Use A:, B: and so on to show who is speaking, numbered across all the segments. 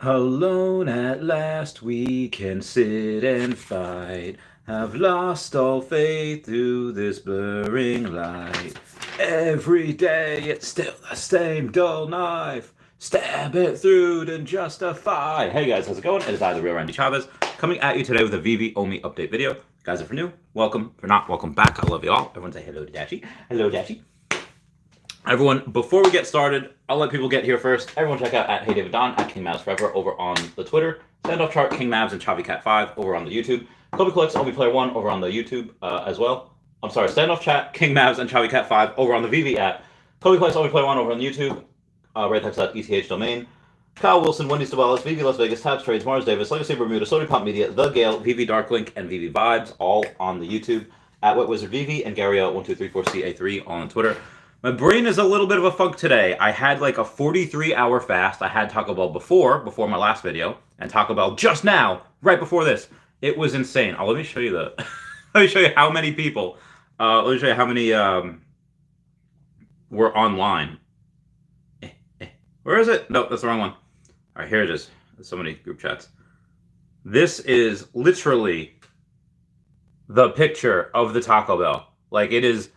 A: Alone at last we can sit and fight. Have lost all faith through this blurring light. Every day it's still the same dull knife. Stab it through to justify. Hey guys, how's it going? It is I, the real Randy Chavez, coming at you today with a Veve Omi update video. Guys, if you're new, welcome. If you're not, welcome back. I love you all. Everyone say hello to Dashi. Hello, Dashi. Everyone, before we get started, I'll let people get here first. Everyone check out at Hey David Don, at King Mavs Forever over on the Twitter. Standoff Chart, King Mavs, and Chavez Cat 5 over on the YouTube. Kobe Collects, Obi Player 1 over on the YouTube as well. I'm sorry, Standoff Chat, King Mavs, and Chavez Cat 5 over on the Veve app. Kobe Collects, Obi Player 1 over on the YouTube. RayTex.eth domain. Kyle Willson, Wendy Stibalis, Veve Las Vegas, Tabs Trades, Mars Davis, Legacy Bermuda, Sony Pop Media, The Gale, Veve Darklink, and Veve Vibes, all on the YouTube. At Wet Wizard Veve and Gario1234CA3 on Twitter. My brain is a little bit of a funk today. I had like a 43-hour fast. I had Taco Bell before my last video, and Taco Bell just now, right before this. It was insane. Let me show you the. Let me show you how many people. Let me show you how many were online. Where is it? No, that's the wrong one. All right, here it is. There's so many group chats. This is literally the picture of the Taco Bell. Like it is.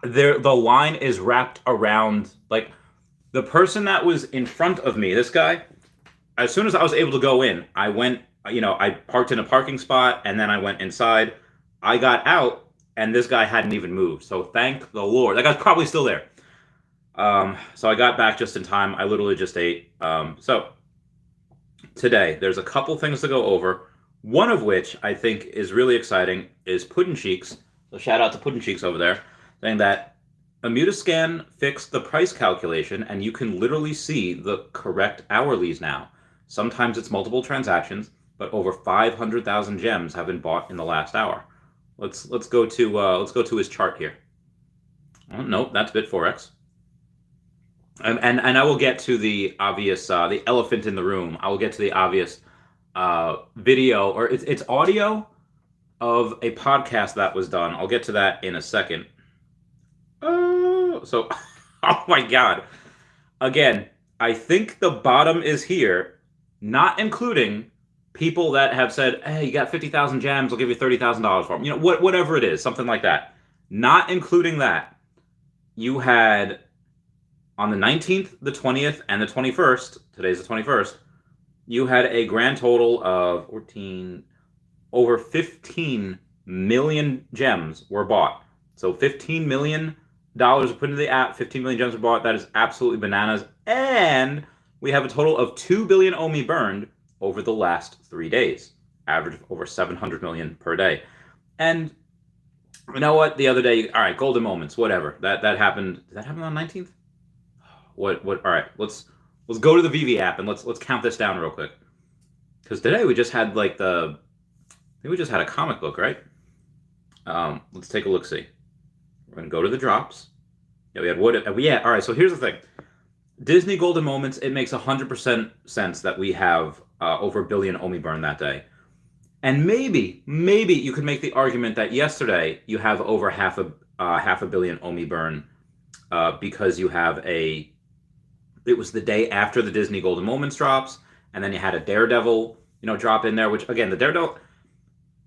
A: The line is wrapped around, like, the person that was in front of me, this guy, as soon as I was able to go in, I went, I parked in a parking spot, and then I went inside. I got out, and this guy hadn't even moved, so thank the Lord. That guy's probably still there. So I got back just in time. I literally just ate. So today, there's a couple things to go over, one of which I think is really exciting is Puddin' Cheeks. So shout out to Puddin' Cheeks over there, saying that Immutascan fixed the price calculation and you can literally see the correct hourlies now. Sometimes it's multiple transactions, but over 500,000 gems have been bought in the last hour. Let's go to his chart here. Oh, nope, that's Bit4x. And I will get to the obvious, the elephant in the room. I will get to the obvious video, or it's audio of a podcast that was done. I'll get to that in a second. So, oh my God. Again, I think the bottom is here, not including people that have said, hey, you got 50,000 gems, I'll give you $30,000 for them. Whatever it is, something like that. Not including that. You had, on the 19th, the 20th, and the 21st, today's the 21st, you had a grand total of over 15 million gems were bought. So 15 million dollars were put into the app, 15 million gems were bought. That is absolutely bananas. And we have a total of 2 billion Omi burned over the last 3 days, average of over 700 million per day. And you know what? The other day, all right, golden moments, whatever. That happened. Did that happen on the 19th? What? All right, let's go to the Veve app and let's count this down real quick. Because today we just had I think we just had a comic book, right? Let's take a look. See. We're going to go to the drops. Yeah, we had wood. Yeah, all right, so here's the thing. Disney Golden Moments, it makes 100% sense that we have over 1 billion Omi burn that day. And maybe you could make the argument that yesterday you have over half a billion Omi burn because you have it was the day after the Disney Golden Moments drops, and then you had a Daredevil, drop in there, which, again, the Daredevil...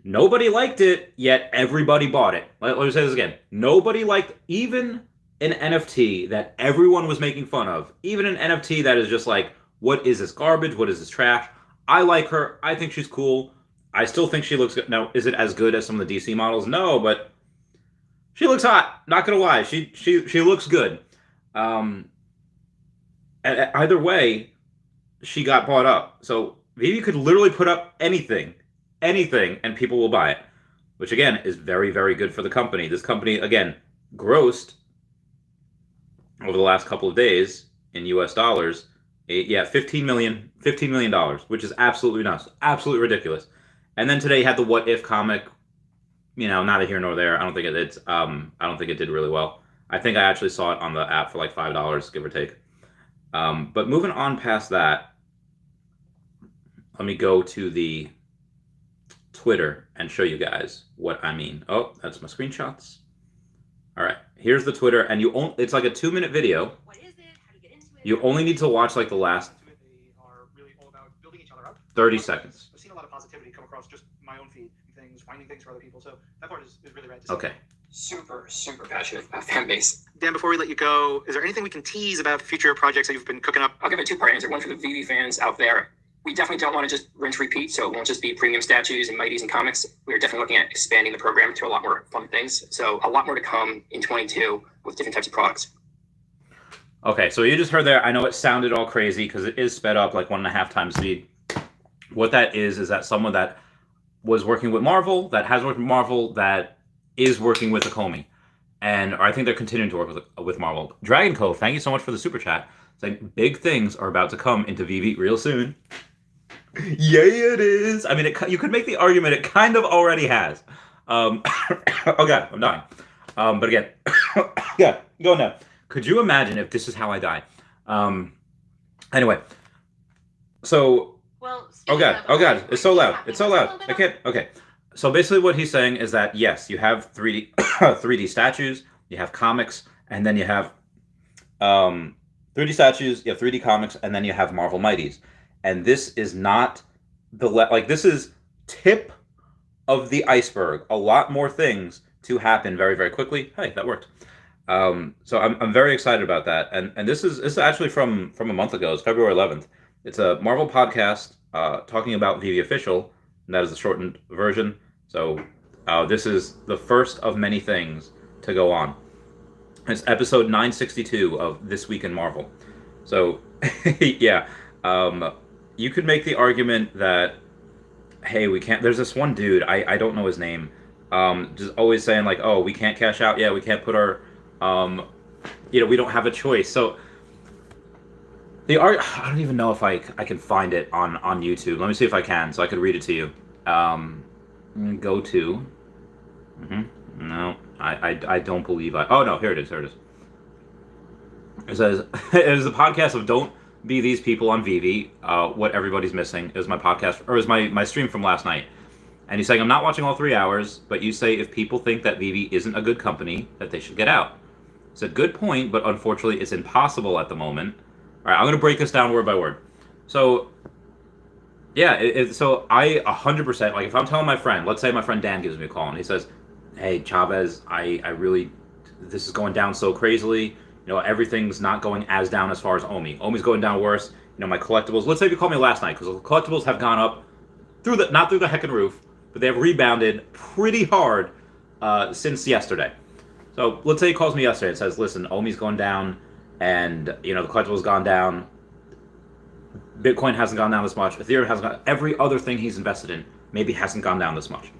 A: Nobody liked it, yet everybody bought it. Let me say this again. Nobody liked even an NFT that everyone was making fun of. Even an NFT that is just like, what is this garbage? What is this trash? I like her. I think she's cool. I still think she looks good. Now, is it as good as some of the DC models? No, but she looks hot. Not gonna lie. She looks good. Either way, she got bought up. So Veve could literally put up anything, and people will buy it, which again is very, very good for the company. This company, again, grossed over the last couple of days in US dollars, $15 million, which is absolutely nuts, absolutely ridiculous. And then today you had the What If comic, neither here nor there. I don't think I don't think it did really well. I think I actually saw it on the app for like $5, give or take. But moving on past that, let me go to the Twitter and show you guys what I mean. Oh, that's my screenshots. All right, here's the Twitter, and it's like a 2-minute video. What is it? How do you get into it? You only need to watch like the last
B: building each other up.
A: 30 seconds.
B: I've seen a lot of positivity come across just my own feed and things, finding things for other people. So that part is really rad to see.
A: Okay.
C: Super passionate fan base.
B: Dan, before we let you go, is there anything we can tease about future projects that you've been cooking up?
C: I'll give a two-part answer. One for the Veve fans out there. We definitely don't want to just rinse repeat, so it won't just be premium statues and mighties and comics. We're definitely looking at expanding the program to a lot more fun things. So a lot more to come in 22 with different types of products.
A: Okay, so you just heard there. I know it sounded all crazy because it is sped up like 1.5 times speed. What that is that someone that was working with Marvel, that has worked with Marvel, that is working with Akomi. And I think they're continuing to work with Marvel. Dragon Cove, thank you so much for the super chat. It's like big things are about to come into Veve real soon. Yeah, it is. I mean, you could make the argument it kind of already has. Oh God, I'm dying. But again, yeah, go now. Could you imagine if this is how I die? Anyway, so.
D: Well,
A: oh God, it's so loud. It's so loud. I can't. Okay. So basically, what he's saying is that yes, you have 3D 3D statues, you have comics, and then you have 3D statues, you have 3D comics, and then you have Marvel Mighties. And this is not this is tip of the iceberg. A lot more things to happen very, very quickly. Hey, that worked. So I'm very excited about that. And this is actually from a month ago. It's February 11th. It's a Marvel podcast talking about Veve Official, and that is the shortened version. So this is the first of many things to go on. It's episode 962 of This Week in Marvel. So yeah. You could make the argument that, hey, we can't. There's this one dude, I don't know his name, just always saying like, oh, we can't cash out. Yeah, we can't put our, we don't have a choice. So I don't even know if I can find it on YouTube. Let me see if I can, so I could read it to you. Go to. No, I don't believe Oh no, here it is. It says it is a podcast of Don't Be These People on Veve. What everybody's missing is my podcast, or is my stream from last night. And he's saying, I'm not watching all 3 hours, but you say if people think that Veve isn't a good company, that they should get out. It's a good point, but unfortunately it's impossible at the moment. All right, I'm going to break this down word by word. So, yeah, so I 100%, like if I'm telling my friend, let's say my friend Dan gives me a call and he says, hey, Chavez, I really, this is going down so crazily. Everything's not going as down as far as Omi. Omi's going down worse. My collectibles, let's say if you called me last night, because the collectibles have gone up not through the heckin' roof, but they have rebounded pretty hard since yesterday. So let's say he calls me yesterday and says, listen, Omi's going down, and the collectibles gone down. Bitcoin hasn't gone down this much. Ethereum hasn't gone. Every other thing he's invested in maybe hasn't gone down this much.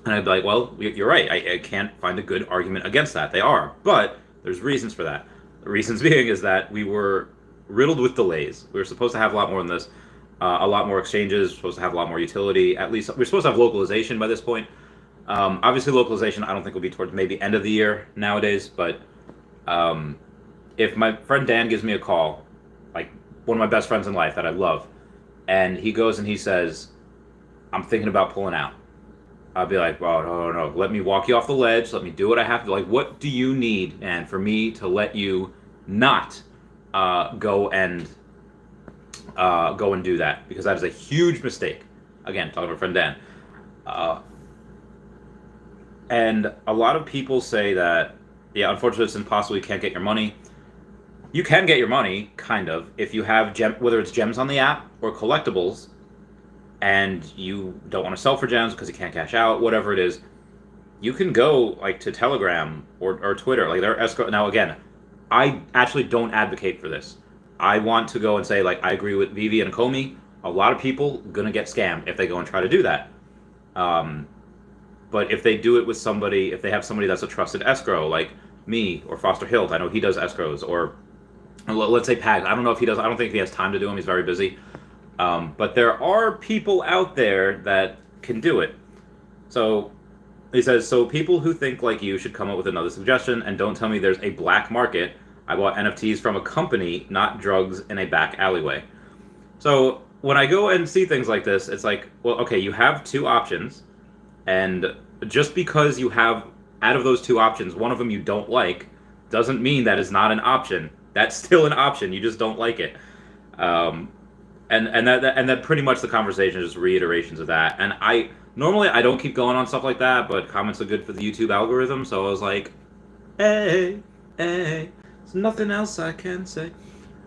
A: And I'd be like, well, you're right. I can't find a good argument against that. They are, but there's reasons for that. The reasons being is that we were riddled with delays. We were supposed to have a lot more than this, a lot more exchanges, supposed to have a lot more utility. At least we're supposed to have localization by this point. Obviously, localization I don't think will be towards maybe end of the year nowadays. But if my friend Dan gives me a call, like one of my best friends in life that I love, and he goes and he says, I'm thinking about pulling out. I'll be like, well, no, let me walk you off the ledge. Let me do what I have to. Like, what do you need, and for me to let you not go and do that? Because that is a huge mistake. Again, talking to my friend Dan. And a lot of people say that, yeah, unfortunately, it's impossible. You can't get your money. You can get your money, kind of, if you have whether it's gems on the app or collectibles, and you don't want to sell for gems because you can't cash out, whatever it is, you can go like to Telegram or Twitter, like their escrow. Now again, I actually don't advocate for this. I want to go and say like I agree with Veve and Akomi. A lot of people gonna get scammed if they go and try to do that. But if they do it with somebody, if they have somebody that's a trusted escrow, like me or Foster Hilt, I know he does escrows, or let's say Pag. I don't know if he does. I don't think he has time to do them. He's very busy. But there are people out there that can do it. So he says, so people who think like you should come up with another suggestion, and don't tell me there's a black market. I bought NFTs from a company, not drugs in a back alleyway. So when I go and see things like this, it's like, well, okay, you have two options, and just because you have, out of those two options, one of them you don't like, doesn't mean that is not an option. That's still an option. You just don't like it. and that pretty much the conversation is just reiterations of that. And I normally I don't keep going on stuff like that, but comments are good for the YouTube algorithm, so I was like, hey, there's nothing else I can say.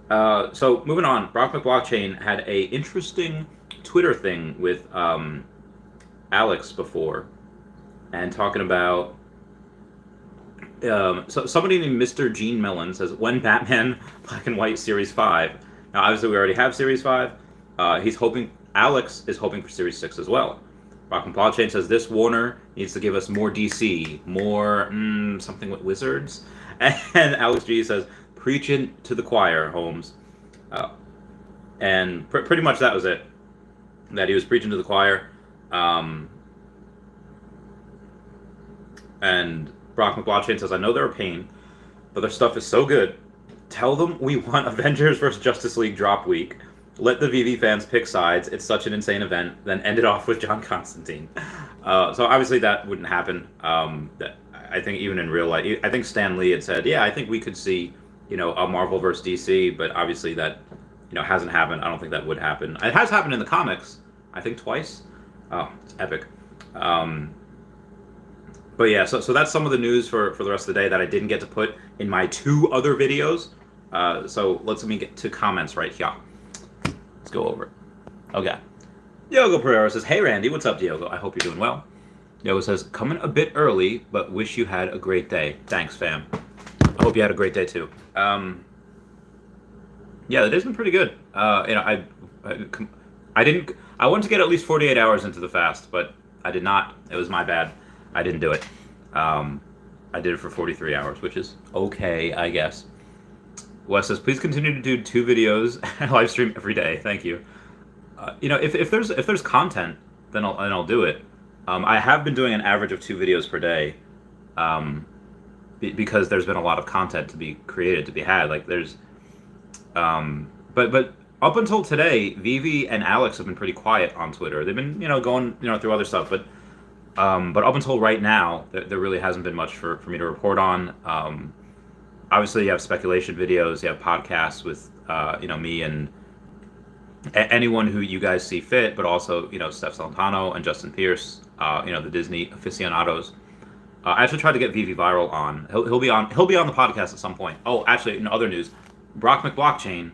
A: So moving on, Brock McBlockchain had a interesting Twitter thing with Alex before, and talking about so somebody named Mr. Gene Mellon says, when Batman Black and White Series 5. Now obviously we already have Series 5. Alex is hoping for Series 6 as well. Brock McBlockchain says this Warner needs to give us more DC, more something with wizards. And Alex G says, preaching to the choir, Holmes. And pretty much that was it. That he was preaching to the choir. And Brock McBlockchain says, I know they're a pain, but their stuff is so good. Tell them we want Avengers vs. Justice League drop week. Let the Veve fans pick sides. It's such an insane event. Then end it off with John Constantine. So obviously that wouldn't happen. I think even in real life, I think Stan Lee had said, yeah, I think we could see, a Marvel versus DC, but obviously that, hasn't happened. I don't think that would happen. It has happened in the comics, I think twice. Oh, it's epic. But yeah, so that's some of the news for the rest of the day that I didn't get to put in my 2 other videos. So let me get to comments right here. Let's go over it. Okay. Diogo Pereira says, hey Randy, what's up, Diogo? I hope you're doing well. Diogo says, coming a bit early, but wish you had a great day. Thanks, fam. I hope you had a great day too. Yeah, the day's been pretty good. I wanted to get at least 48 hours into the fast, but I did not. It was my bad. I didn't do it. I did it for 43 hours, which is okay, I guess. Wes says, please continue to do 2 videos and live stream every day. Thank you. If there's content, then I'll do it. I have been doing an average of 2 videos per day, because there's been a lot of content to be created, to be had. Like there's, but up until today, Veve and Alex have been pretty quiet on Twitter. They've been going through other stuff, but up until right now, there really hasn't been much for me to report on. Obviously, you have speculation videos, you have podcasts with me and anyone who you guys see fit, but also Steph Celentano and Justin Pierce, the Disney aficionados. I actually tried to get Veve Viral on. He'll be on the podcast at some point. Oh, actually, in other news, Brock McBlockchain,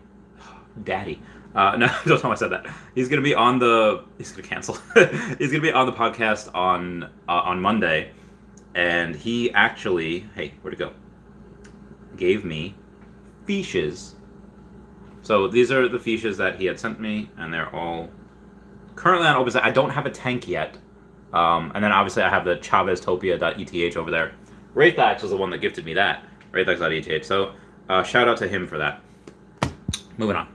A: daddy. No, don't tell him I said that. He's gonna be on the. He's gonna cancel. He's gonna be on the podcast on Monday, and he actually, hey, where'd it go? Gave me fiches. So these are the fiches that he had sent me, and they're all currently on open. I don't have a tank yet, and then obviously I have the ChavezTopia.eth over there. Wraithax was the one that gifted me that. Wraithax.eth. So shout out to him for that. Moving on.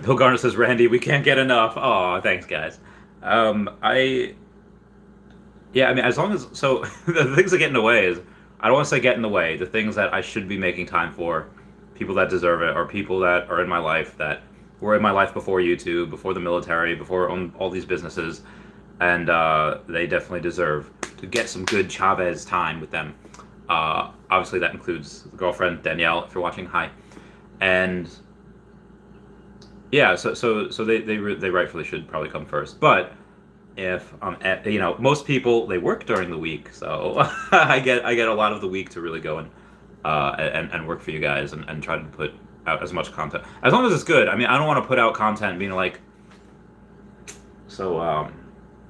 A: Bill Garner says, Randy, we can't get enough. Oh, thanks, guys. As long as, so the things that get in the way is, I don't want to say get in the way, the things that I should be making time for, people that deserve it, or people that are in my life that were in my life before YouTube, before the military, before all these businesses, and they definitely deserve to get some good Chavez time with them. Obviously, that includes the girlfriend, Danielle, if you're watching, hi. And yeah, so they rightfully should probably come first. But if most people, they work during the week, so I get a lot of the week to really go and work for you guys and try to put out as much content as long as it's good. I mean, I don't want to put out content being like, so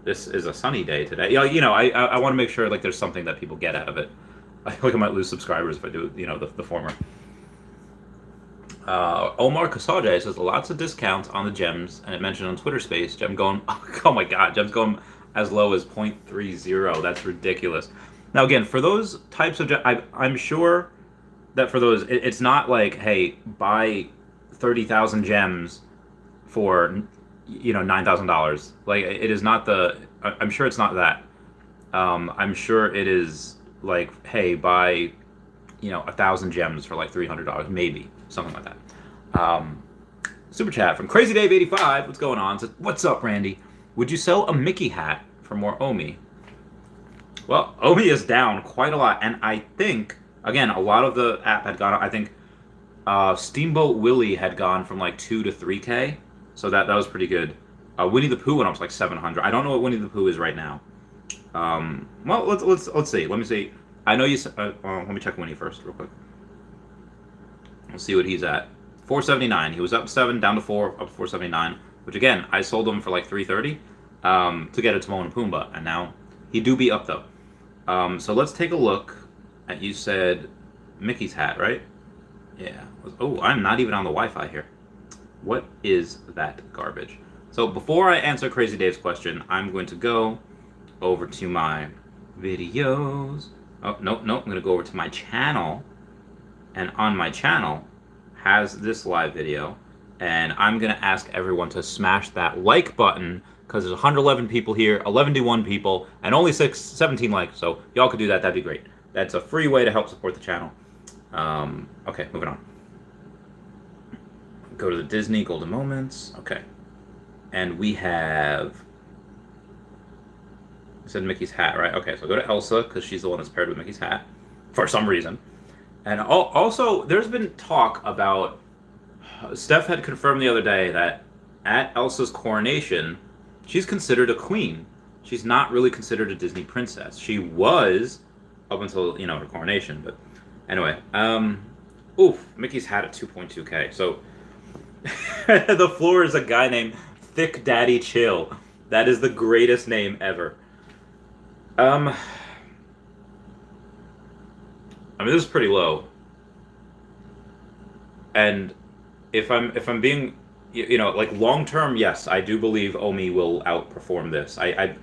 A: this is a sunny day today. I want to make sure like there's something that people get out of it. I feel like I might lose subscribers if I do the former. Omar Kasaje says lots of discounts on the gems, and it mentioned on Twitter Space gem going. Oh my God, gems going as low as 0.30. That's ridiculous. Now again, for those types of gems, I'm sure that for those, it's not like, hey, buy 30,000 gems for $9,000. Like it is not the. I'm sure it's not that. I'm sure it is like, hey, buy 1,000 gems for like $300, maybe. Something like that. Super chat from Crazy Dave 85. What's going on? Says, what's up, Randy? Would you sell a Mickey hat for more Omi? Well, Omi is down quite a lot, and I think again a lot of the app had gone. I think Steamboat Willie had gone from like 2 to 3K, so that was pretty good. Winnie the Pooh went up to like 700. I don't know what Winnie the Pooh is right now. Well, let's see. Let me see. I know you. Let me check Winnie first, real quick. Let's see what he's at. 479. He was up 7, down to 4, up to 479. Which again, I sold him for like 330 to get a Timon and Pumbaa, and now he do be up though. So let's take a look at, you said Mickey's hat, right? Yeah. Oh, I'm not even on the Wi-Fi here. What is that garbage? So before I answer Crazy Dave's question, I'm going to go over to my videos. Oh, no, I'm going to go over to my channel. And on my channel has this live video. And I'm going to ask everyone to smash that like button, because there's 111 people here, 11-1 people, and only 17 likes. So y'all could do that. That'd be great. That's a free way to help support the channel. Okay, moving on. Go to the Disney Golden Moments. Okay. And we have... I said Mickey's hat, right? Okay, so go to Elsa, because she's the one that's paired with Mickey's hat, for some reason. And also, there's been talk about... Steph had confirmed the other day that at Elsa's coronation, she's considered a queen. She's not really considered a Disney princess. She was up until, her coronation, but anyway. Mickey's hat at 2.2K. So the floor is a guy named Thick Daddy Chill. That is the greatest name ever. I mean, this is pretty low. And if I'm being, like long term, yes, I do believe Omi will outperform this. I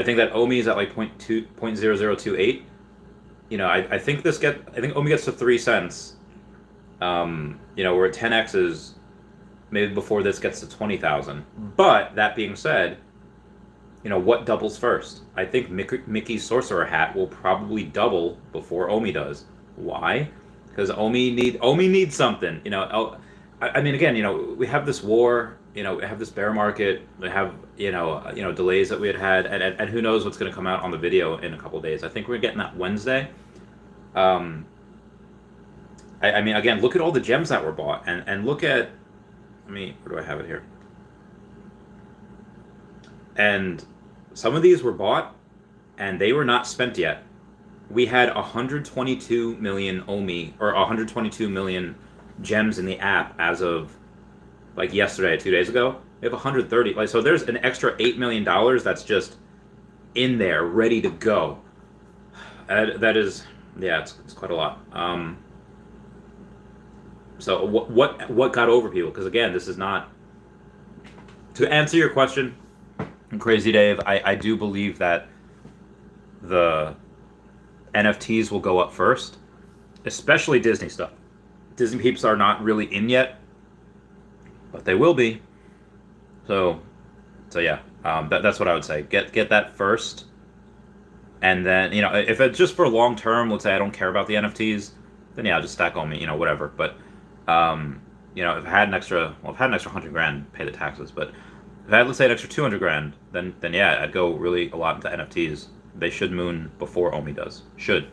A: think that Omi is at like 0.0028. I think Omi gets to 3 cents. We're at 10x's. Maybe before this gets to 20,000. But that being said, what doubles first? I think Mickey's Sorcerer hat will probably double before Omi does. Why? Because Omi needs something. I mean, again, we have this war. We have this bear market. We have delays that we had, and who knows what's going to come out on the video in a couple of days. I think we're getting that Wednesday. I mean, again, look at all the gems that were bought, and look at. Where do I have it here? And some of these were bought, and they were not spent yet. We had 122 million Omi, or 122 million gems in the app as of like yesterday, 2 days ago. We have 130. So there's an extra $8 million that's just in there, ready to go. That is, yeah, it's quite a lot. So what got over people? Because again, this is not... To answer your question, Crazy Dave, I do believe that the NFTs will go up first, especially Disney stuff. Disney peeps are not really in yet, but they will be. So yeah, that's what I would say. Get that first, and then if it's just for long term, let's say I don't care about the NFTs, then yeah, I'll just stack on me, whatever. But if I had an extra, I've had an extra $100,000, pay the taxes. But if I had, let's say, an extra $200,000, then yeah, I'd go really a lot into NFTs. They should moon before Omi does. Should.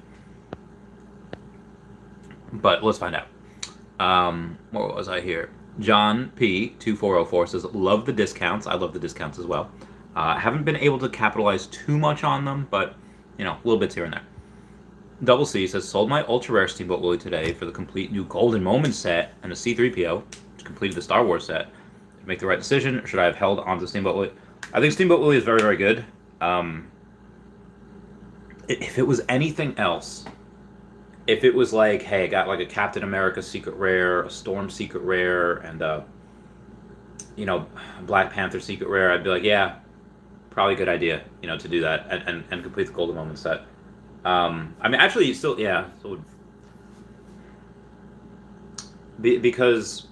A: But let's find out. What was I here? John P2404 says, love the discounts. I love the discounts as well. Haven't been able to capitalize too much on them, but little bits here and there. Double C says, sold my ultra rare Steamboat Willie today for the complete new Golden Moment set and a C-3PO, which completed the Star Wars set. To make the right decision, or should I have held on to Steamboat Willie? I think Steamboat Willie is very, very good. If it was anything else, if it was like, hey, I got like a Captain America Secret Rare, a Storm Secret Rare, and a Black Panther Secret Rare, I'd be like, yeah, probably a good idea, to do that and complete the Golden Moment set. I mean, actually, still, yeah, because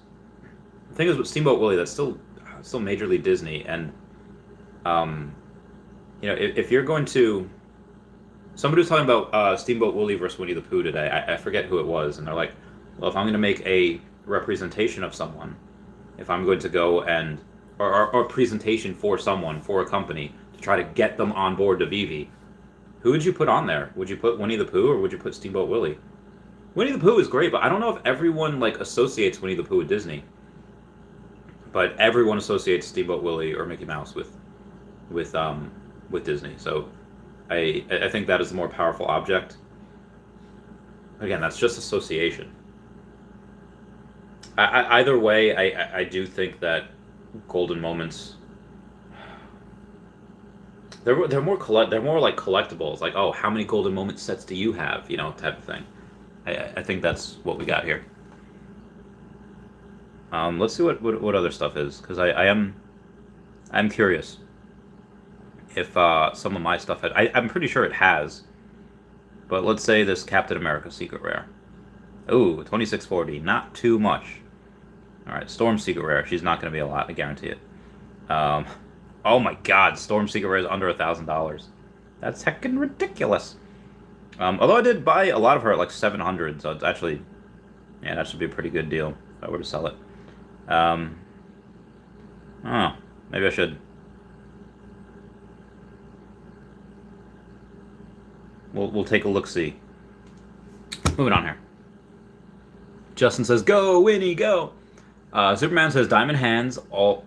A: the thing is with Steamboat Willie, that's still majorly Disney, and if you're going to, somebody was talking about Steamboat Willie versus Winnie the Pooh today. I forget who it was, and they're like, well, if I'm going to make a representation of someone, if I'm going to go and or a presentation for someone, for a company, to try to get them on board to Veve, who would you put on there? Would you put Winnie the Pooh or would you put Steamboat Willie? Winnie the Pooh is great, but I don't know if everyone like associates Winnie the Pooh with Disney. But everyone associates Steamboat Willie or Mickey Mouse with Disney. So I think that is the more powerful object. Again, that's just association. Either way, I do think that golden moments. They're more they're more like collectibles. Like, oh, how many golden moment sets do you have? You know, type of thing. I think that's what we got here. Let's see what other stuff is, because I'm curious if some of my stuff had. I'm pretty sure it has, but let's say this Captain America Secret Rare. Ooh, 2640, not too much. All right, Storm Secret Rare. She's not going to be a lot, I guarantee it. Oh my God, Storm Secret Rare is under $1,000. That's heckin' ridiculous. Although I did buy a lot of her at like 700, so it's actually, yeah, that should be a pretty good deal if I were to sell it. Oh, maybe I should. We'll take a look-see. Moving on here. Justin says, "Go, Winnie, go." Superman says, "Diamond hands, all.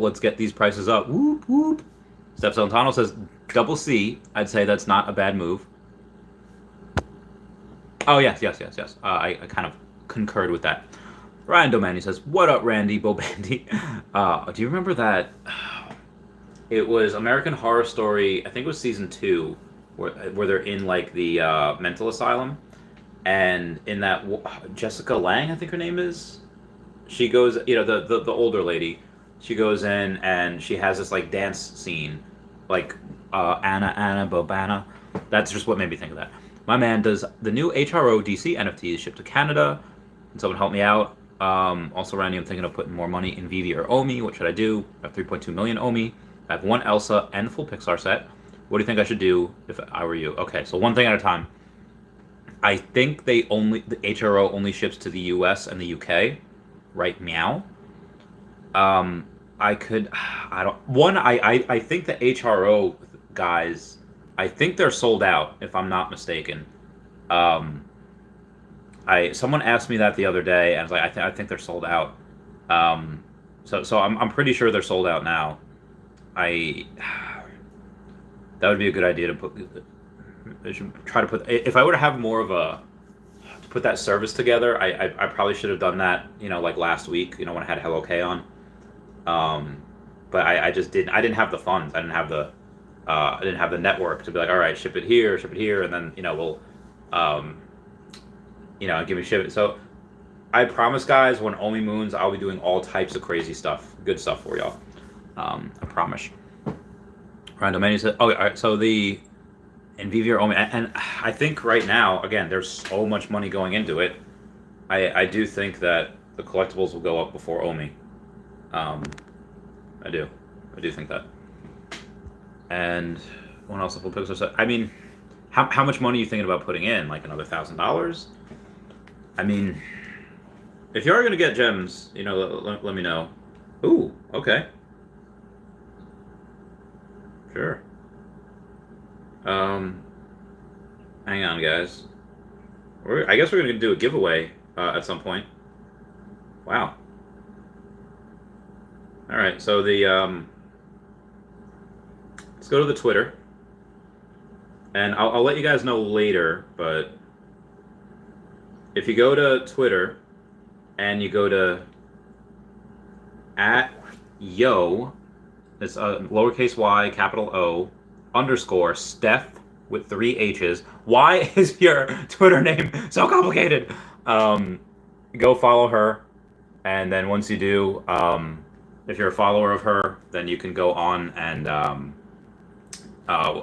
A: Let's get these prices up." Whoop whoop. Steph Santano says, "Double C." I'd say that's not a bad move. Oh yes. I kind of concurred with that. Ryan Domani says, "What up, Randy Bobandy?" Do you remember that? It was American Horror Story. I think it was season 2, where they're in like the mental asylum, and in that Jessica Lange, I think her name is. She goes, you know, the older lady. She goes in and she has this like dance scene, like Anna Bobana. That's just what made me think of that. My man does the new HRO DC NFTs shipped to Canada. Can someone help me out? Also, Randy, I'm thinking of putting more money in Veve or Omi. What should I do? I have 3.2 million Omi. I have 1 Elsa and full Pixar set. What do you think I should do if I were you? Okay, so one thing at a time. I think the HRO only ships to the US and the UK. Right meow. I think the HRO guys, I think they're sold out, if I'm not mistaken. Someone asked me that the other day, and I was like, I think they're sold out. So I'm pretty sure they're sold out now. That would be a good idea to put. I should try to put. If I were to have more of a to put that service together, I probably should have done that. You know, like last week. You know, when I had Hello K on. But I just didn't. I didn't have the funds. I didn't have the network to be like, all right, ship it here, and then we'll, give me ship it. So I promise, guys, when Omi moons, I'll be doing all types of crazy stuff, good stuff for y'all. I promise. Random menu said, oh, all right. So the Veve or Omi, and I think right now, again, there's so much money going into it. I do think that the collectibles will go up before Omi. I do think that. And what else? Full Pixar set. I mean, how much money are you thinking about putting in? Like another $1,000? I mean, if you are gonna get gems, let me know. Ooh, okay. Sure. Hang on, guys. I guess we're gonna do a giveaway at some point. Wow. All right, so let's go to the Twitter, and I'll let you guys know later. But if you go to Twitter and you go to @yo, it's lowercase y, capital O, _ Steph with 3 H's. Why is your Twitter name so complicated? Go follow her, and then once you do, if you're a follower of her, then you can go on and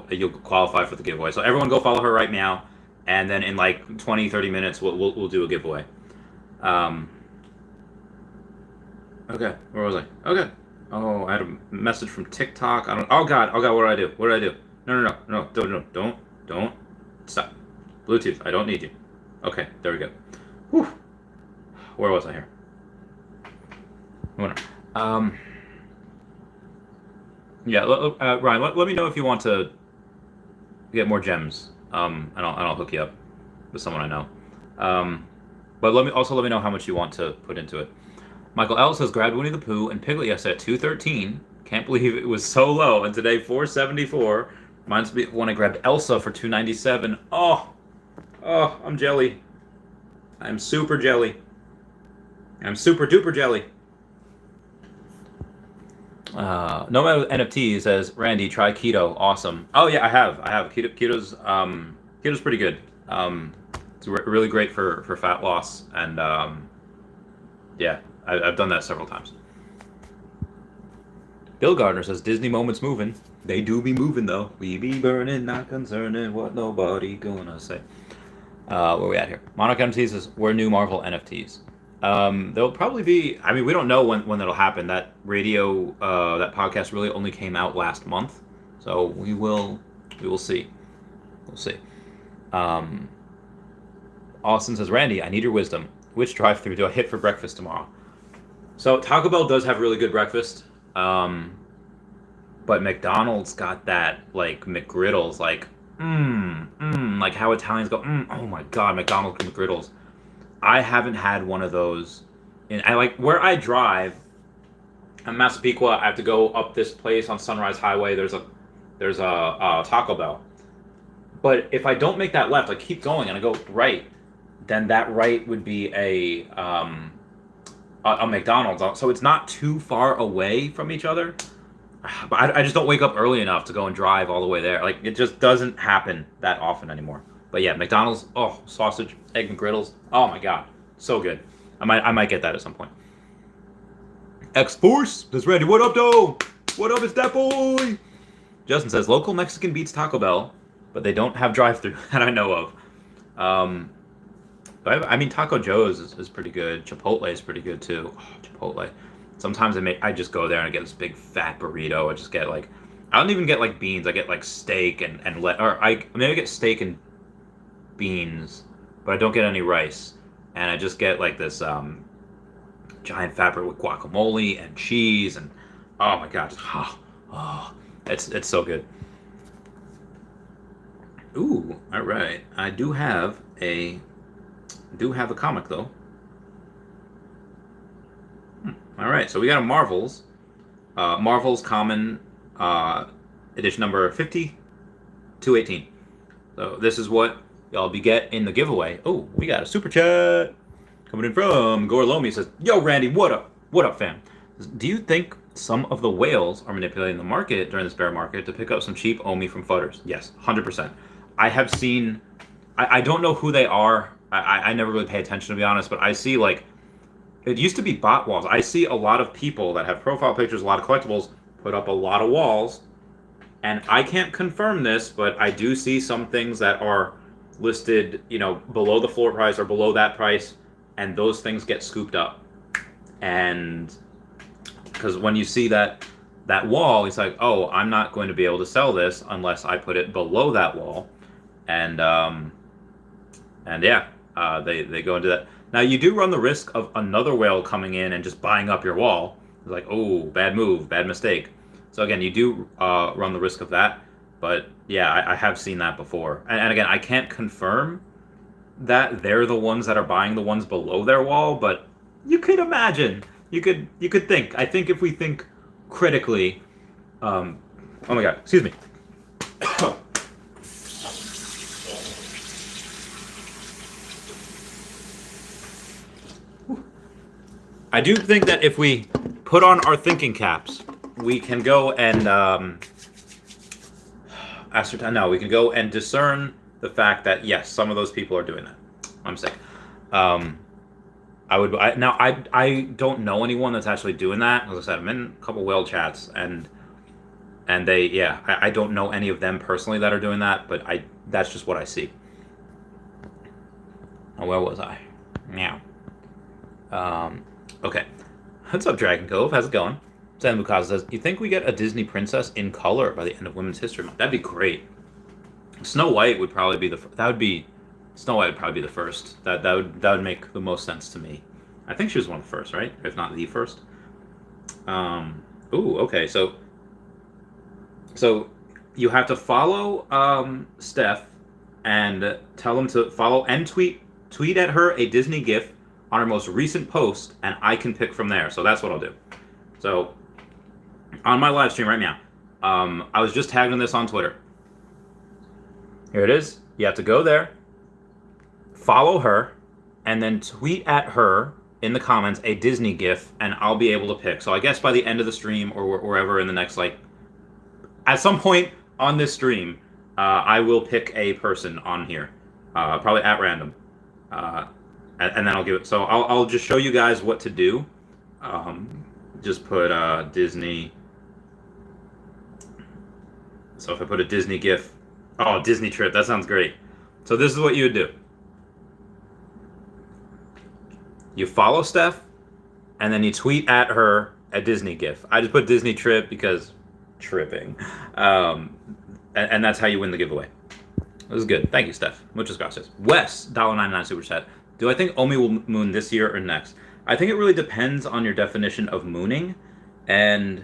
A: you'll qualify for the giveaway. So everyone go follow her right now, and then in like 20-30 minutes we'll do a giveaway. Okay, where was I? Okay. Oh, I had a message from TikTok. Oh god, what did I do? No, don't stop. Bluetooth, I don't need you. Okay, there we go. Whew. Where was I here? Yeah, Ryan, let me know if you want to get more gems, and I'll hook you up with someone I know. But let me know how much you want to put into it. Michael L says grabbed Winnie the Pooh and Piglet yesterday at 213. Can't believe it was so low, and today 474. Reminds me when I grabbed Elsa for 297. Oh, I'm jelly. I'm super jelly. I'm super duper jelly. No matter NFT says Randy, try keto. Awesome. Oh yeah, I have. Keto's pretty good. It's really great for fat loss, and yeah, I've done that several times. Bill Gardner says Disney moments moving. They do be moving though. We be burning, not concerning what nobody gonna say. Where we at here? Monarch NFT says we're new Marvel NFTs. There'll probably be. I mean, we don't know when that'll happen. That that podcast really only came out last month, so we will see. We'll see. Austin says, Randy, I need your wisdom. Which drive-thru do I hit for breakfast tomorrow? So Taco Bell does have really good breakfast, but McDonald's got that like McGriddles, like like how Italians go. Oh my God, McDonald's McGriddles. I haven't had one of those. I like where I drive. In Massapequa, I have to go up this place on Sunrise Highway. There's a Taco Bell. But if I don't make that left, I keep going and I go right, then that right would be a McDonald's. So it's not too far away from each other. But I just don't wake up early enough to go and drive all the way there. Like, it just doesn't happen that often anymore. But yeah, McDonald's, sausage, egg McGriddles. Oh my God, so good. I might get that at some point. X-Force says, Randy, what up, though? What up, it's that boy? Justin says, local Mexican beats Taco Bell, but they don't have drive-thru that I know of. But I mean, Taco Joe's is pretty good. Chipotle is pretty good too. Oh, Chipotle. Sometimes I just go there and I get this big fat burrito. I just get like, I don't even get like beans. I get like steak and I get steak and beans, but I don't get any rice. And I just get like this giant fat burrito with guacamole and cheese and oh my God, it's so good. Ooh, all right. I do have a comic though. All right, so we got a Marvel's Common edition number 50-218. So this is what y'all get in the giveaway. Oh, we got a super chat coming in from Gorlomi. Says, "Yo, Randy, what up? What up, fam? Do you think some of the whales are manipulating the market during this bear market to pick up some cheap OMI from fudders?" Yes, 100%. I have seen. I don't know who they are. I never really pay attention, to be honest, but I see like. It used to be bot walls. I see a lot of people that have profile pictures, a lot of collectibles, put up a lot of walls. And I can't confirm this, but I do see some things that are listed, below the floor price or below that price, and those things get scooped up. And because when you see that wall, it's like, oh, I'm not going to be able to sell this unless I put it below that wall. And yeah, they go into that. Now, you do run the risk of another whale coming in and just buying up your wall. It's like, oh, bad move, bad mistake. So again, you do run the risk of that. But yeah, I have seen that before. And again, I can't confirm that they're the ones that are buying the ones below their wall, but you could imagine. You could think. I think if we think critically, oh my God, excuse me. I do think that if we put on our thinking caps, we can go and we can go and discern the fact that yes, some of those people are doing that. I'm saying, I don't know anyone that's actually doing that. As I said, I'm in a couple whale chats, and I don't know any of them personally that are doing that, but that's just what I see. Oh, where was I? Meow. Okay. What's up, Dragon Cove? How's it going? Sam Bukasa says, you think we get a Disney princess in color by the end of Women's History Month? That'd be great. Snow White would probably be the first. That would make the most sense to me. I think she was one of the first, right? If not the first. Okay. So you have to follow Steph and tell him to follow and tweet tweet at her a Disney GIF on her most recent post, and I can pick from there. So that's what I'll do. So on my live stream right now, I was just tagged on this on Twitter. Here it is. You have to go there, follow her, and then tweet at her in the comments a Disney GIF, and I'll be able to pick. So I guess by the end of the stream or wherever in the next, like, at some point on this stream, I will pick a person on here, probably at random, and then I'll give it. So I'll just show you guys what to do. Just put Disney. So if I put a Disney GIF, oh, Disney trip, that sounds great. So this is what you would do. You follow Steph, and then you tweet at her a Disney GIF. I just put Disney trip because tripping. And that's how you win the giveaway. This is good. Thank you, Steph. Muchas gracias. Wes, $1.99 super chat. Do I think Omi will moon this year or next? I think it really depends on your definition of mooning, and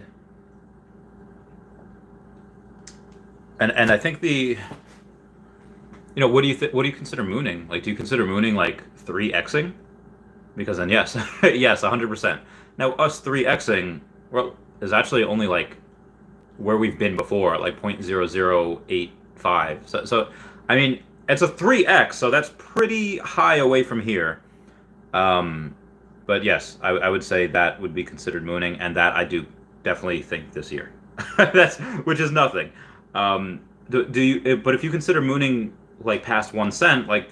A: I think what do you consider mooning? Like, do you consider mooning like 3xing? Because then yes, yes, 100%. Now us 3xing, well, is actually only like where we've been before, like 0.0085. So I mean, it's a 3x, so that's pretty high away from here. But yes, I would say that would be considered mooning, and that I do definitely think this year. Which is nothing. But if you consider mooning like past 1 cent, like,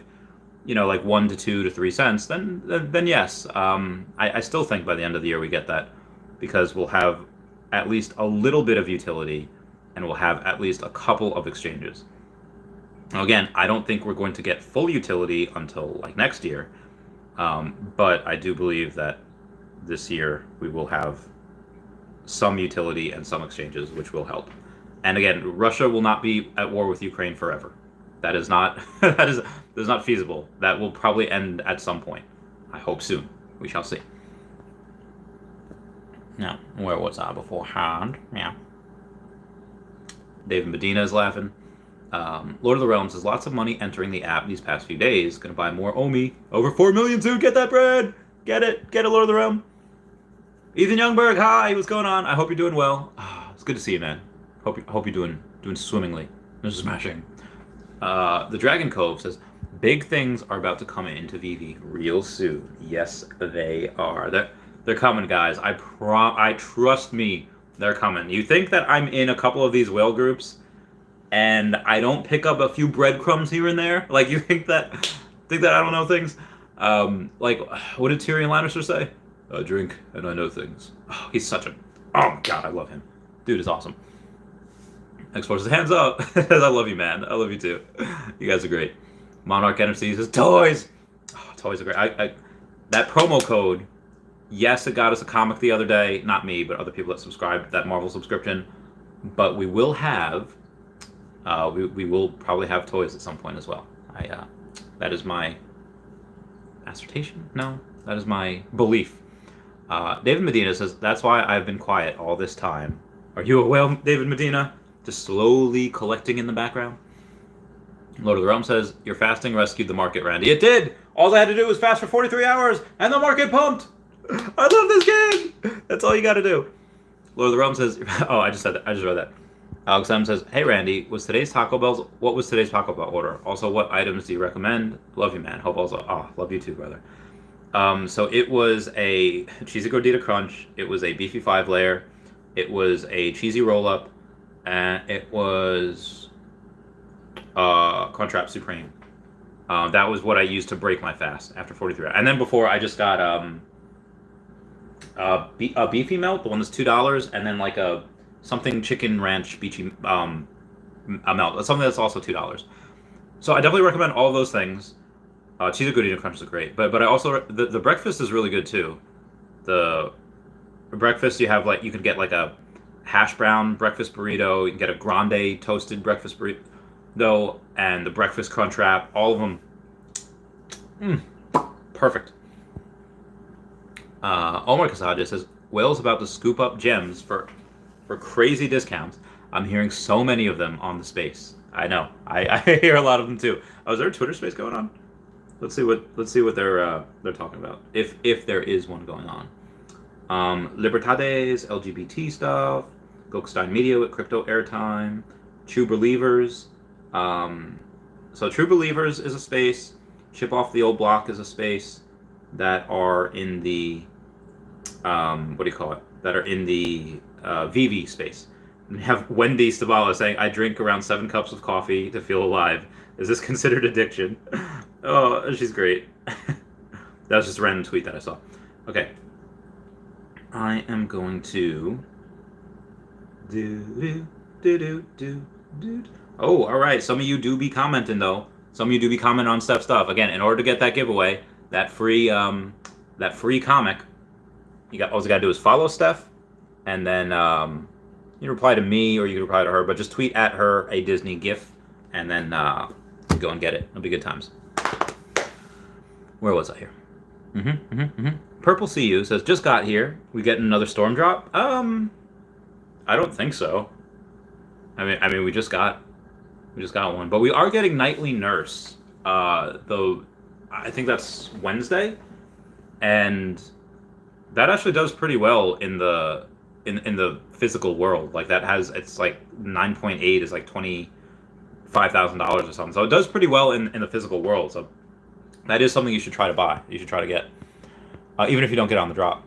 A: like 1 to 2 to 3 cents, then yes. I still think by the end of the year we get that, because we'll have at least a little bit of utility, and we'll have at least a couple of exchanges. Now, again, I don't think we're going to get full utility until like next year, but I do believe that this year we will have some utility and some exchanges, which will help. And again, Russia will not be at war with Ukraine forever. That is not that is not feasible. That will probably end at some point. I hope soon. We shall see. Now, where was I beforehand? Yeah. David Medina is laughing. Lord of the Realms says lots of money entering the app these past few days. Gonna buy more Omi. Over 4 million soon. Get that bread. Get it. Get it, Lord of the Realm. Ethan Youngberg, hi. What's going on? I hope you're doing well. It's good to see you, man. Hope you're doing swimmingly. Just smashing. The Dragon Cove says big things are about to come into Veve real soon. Yes, they are. They're coming, guys. I trust me. They're coming. You think that I'm in a couple of these whale groups and I don't pick up a few breadcrumbs here and there? Like, you think that I don't know things? Like, what did Tyrion Lannister say? I drink and I know things. Oh, he's such a... Oh, God, I love him. Dude is awesome. X-Force, hands up. I love you, man. I love you, too. You guys are great. Monarch Energy says, toys! Oh, toys are great. That promo code, yes, it got us a comic the other day. Not me, but other people that subscribed that Marvel subscription. But we will have... we will probably have toys at some point as well. That is my assertion? No, that is my belief. David Medina says, that's why I've been quiet all this time. Are you a whale, David Medina? Just slowly collecting in the background. Lord of the Realm says, your fasting rescued the market, Randy. It did! All I had to do was fast for 43 hours, and the market pumped! I love this game! That's all you gotta do. Lord of the Realm says, oh, I just said that. I just read that. Alex M says, hey, Randy, what was today's Taco Bell order? Also, what items do you recommend? Love you, man. Hope also, love you too, brother. So it was a cheesy gordita crunch. It was a beefy 5-layer. It was a cheesy roll-up. And it was Crunchwrap Supreme. That was what I used to break my fast after 43 hours. And then before, I just got a beefy melt, the one that's $2, and then like a something chicken ranch beachy a melt, something that's also $2. So I definitely recommend all of those things. Cheesy gordita crunches are great, but I also the breakfast is really good too. The breakfast you have, like, you could get like a hash brown breakfast burrito, you can get a grande toasted breakfast burrito, and the breakfast crunch wrap, all of them perfect. Omar Kasaja says, Whale's about to scoop up gems for crazy discounts. I'm hearing so many of them on the space. I know. I hear a lot of them too. Oh, is there a Twitter space going on? Let's see what they're talking about. If there is one going on. Libertades, LGBT stuff, Gokstein Media with crypto airtime, True Believers. So True Believers is a space. Chip Off the Old Block is a space that are in the what do you call it? That are in the Veve space. We have Wendy Stibalis saying, "I drink around 7 cups of coffee to feel alive. Is this considered addiction?" Oh, she's great. That was just a random tweet that I saw. Okay. I am going to Oh, all right. Some of you do be commenting though. Some of you do be commenting on stuff. Again, in order to get that giveaway, that free comic, you got all you gotta do is follow Steph, and then you can reply to me or you can reply to her, but just tweet at her a Disney GIF, and then go and get it. It'll be good times. Where was I here? Purple CU says, just got here. We get another storm drop? I don't think so. I mean, we just got one, but we are getting nightly nurse. Though I think that's Wednesday, and that actually does pretty well in the physical world. Like it's like 9.8 is like $25,000 or something. So it does pretty well in the physical world. So that is something you should try to buy. You should try to get, even if you don't get on the drop.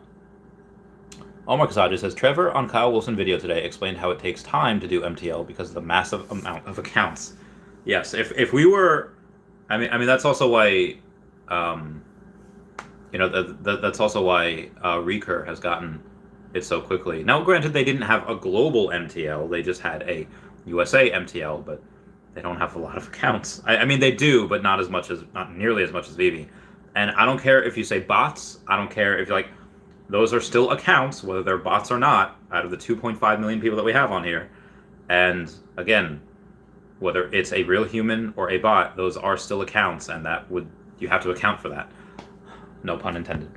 A: Omar Kasaja says, Trevor on Kyle Willson video today explained how it takes time to do MTL because of the massive amount of accounts. Yes, if we were, I mean that's also why, that's also why Recur has gotten it so quickly. Now, granted, they didn't have a global MTL; they just had a USA MTL, but they don't have a lot of accounts. I mean, they do, but not nearly as much as Veve. And I don't care if you say bots. I don't care if you're like, those are still accounts, whether they're bots or not, out of the 2.5 million people that we have on here. And again, whether it's a real human or a bot, those are still accounts, and you have to account for that. No pun intended.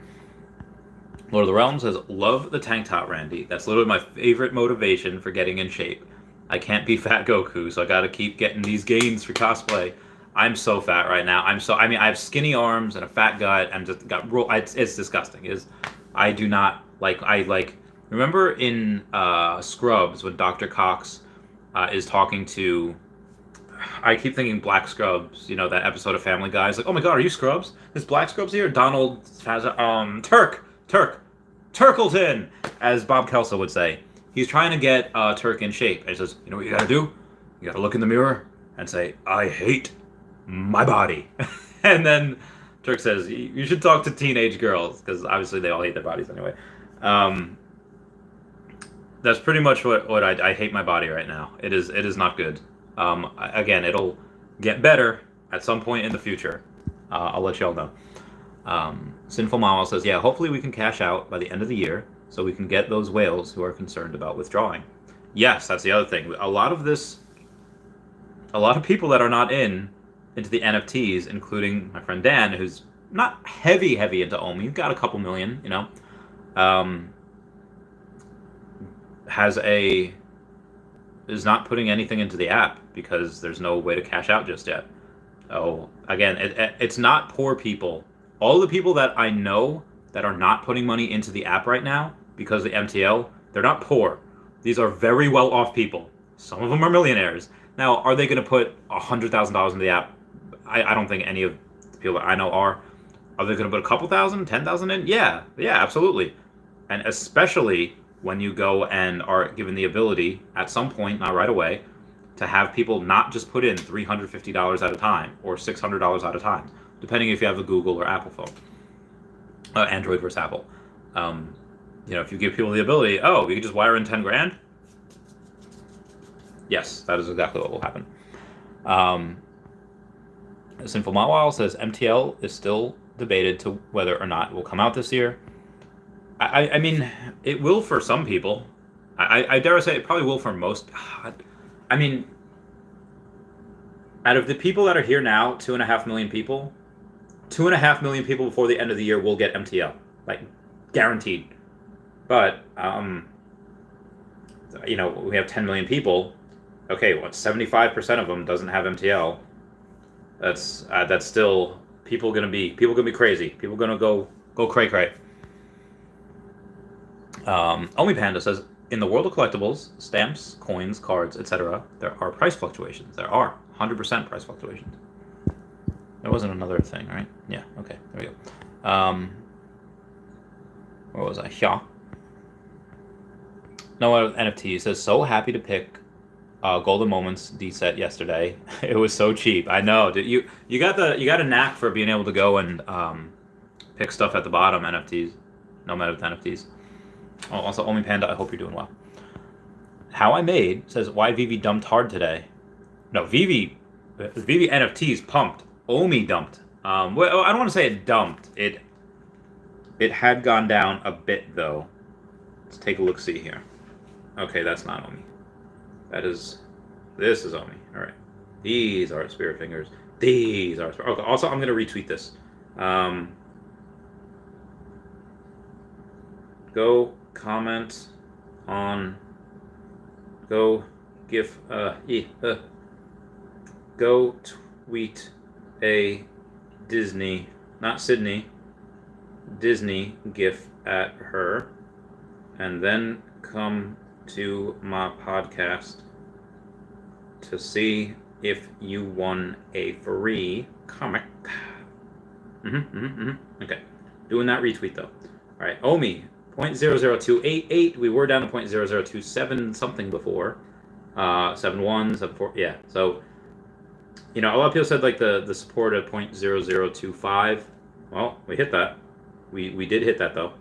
A: Lord of the Realms says, love the tank top, Randy. That's literally my favorite motivation for getting in shape. I can't be fat Goku, so I gotta keep getting these gains for cosplay. I'm so fat right now. I have skinny arms and a fat gut, and it's disgusting. I do not remember in Scrubs when Dr. Cox is talking to, I keep thinking Black Scrubs, that episode of Family Guy. It's like, oh my god, are you Scrubs? Is Black Scrubs here? Donald has Turkleton, as Bob Kelso would say. He's trying to get Turk in shape. And he says, you know what you gotta do? You gotta look in the mirror and say, I hate my body. And then Turk says, you should talk to teenage girls, because obviously they all hate their bodies anyway. That's pretty much what I hate my body right now. It is not good. Again, it'll get better at some point in the future. I'll let y'all know. Sinful Mama says, yeah, hopefully we can cash out by the end of the year so we can get those whales who are concerned about withdrawing. Yes, that's the other thing. A lot of people that are not into the NFTs, including my friend Dan, who's not heavy into Omi, he's got a couple million, is not putting anything into the app because there's no way to cash out just yet. Oh, again, it's not poor people. All the people that I know that are not putting money into the app right now because of the MTL, they're not poor. These are very well-off people. Some of them are millionaires. Now, are they going to put $100,000 into the app? I don't think any of the people that I know are. Are they going to put a couple thousand, 10,000 in? Yeah, absolutely. And especially when you go and are given the ability at some point, not right away, to have people not just put in $350 at a time or $600 at a time, depending if you have a Google or Apple phone, Android versus Apple. If you give people the ability, we can just wire in 10 grand. Yes, that is exactly what will happen. Sinful Mawile says MTL is still debated to whether or not it will come out this year. I mean, it will for some people. I dare say it probably will for most. I mean, out of the people that are here now, 2.5 million people, 2.5 million people before the end of the year will get MTL, like guaranteed. But we have 10 million people. Okay, 75% of them doesn't have MTL. That's still People gonna be crazy. People gonna go cray cray. Omi Panda says, in the world of collectibles, stamps, coins, cards, etc., there are price fluctuations. There are 100% price fluctuations. There wasn't another thing, right? Yeah. Okay. There we go. Where was I? Yeah. No NFT says, so happy to pick Golden Moments D set yesterday. It was so cheap. I know. You got a knack for being able to go and pick stuff at the bottom. NFTs. No matter with NFTs. Oh, also, Omi Panda, I hope you're doing well. How I Made says, why Veve dumped hard today? No, Veve NFTs pumped. Omi dumped. Well, I don't want to say it dumped. It had gone down a bit, though. Let's take a look-see here. Okay, that's not Omi. This is Omi. All right. These are Spirit Fingers. These are... Okay, also, I'm going to retweet this. Go comment on... Go give... Go tweet a Disney... Not Sydney. Disney GIF at her. And then come to my podcast to see if you won a free comic. Okay. Doing that retweet, though. All right. Omi, 0.00288. We were down to 0.0027 something before. 71, 74. Yeah. So, a lot of people said, like, the support at 0.0025. Well, we hit that. We did hit that, though.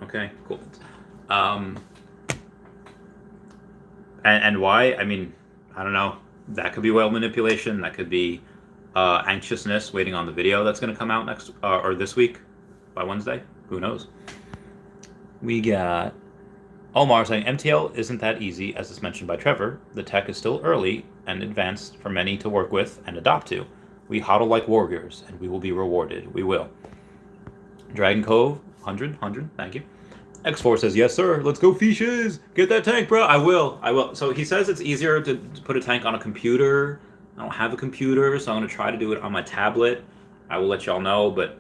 A: Okay, cool. And why? I mean, I don't know. That could be whale manipulation. That could be anxiousness, waiting on the video that's going to come out next or this week by Wednesday. Who knows? We got Omar saying MTL isn't that easy, as is mentioned by Trevor. The tech is still early and advanced for many to work with and adopt to. We hodl like warriors, and we will be rewarded. We will. Dragon Cove, 100, thank you. X4 says, yes, sir, let's go fishes. Get that tank, bro. I will. So he says it's easier to put a tank on a computer. I don't have a computer, so I'm going to try to do it on my tablet. I will let y'all know, but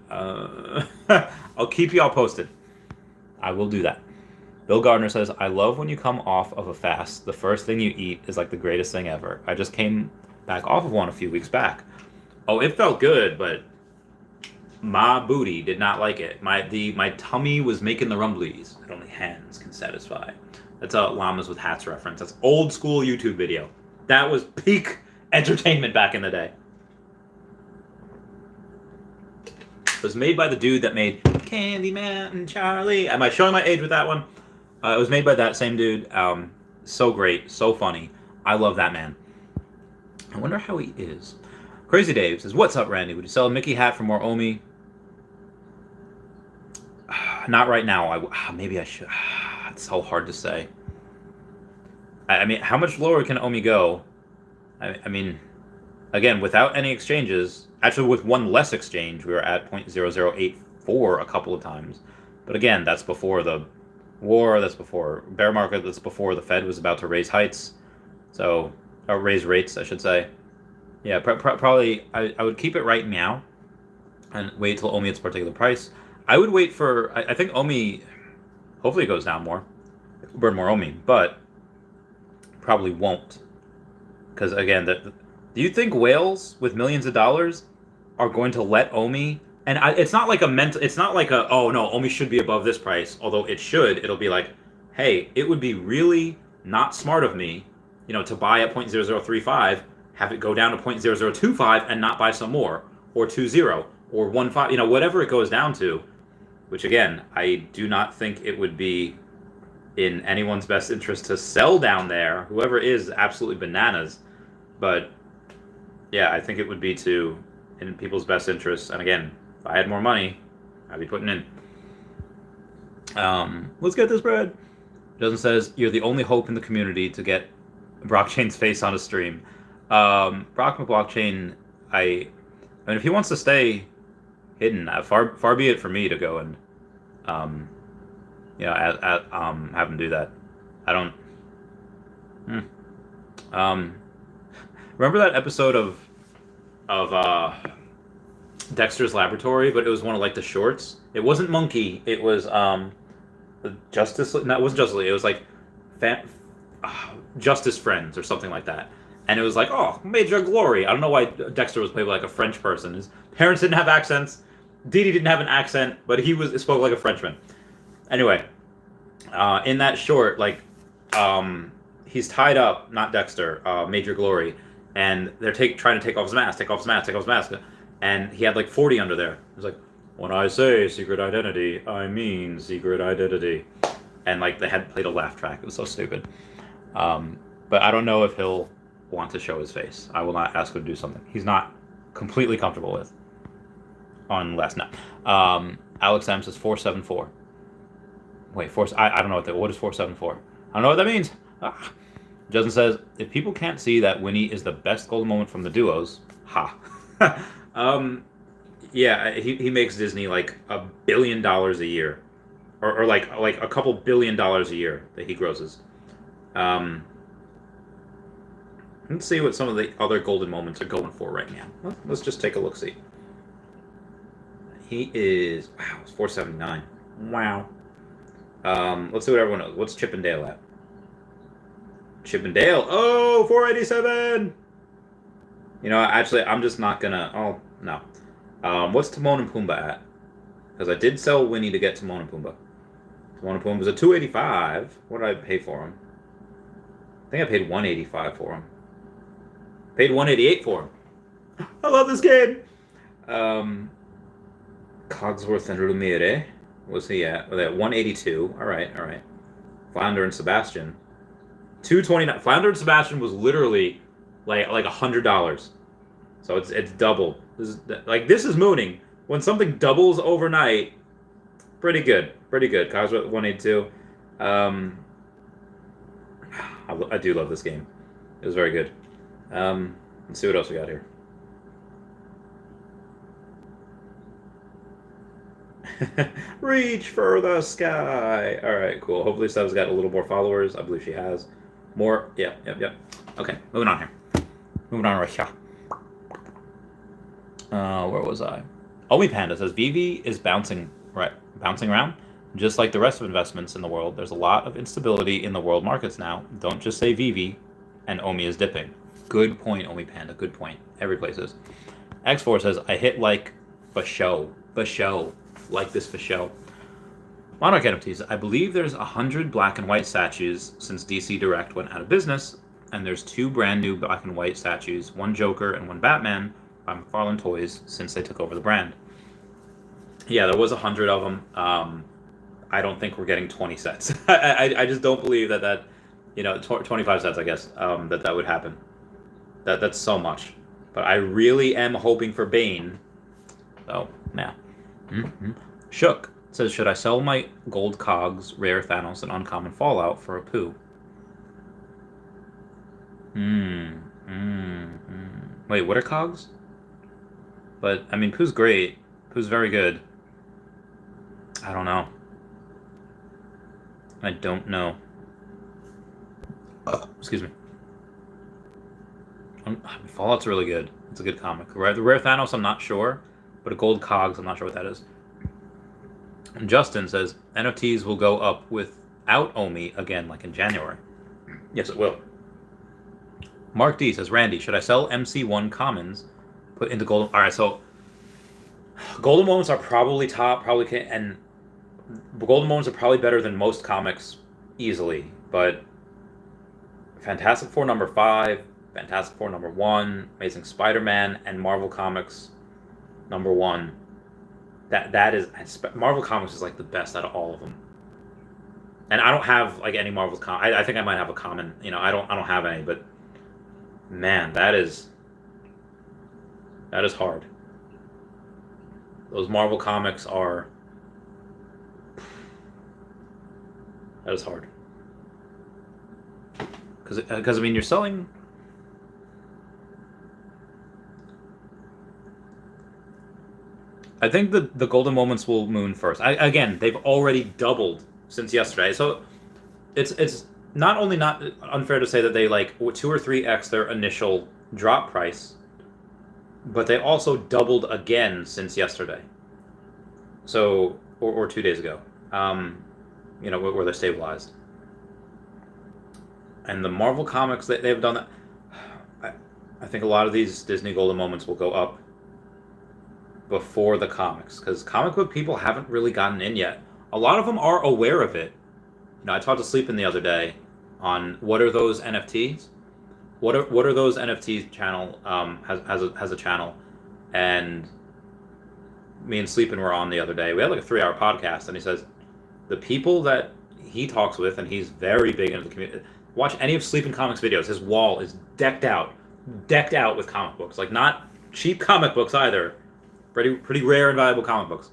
A: I'll keep y'all posted. I will do that. Bill Gardner says, I love when you come off of a fast. The first thing you eat is like the greatest thing ever. I just came back off of one a few weeks back. Oh, it felt good, but my booty did not like it. My tummy was making the rumblies that only hands can satisfy. That's a Llamas with Hats reference. That's old school YouTube video. That was peak entertainment back in the day. It was made by the dude that made Candy Mountain Charlie. Am I showing my age with that one? It was made by that same dude. So great, so funny. I love that man. I wonder how he is. Crazy Dave says, what's up, Randy? Would you sell a Mickey hat for more Omi? Not right now. Maybe I should. It's so hard to say. I mean, how much lower can Omi go? I mean, again, without any exchanges, actually with one less exchange, we were at 0.0084 a couple of times. But again, that's before the war, that's before bear market, that's before the Fed was about to raise heights. So, or raise rates, I should say. Yeah, probably I would keep it right now and wait till Omi hits a particular price. I would wait for, I think Omi, hopefully it goes down more. Burn more Omi, but probably won't. Because again, do you think whales with millions of dollars are going to let Omi, and it's not like oh no, Omi should be above this price, although it should. It'll be like, hey, it would be really not smart of me, to buy at 0.0035, have it go down to 0.0025 and not buy some more, or 20 or 15, whatever it goes down to, which again, I do not think it would be in anyone's best interest to sell down there. Whoever is absolutely bananas. But yeah, I think it would be in people's best interest. And again, if I had more money, I'd be putting in. Let's get this bread. Doesn't says, you're the only hope in the community to get Blockchain's face on a stream. Brock McBlockchain, I mean, if he wants to stay hidden, far be it for me to go and, have him do that. I don't. Remember that episode of Dexter's Laboratory, but it was one of like the shorts. It wasn't Monkey. It was Justice. No, it wasn't Justice League. It was like Justice Friends or something like that. And it was like, oh, Major Glory. I don't know why Dexter was played by like a French person. His parents didn't have accents. Dee Dee didn't have an accent, but he spoke like a Frenchman. Anyway, in that short, like, he's tied up, not Dexter, Major Glory, and they're trying to take off his mask, and he had like 40 under there. He was like, when I say secret identity, I mean secret identity. And like they had played a laugh track. It was so stupid. But I don't know if he'll want to show his face. I will not ask him to do something he's not completely comfortable with. Unless no. Alex M says 474. Wait, I don't know what is 474. I don't know what that means. Justin says, if people can't see that Winnie is the best golden moment from the duos, ha. Yeah, he makes Disney like $1 billion a year. Or like a couple $1 billion a year that he grosses. Let's see what some of the other golden moments are going for right now. Let's just take a look-see. He is, wow, it's 479. Wow. Let's see what everyone knows. What's Chippendale at? Chippendale, 487. You know, actually, I'm just not gonna. Oh no. What's Timon and Pumbaa at? Because I did sell Winnie to get Timon and Pumbaa. Timon and Pumbaa's at 285. What did I pay for him? I think I paid 185 for him. Paid 188 for him. I love this game. Cogsworth and Rumire. What's he at? Well, at 182. All right. Flounder and Sebastian. 229. Flounder and Sebastian was literally like $100. So it's double. This is mooning. When something doubles overnight, pretty good. Cogsworth 182. I do love this game. It was very good. Let's see what else we got here. Reach for the sky. All right, cool. Hopefully Seb's got a little more followers. I believe she has more. Yep. Okay, moving on here. Moving on right here. Where was I? Omi Panda says Veve is bouncing around. Just like the rest of investments in the world, there's a lot of instability in the world markets now. Don't just say Veve and Omi is dipping. Good point, Omi Panda. Good point. Every place is. X4 says, I hit like for show. Like this for show. Monarch NFTs. I believe there's 100 black and white statues since DC Direct went out of business, and there's 2 brand new black and white statues, one Joker and one Batman, by McFarlane Toys since they took over the brand. Yeah, there was 100 of them. I don't think we're getting 20 sets. I just don't believe that 25 sets, I guess, that would happen. That's so much. But I really am hoping for Bane. So, yeah. Shook says, should I sell my gold cogs, rare Thanos, and uncommon Fallout for a poo? Wait, what are cogs? But, I mean, poo's great. Poo's very good. I don't know. Excuse me. Fallout's really good. It's a good comic. The rare Thanos, I'm not sure. But a gold cogs, I'm not sure what that is. And Justin says, NFTs will go up without Omi again, like in January. Yes, it will. Mark D says, Randy, should I sell MC1 commons, put into golden? All right, so golden moments are probably top, and golden moments are probably better than most comics easily. But Fantastic Four number 5, Fantastic Four number 1, Amazing Spider-Man, and Marvel Comics number 1. That is Marvel Comics is like the best out of all of them. And I don't have like any Marvel I think I might have a common. I don't have any, but man, that is hard. Those Marvel Comics are. That is hard. Because I mean, you're selling. I think the golden moments will moon first. Again, they've already doubled since yesterday, so it's not only not unfair to say that they like 2 or 3x their initial drop price, but they also doubled again since yesterday. So, or 2 days ago. Where they're stabilized. And the Marvel comics, they've done that. I think a lot of these Disney Golden Moments will go up before the comics, because comic book people haven't really gotten in yet. A lot of them are aware of it. I talked to Sleepin the other day on what are those NFTs? What are those NFTs channel has a channel, and me and Sleepin were on the other day. We had like a 3-hour podcast, and he says the people that he talks with, and he's very big into the community. Watch any of Sleepin Comics videos. His wall is decked out with comic books, like not cheap comic books either. Pretty rare and valuable comic books,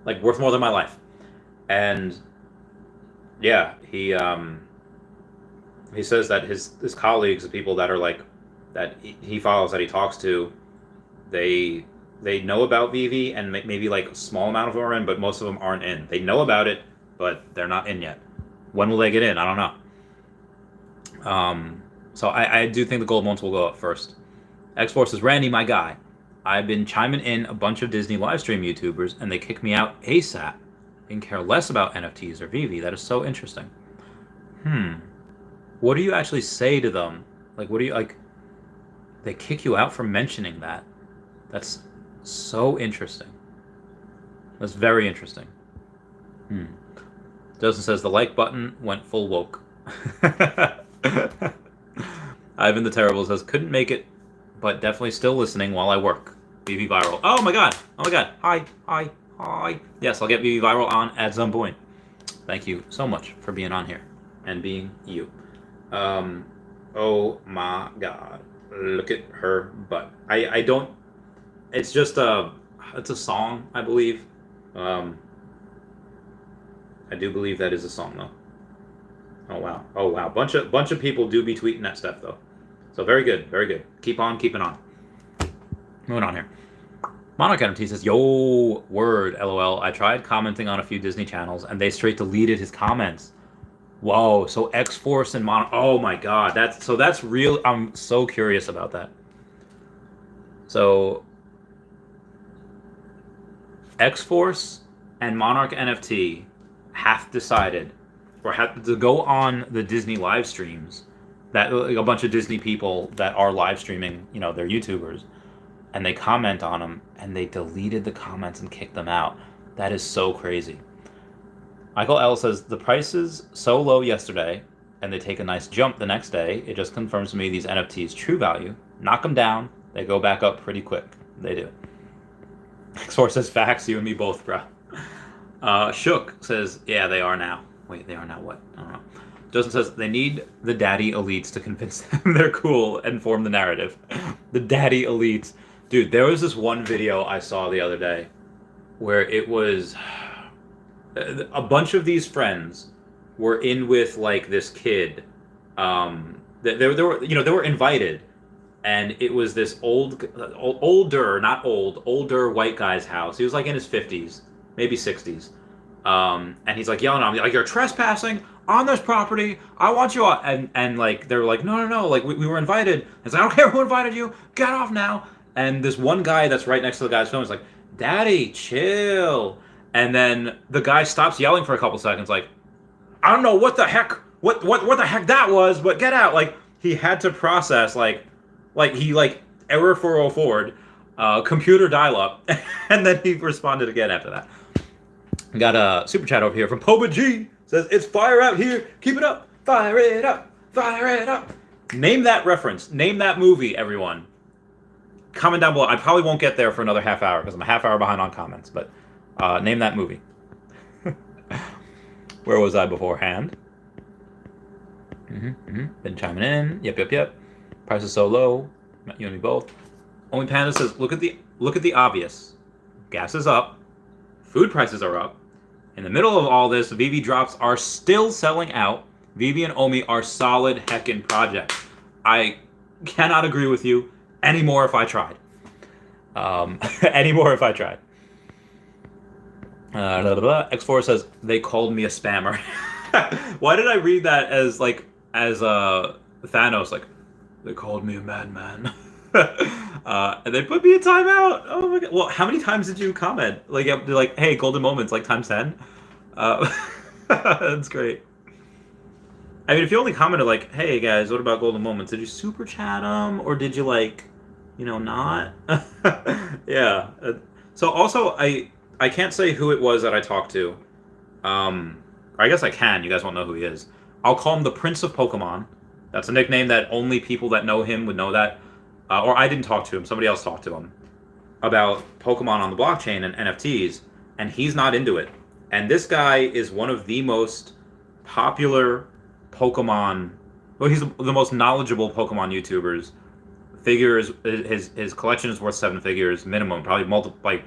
A: like worth more than my life. And yeah, he says that his colleagues, the people that are like that he follows, that he talks to, they know about Veve, and maybe like a small amount of them are in, but most of them aren't in. They know about it, but they're not in yet. When will they get in? I don't know. So I do think the gold ones will go up first. X-Force says, Randy, my guy, I've been chiming in a bunch of Disney livestream YouTubers, and they kick me out ASAP. And care less about NFTs or Veve. That is so interesting. What do you actually say to them? Like, what do you, like, they kick you out for mentioning that? That's so interesting. That's very interesting. Justin says, the like button went full woke. Ivan the Terrible says, couldn't make it, but definitely still listening while I work. Veve Viral. Oh my god. Hi. Yes, I'll get Veve Viral on at some point. Thank you so much for being on here and being you. Oh my god. Look at her butt. I don't... It's just it's a song, I believe. I do believe that is a song, though. Oh wow. Bunch of people do be tweeting that stuff, though. So very good. Keep on keeping on. Moving on here. Monarch NFT says, yo, word, LOL. I tried commenting on a few Disney channels, and they straight deleted his comments. Whoa, so X-Force and Monarch... Oh my god, that's real... I'm so curious about that. So, X-Force and Monarch NFT have decided, or have to go on the Disney live streams, that like, a bunch of Disney people that are live streaming, they're YouTubers, and they comment on them, and they deleted the comments and kicked them out. That is so crazy. Michael L. says, the prices so low yesterday, and they take a nice jump the next day. It just confirms to me these NFTs' true value. Knock them down, they go back up pretty quick. They do. X4 says, facts, you and me both, bro. Shook says, yeah, they are now. Wait, they are now what? I don't know. Justin says, they need the daddy elites to convince them they're cool and form the narrative. The daddy elites. Dude, there was this one video I saw the other day where it was a bunch of these friends were in with like this kid. They were invited, and it was this older white guy's house. He was like in his 50s, maybe 60s. And he's like yelling at me, like, you're trespassing on this property. I want you out. And like, they were like, no. Like, we were invited. It's like, I don't care who invited you. Get off now. And this one guy that's right next to the guy's phone is like, Daddy, chill. And then the guy stops yelling for a couple seconds, like, I don't know what the heck that was, but get out. Like, he had to process, like he, like, error 404'd, computer dial-up, and then he responded again after that. We got a super chat over here from Poba G. Says, it's fire out here. Keep it up. Fire it up. Fire it up. Name that reference. Name that movie, everyone. Comment down below. I probably won't get there for another half hour because I'm a half hour behind on comments, but name that movie. Where was I beforehand? Been chiming in. Yep. Price is so low. You and me both. Only Panda says, look at the obvious. Gas is up. Food prices are up. In the middle of all this, Veve drops are still selling out. Veve and Omi are solid heckin' projects. I cannot agree with you anymore if I tried. X4 says, they called me a spammer. Why did I read that as Thanos, like, they called me a madman? And they put me in timeout. Oh my god. Well, how many times did you comment? Like, hey, golden moments, like times 10. That's great. I mean, if you only commented like, hey guys, what about golden moments? Did you super chat them or did you like, not? Yeah. So also, I can't say who it was that I talked to. Or I guess I can. You guys won't know who he is. I'll call him the Prince of Pokemon. That's a nickname that only people that know him would know that. Or I didn't talk to him. Somebody else talked to him about Pokemon on the blockchain and NFTs, and he's not into it. And this guy is one of the most popular Pokemon. Well, he's the most knowledgeable Pokemon YouTubers. Figures his collection is worth 7 figures minimum, probably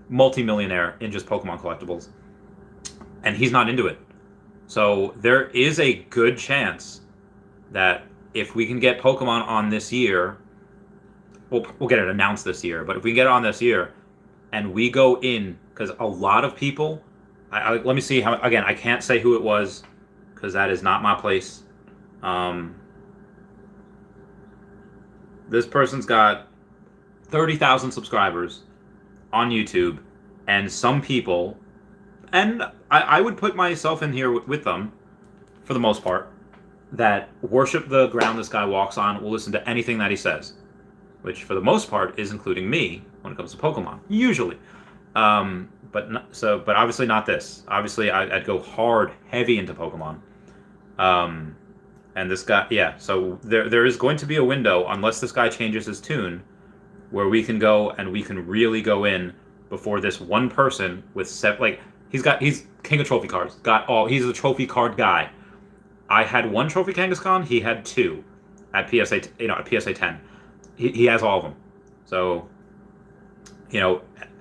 A: multi-millionaire in just Pokemon collectibles, and he's not into it. So there is a good chance that if we can get Pokemon on this year, we'll get it announced this year. But if we get it on this year, and we go in, because a lot of people, let me see how. Again, I can't say who it was because that is not my place. This person's got 30,000 subscribers on YouTube, and some people, and I would put myself in here with them, for the most part, that worship the ground this guy walks on, will listen to anything that he says, which for the most part is including me when it comes to Pokemon, usually. But obviously not this. Obviously, I'd go heavy into Pokemon. And this guy, yeah. So there is going to be a window, unless this guy changes his tune, where we can go and we can really go in before this one person with he's king of trophy cards. He's a trophy card guy. I had 1 trophy Kangaskhan. He had 2 at PSA. At PSA 10. He has all of them. So,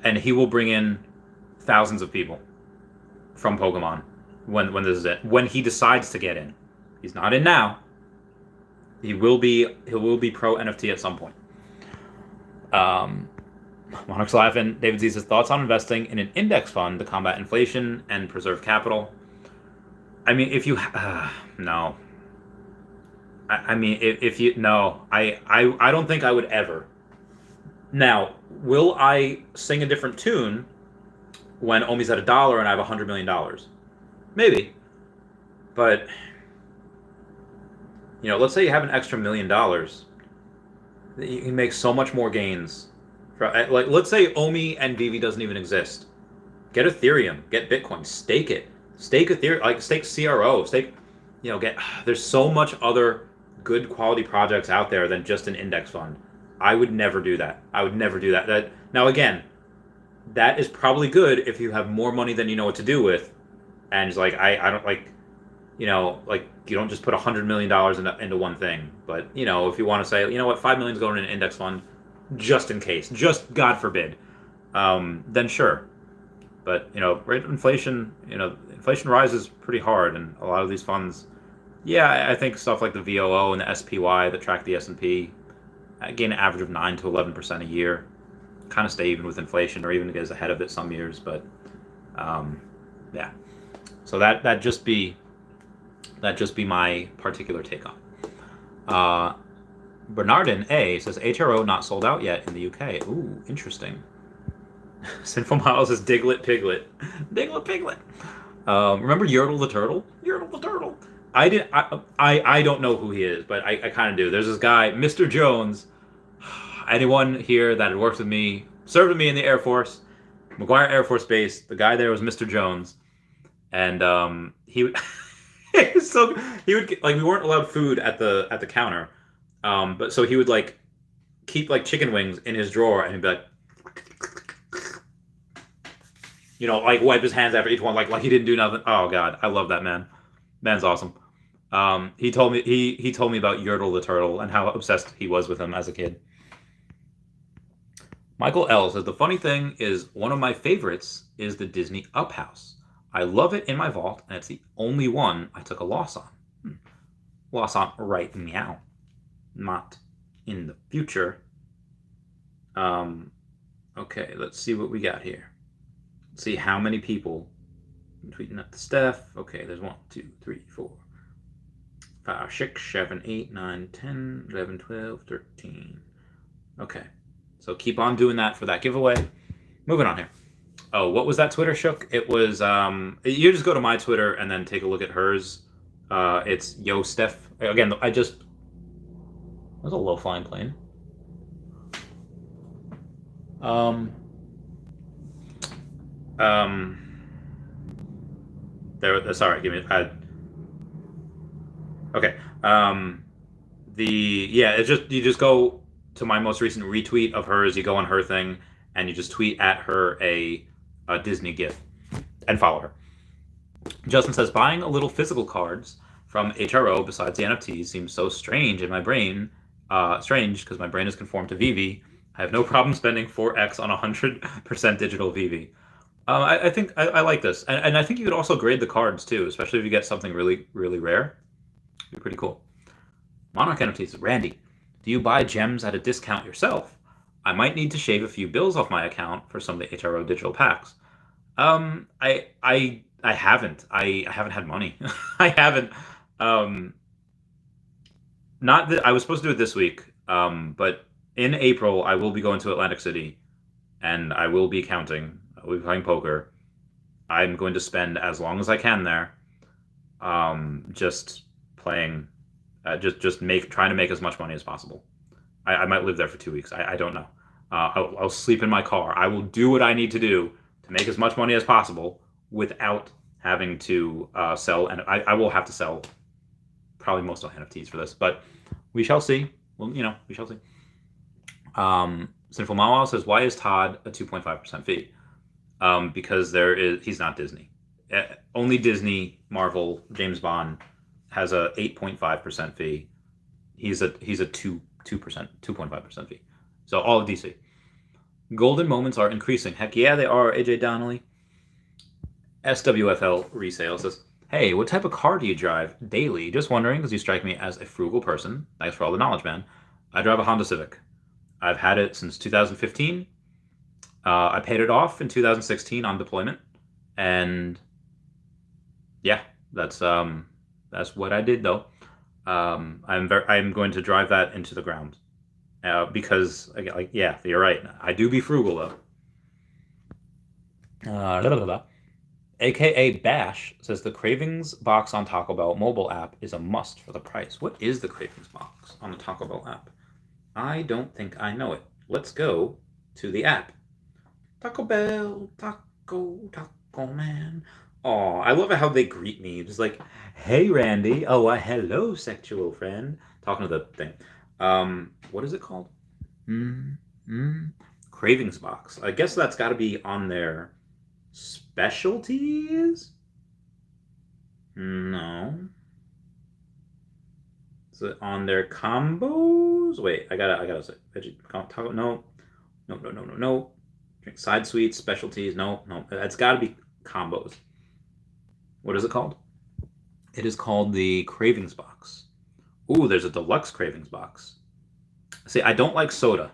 A: and he will bring in thousands of people from Pokemon when this is it. When he decides to get in. He's not in now. He will be pro NFT at some point. Monarch's laughing. David Z says, thoughts on investing in an index fund to combat inflation and preserve capital. I mean, if you no. I don't think I would ever. Now, will I sing a different tune when Omi's at $1 and I have $100 million? Maybe. But let's say you have an extra $1 million. You can make so much more gains. Let's say Omi and Veve doesn't even exist. Get Ethereum, get Bitcoin, stake it. Stake Ethereum, stake CRO, there's so much other good quality projects out there than just an index fund. I would never do that. Now again, that is probably good if you have more money than you know what to do with. And it's I don't you don't just put $100 million into one thing. But, if you want to say, $5 million is going in an index fund, just in case, just God forbid, then sure. But, inflation rises pretty hard, and a lot of these funds, I think stuff like the VOO and the SPY that track the S&P gain an average of 9 to 11% a year, kind of stay even with inflation or even get ahead of it some years. But, yeah. So that'd just be my particular take on. Bernardin A says HRO not sold out yet in the UK. Ooh, interesting. Sinful Miles says Diglett Piglet. Diglett Piglet. Remember Yertle the Turtle? Yertle the Turtle. I don't know who he is, but I kind of do. There's this guy, Mr. Jones. Anyone here that had worked with me, served with me in the Air Force, McGuire Air Force Base, the guy there was Mr. Jones. And he would he would we weren't allowed food at the counter. But so he would keep chicken wings in his drawer and he'd be wipe his hands after each one like he didn't do nothing. Oh god, I love that man. Man's awesome. He told me he told me about Yertle the Turtle and how obsessed he was with him as a kid. Michael L says the funny thing is one of my favorites is the Disney Up House. I love it in my vault, and it's the only one I took a loss on. Loss on right meow. Not in the future. Okay, let's see what we got here. Let's see how many people tweeting at the staff. Okay, there's 1, 2, 3, 4, 5, 6, 7, 8, 9, 10, 11, 12, 13, Okay. So keep on doing that for that giveaway. Moving on here. Oh, what was that Twitter shook? It was you just go to my Twitter and then take a look at hers. It's Yo Steph. Again, that was a low flying plane. There. Sorry, give me. Okay. It's just you just go to my most recent retweet of hers. You go on her thing and you just tweet at her a Disney GIF and follow her. Justin says buying a little physical cards from HRO besides the NFTs seems so strange in my brain. Strange because my brain is conformed to Veve. I have no problem spending 4x on 100% digital Veve. I think I like this, and I think you could also grade the cards too, especially if you get something really, really rare. It'd be pretty cool. Monarch NFTs. Randy, do you buy gems at a discount yourself? I might need to shave a few bills off my account for some of the HRO digital packs. I haven't. I haven't had money. I haven't. Not that I was supposed to do it this week. But in April I will be going to Atlantic City, and I will be counting. I will be playing poker. I'm going to spend as long as I can there. Just playing. Trying to make as much money as possible. I might live there for 2 weeks. I don't know. I'll sleep in my car. I will do what I need to do to make as much money as possible without having to sell. And I will have to sell probably most of NFTs for this, but we shall see. Well, we shall see. Sinful Mawa says, why is Todd a 2.5% fee? Because he's not Disney. Only Disney, Marvel, James Bond has a 8.5% fee. He's a 2.5% fee. So all of DC. Golden moments are increasing. Heck yeah, they are. AJ Donnelly. SWFL resale says, hey, what type of car do you drive daily? Just wondering, because you strike me as a frugal person. Thanks for all the knowledge, man. I drive a Honda Civic. I've had it since 2015. I paid it off in 2016 on deployment, and yeah, that's what I did though. I'm going to drive that into the ground because yeah, you're right. I do be frugal though. AKA Bash says the Cravings box on Taco Bell mobile app is a must for the price. What is the Cravings box on the Taco Bell app? I don't think I know it. Let's go to the app. Taco Bell, taco man. Oh, I love how they greet me. Just like, hey, Randy. Oh, hello, sexual friend. Talking to the thing. What is it called? Cravings box. I guess that's got to be on their specialties? No. Is it on their combos? Wait, I gotta say. No. Drink side sweets, specialties. No. It's got to be combos. What is it called? It is called the Cravings box. Ooh, there's a deluxe Cravings box. See, I don't like soda.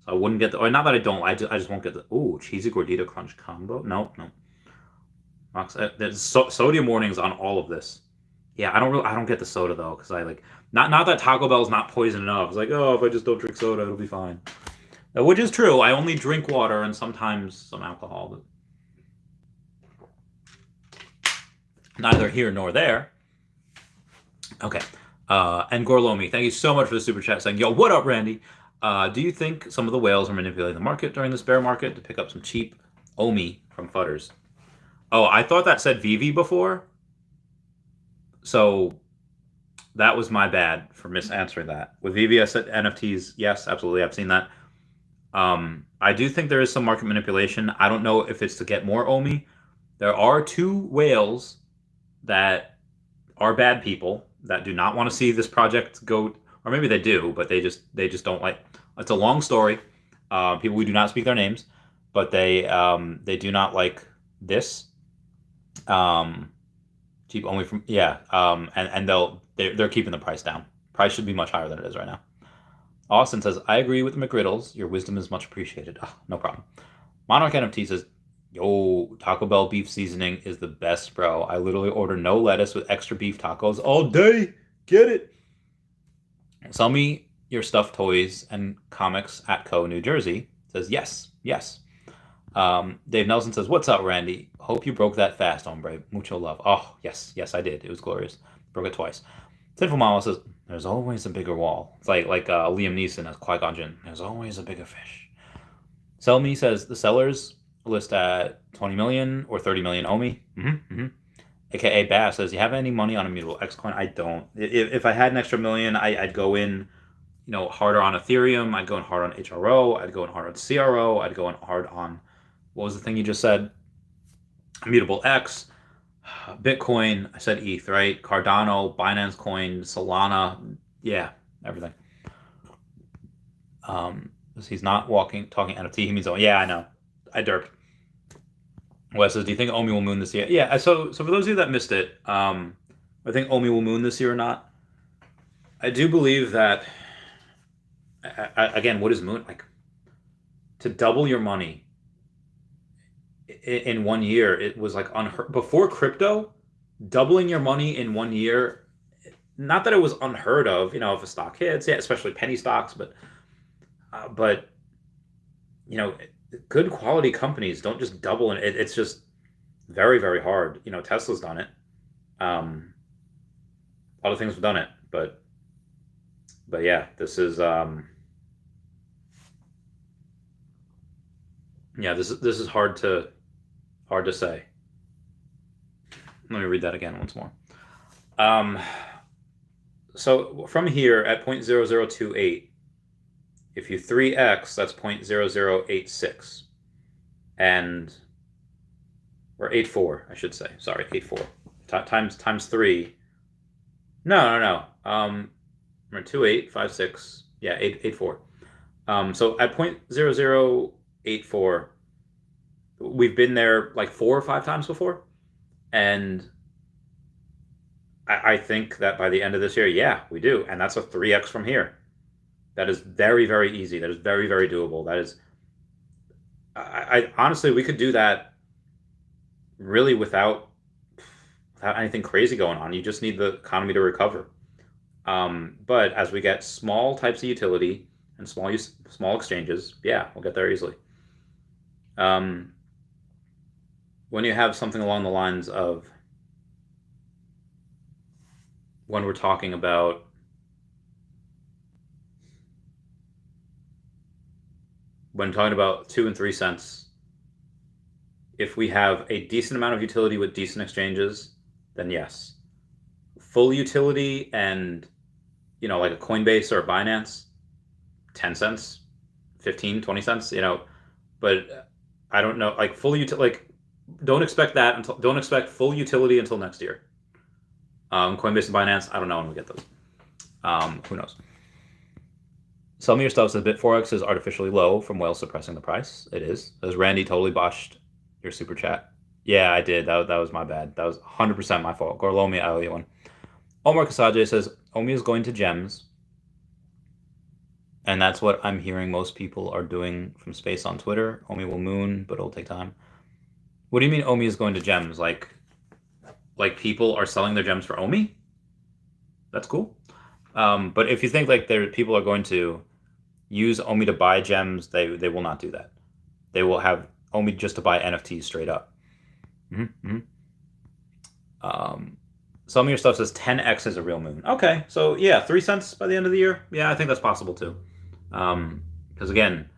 A: So I wouldn't get or not that I don't. I just won't get the cheesy gordita crunch combo. No. There's sodium warnings on all of this. Yeah, I don't get the soda though, because I like not that Taco Bell's not poison enough. It's like, oh, if I just don't drink soda, it'll be fine. Which is true. I only drink water and sometimes some alcohol, but neither here nor there. Okay. And Gorlomi, thank you so much for the super chat saying, yo, what up, Randy? Do you think some of the whales are manipulating the market during this bear market to pick up some cheap OMI from Fudders? Oh, I thought that said Veve before. So that was my bad for misanswering that. With Veve, I said NFTs. Yes, absolutely. I've seen that. I do think there is some market manipulation. I don't know if it's to get more OMI. There are 2 whales that are bad people that do not want to see this project go, or maybe they do, but they just don't like. It's a long story. People, we do not speak their names, but they do not like this. Cheap only from and they're keeping the price down. Price should be much higher than it is right now. Austin says, I agree with the McGriddles. Your wisdom is much appreciated. Oh, no problem. Monarch NFT says, yo, Taco Bell beef seasoning is the best, bro. I literally order no lettuce with extra beef tacos all day. Get it? Sell me your stuffed toys and comics at Co. New Jersey says yes, yes. Dave Nelson says, "What's up, Randy? Hope you broke that fast, hombre. Mucho love." Oh, yes, yes, I did. It was glorious. Broke it twice. Sinful Mama says, "There's always a bigger wall." It's like Liam Neeson as Qui-Gon Jinn. There's always a bigger fish. Sell Me says the sellers list at 20 million or 30 million OMI. AKA Bass says, "You have any money on Immutable X coin?" I don't. If I had an extra million, I'd go in, harder on Ethereum. I'd go in hard on HRO. I'd go in hard on CRO. I'd go in hard on, what was the thing you just said? Immutable X, Bitcoin. I said ETH, right? Cardano, Binance Coin, Solana. Yeah, everything. He's not talking NFT. He means, yeah, I know. I derped. Wes says, "Do you think Omi will moon this year?" Yeah. So for those of you that missed it, I think Omi will moon this year or not. I do believe that. Again, what is moon like? To double your money in 1 year, it was like unheard before crypto. Doubling your money in 1 year, not that it was unheard of. If a stock hits, yeah, especially penny stocks, but good quality companies don't just double, and it's just very, very hard. Tesla's done it. A lot of things have done it, but yeah, this is this is hard to say. Let me read that again once more. So from here at 0.0028, if you 3x, that's 0.0086, or 84, I should say. Sorry, 84 times 3. No. 2856. Yeah, 84. So at 0.0084, we've been there like 4 or 5 times before, and I think that by the end of this year, yeah, we do, and that's a 3x from here. That is very, very easy. That is very, very doable. That is, I honestly, we could do that really without anything crazy going on. You just need the economy to recover. But as we get small types of utility and small exchanges, yeah, we'll get there easily. When you have something along the lines of, when we're talking about when talking about 2 and 3 cents, if we have a decent amount of utility with decent exchanges, then yes. Full utility and, like a Coinbase or a Binance, 10 cents, 15, 20 cents, but I don't know, like full utility, like don't expect full utility until next year. Coinbase and Binance, I don't know when we get those. Who knows? Some of your stuff says BitForex is artificially low from whales suppressing the price. It is. As Randy totally botched your super chat. Yeah, I did. That was my bad. That was 100% my fault. Gorlomi, I owe you one. Omar Kasaje says, Omi is going to gems. And that's what I'm hearing most people are doing from space on Twitter. Omi will moon, but it'll take time. What do you mean Omi is going to gems? Like people are selling their gems for Omi? That's cool. But if you think like people are going to use Omi to buy gems, they will not do that. They will have Omi just to buy NFTs straight up. Some of your stuff says 10x is a real moon. Okay, so yeah, 3 cents by the end of the year. Yeah, I think that's possible too. Because again,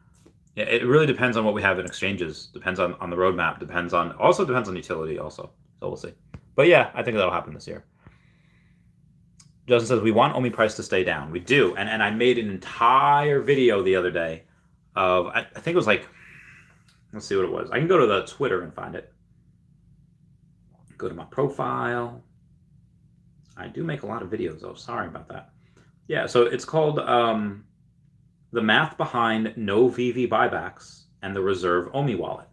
A: it really depends on what we have in exchanges. Depends on the roadmap. Depends on utility also. So we'll see. But yeah, I think that'll happen this year. Justin says, we want Omi price to stay down. We do. And I made an entire video the other day of, I think it was like, let's see what it was. I can go to the Twitter and find it. Go to my profile. I do make a lot of videos, though. Sorry about that. Yeah, so it's called The Math Behind No Veve Buybacks and the Reserve Omi Wallet.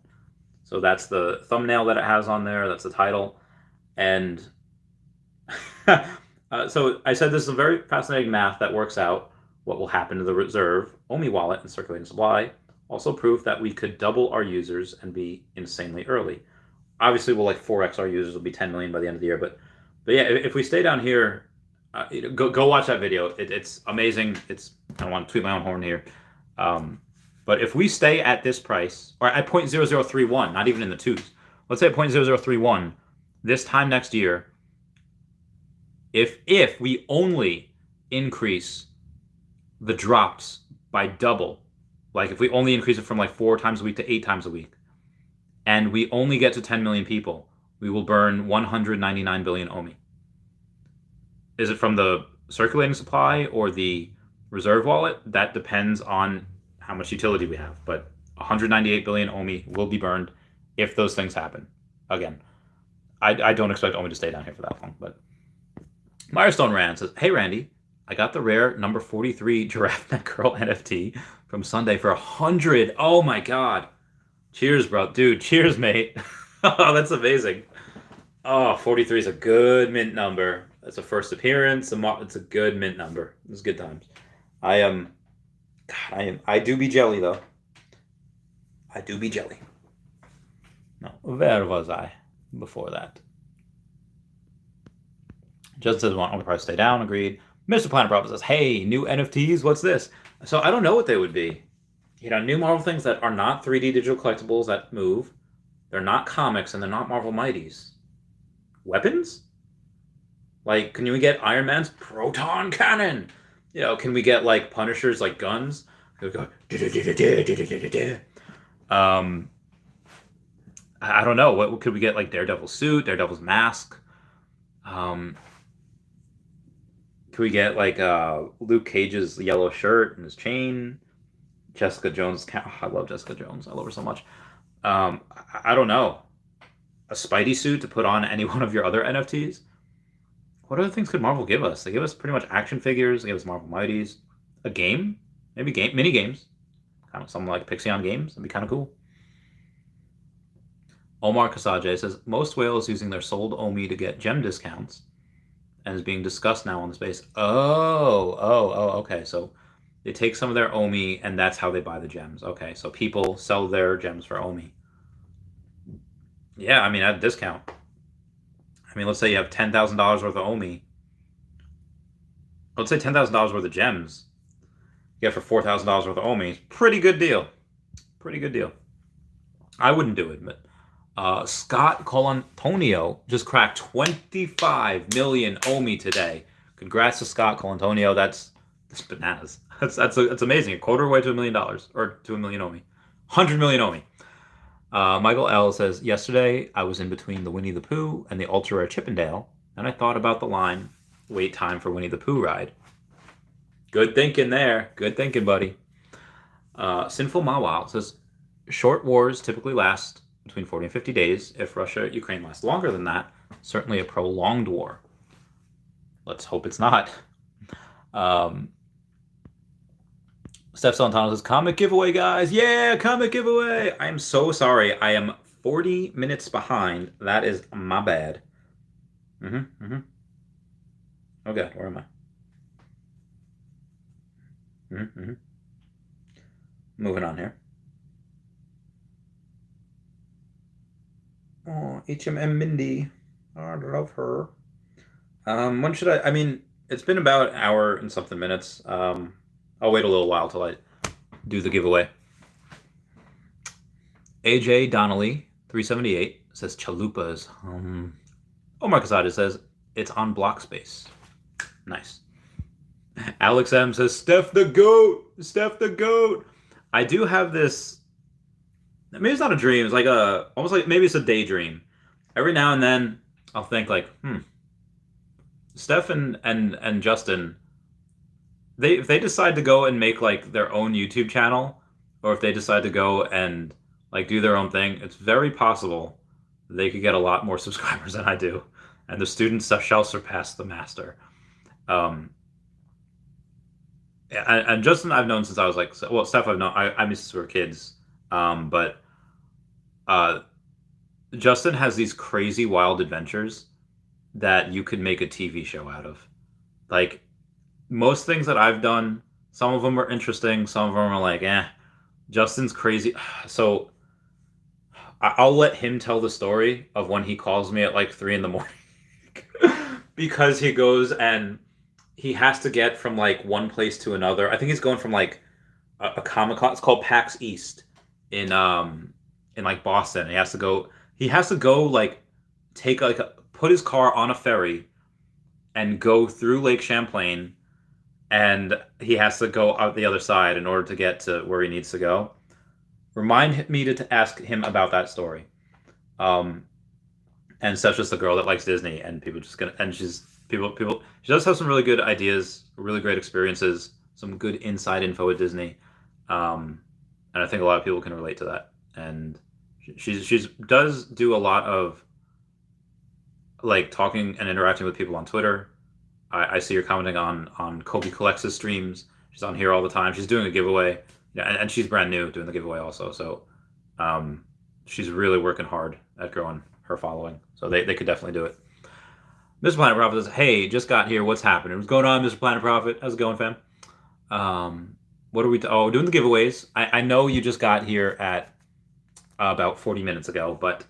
A: So that's the thumbnail that it has on there. That's the title. And so I said this is a very fascinating math that works out what will happen to the Reserve Omi Wallet and circulating supply. Also proof that we could double our users and be insanely early. Obviously, we'll like 4x our users, will be 10 million by the end of the year. But yeah, if we stay down here, Go watch that video. It's amazing. I don't want to tweet my own horn here. But if we stay at this price, or at 0.0031, not even in the twos, let's say at 0.0031, this time next year, if we only increase the drops by double, like if we only increase it from like 4 times a week to 8 times a week, and we only get to 10 million people, we will burn 199 billion Omi. Is it from the circulating supply or the reserve wallet? That depends on how much utility we have. But 198 billion Omi will be burned if those things happen. Again, I don't expect Omi to stay down here for that long. But Milestone Rand says, hey, Randy, I got the rare number 43 Giraffe Neck Curl NFT from Sunday for 100. Oh, my God. Cheers, bro. Dude, cheers, mate. Oh, that's amazing. Oh, 43 is a good mint number. That's a first appearance. It's a good mint number. It's good times. I do be jelly, though. I do be jelly. No, where was I before that? Justin says, want to probably stay down. Agreed. Mr. Planet Prophet says, hey, new NFTs. What's this? So I don't know what they would be. New Marvel things that are not 3D digital collectibles that move. They're not comics, and they're not Marvel Mighties. Weapons? Like, can we get Iron Man's proton cannon? Can we get, like, Punisher's, like, guns? Go, I don't know. What could we get? Like, Daredevil's suit, Daredevil's mask? Could we get, like, Luke Cage's yellow shirt and his chain? Jessica Jones. I love Jessica Jones. I love her so much. I don't know. A Spidey suit to put on any one of your other NFTs? What other things could Marvel give us? They give us pretty much action figures. They give us Marvel Mighties. A game? Maybe mini games. Kind of something like Pixion games. That'd be kind of cool. Omar Kasaje says, most whales using their sold Omi to get gem discounts and is being discussed now on the space. Okay. So they take some of their Omi and that's how they buy the gems. Okay, so people sell their gems for Omi. Yeah, at a discount. Let's say you have $10,000 worth of Omi. Let's say $10,000 worth of gems. You get for $4,000 worth of Omi. Pretty good deal. I wouldn't do it, but Scott Colantonio just cracked 25 million Omi today. Congrats to Scott Colantonio. That's bananas. That's amazing. A quarter way to $1 million, or to 1 million Omi. 100 million Omi. Michael L. says, yesterday I was in between the Winnie the Pooh and the ultra rare Chippendale, and I thought about the line, wait time for Winnie the Pooh ride. Good thinking there. Good thinking, buddy. Sinful Mawal says, short wars typically last between 40 and 50 days. If Russia-Ukraine lasts longer than that, certainly a prolonged war. Let's hope it's not. Steph Santana says, comic giveaway, guys. Yeah, comic giveaway. I am so sorry. I am 40 minutes behind. That is my bad. Okay, where am I? Moving on here. Oh, HMM Mindy. Oh, I love her. When should it's been about an hour and something minutes. I'll wait a little while till I do the giveaway. AJ Donnelly, 378, says chalupas. Omar Casada says it's on block space. Nice. Alex M says, Steph the GOAT. I do have this, maybe it's not a dream, it's like almost like, maybe it's a daydream. Every now and then I'll think like, Steph and Justin, if they decide to go and make like their own YouTube channel, or if they decide to go and like do their own thing, it's very possible they could get a lot more subscribers than I do, and the student shall surpass the master. And Justin I've known since I was like, well, Steph I've known, I since we were kids, but Justin has these crazy wild adventures that you could make a TV show out of. Like, most things that I've done, some of them are interesting, some of them are like, Justin's crazy. So I'll let him tell the story of when he calls me at like 3 a.m. because he goes and he has to get from like one place to another. I think he's going from like a Comic Con. It's called PAX East in like Boston. He has to go like take like put his car on a ferry and go through Lake Champlain, and he has to go out the other side in order to get to where he needs to go. Remind me to ask him about that story. And Steph's just a girl that likes Disney, and people just gonna and she's people. She does have some really good ideas, really great experiences, some good inside info at Disney, and I think a lot of people can relate to that. And she's does do a lot of like talking and interacting with people on Twitter. I see her commenting on Kobe Collects' streams. She's on here all the time. She's doing a giveaway, yeah, and she's brand new doing the giveaway also. So she's really working hard at growing her following. So they could definitely do it. Mr. Planet Profit says, "Hey, just got here. What's happening? What's going on, Mr. Planet Profit? How's it going, fam? What are we? Doing the giveaways. I know you just got here at about 40 minutes ago, but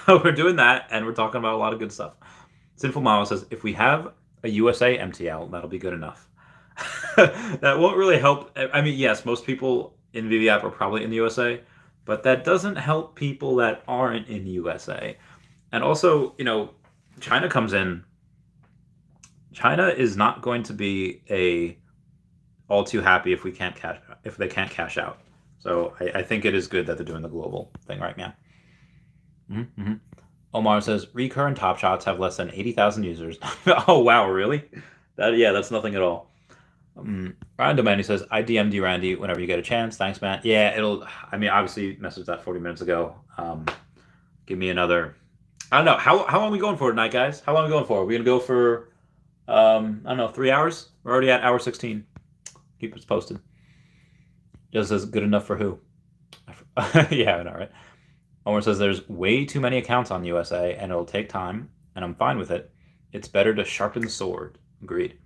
A: we're doing that, and we're talking about a lot of good stuff." Sinful Mama says, "If we have a USA MTL, that'll be good enough." That won't really help. I mean, yes, most people in Veve app are probably in the USA, but that doesn't help people that aren't in the USA. And also, China comes in. China is not going to be all too happy if they can't cash out. So I think it is good that they're doing the global thing right now. Mm-hmm. Omar says Recur and Top Shots have less than 80,000 users. Oh wow, really? That's nothing at all. Ryan Domani says, "I DM'd you, Randy, whenever you get a chance. Thanks, man." Yeah, obviously messaged that 40 minutes ago. Give me another. I don't know. How long are we going for tonight, guys? How long are we going for? Are we gonna go for I don't know, 3 hours? We're already at hour 16. Keep us posted. Just as good enough for who? Yeah, I know, right? Omar says there's way too many accounts on USA and it'll take time, and I'm fine with it. It's better to sharpen the sword. Agreed.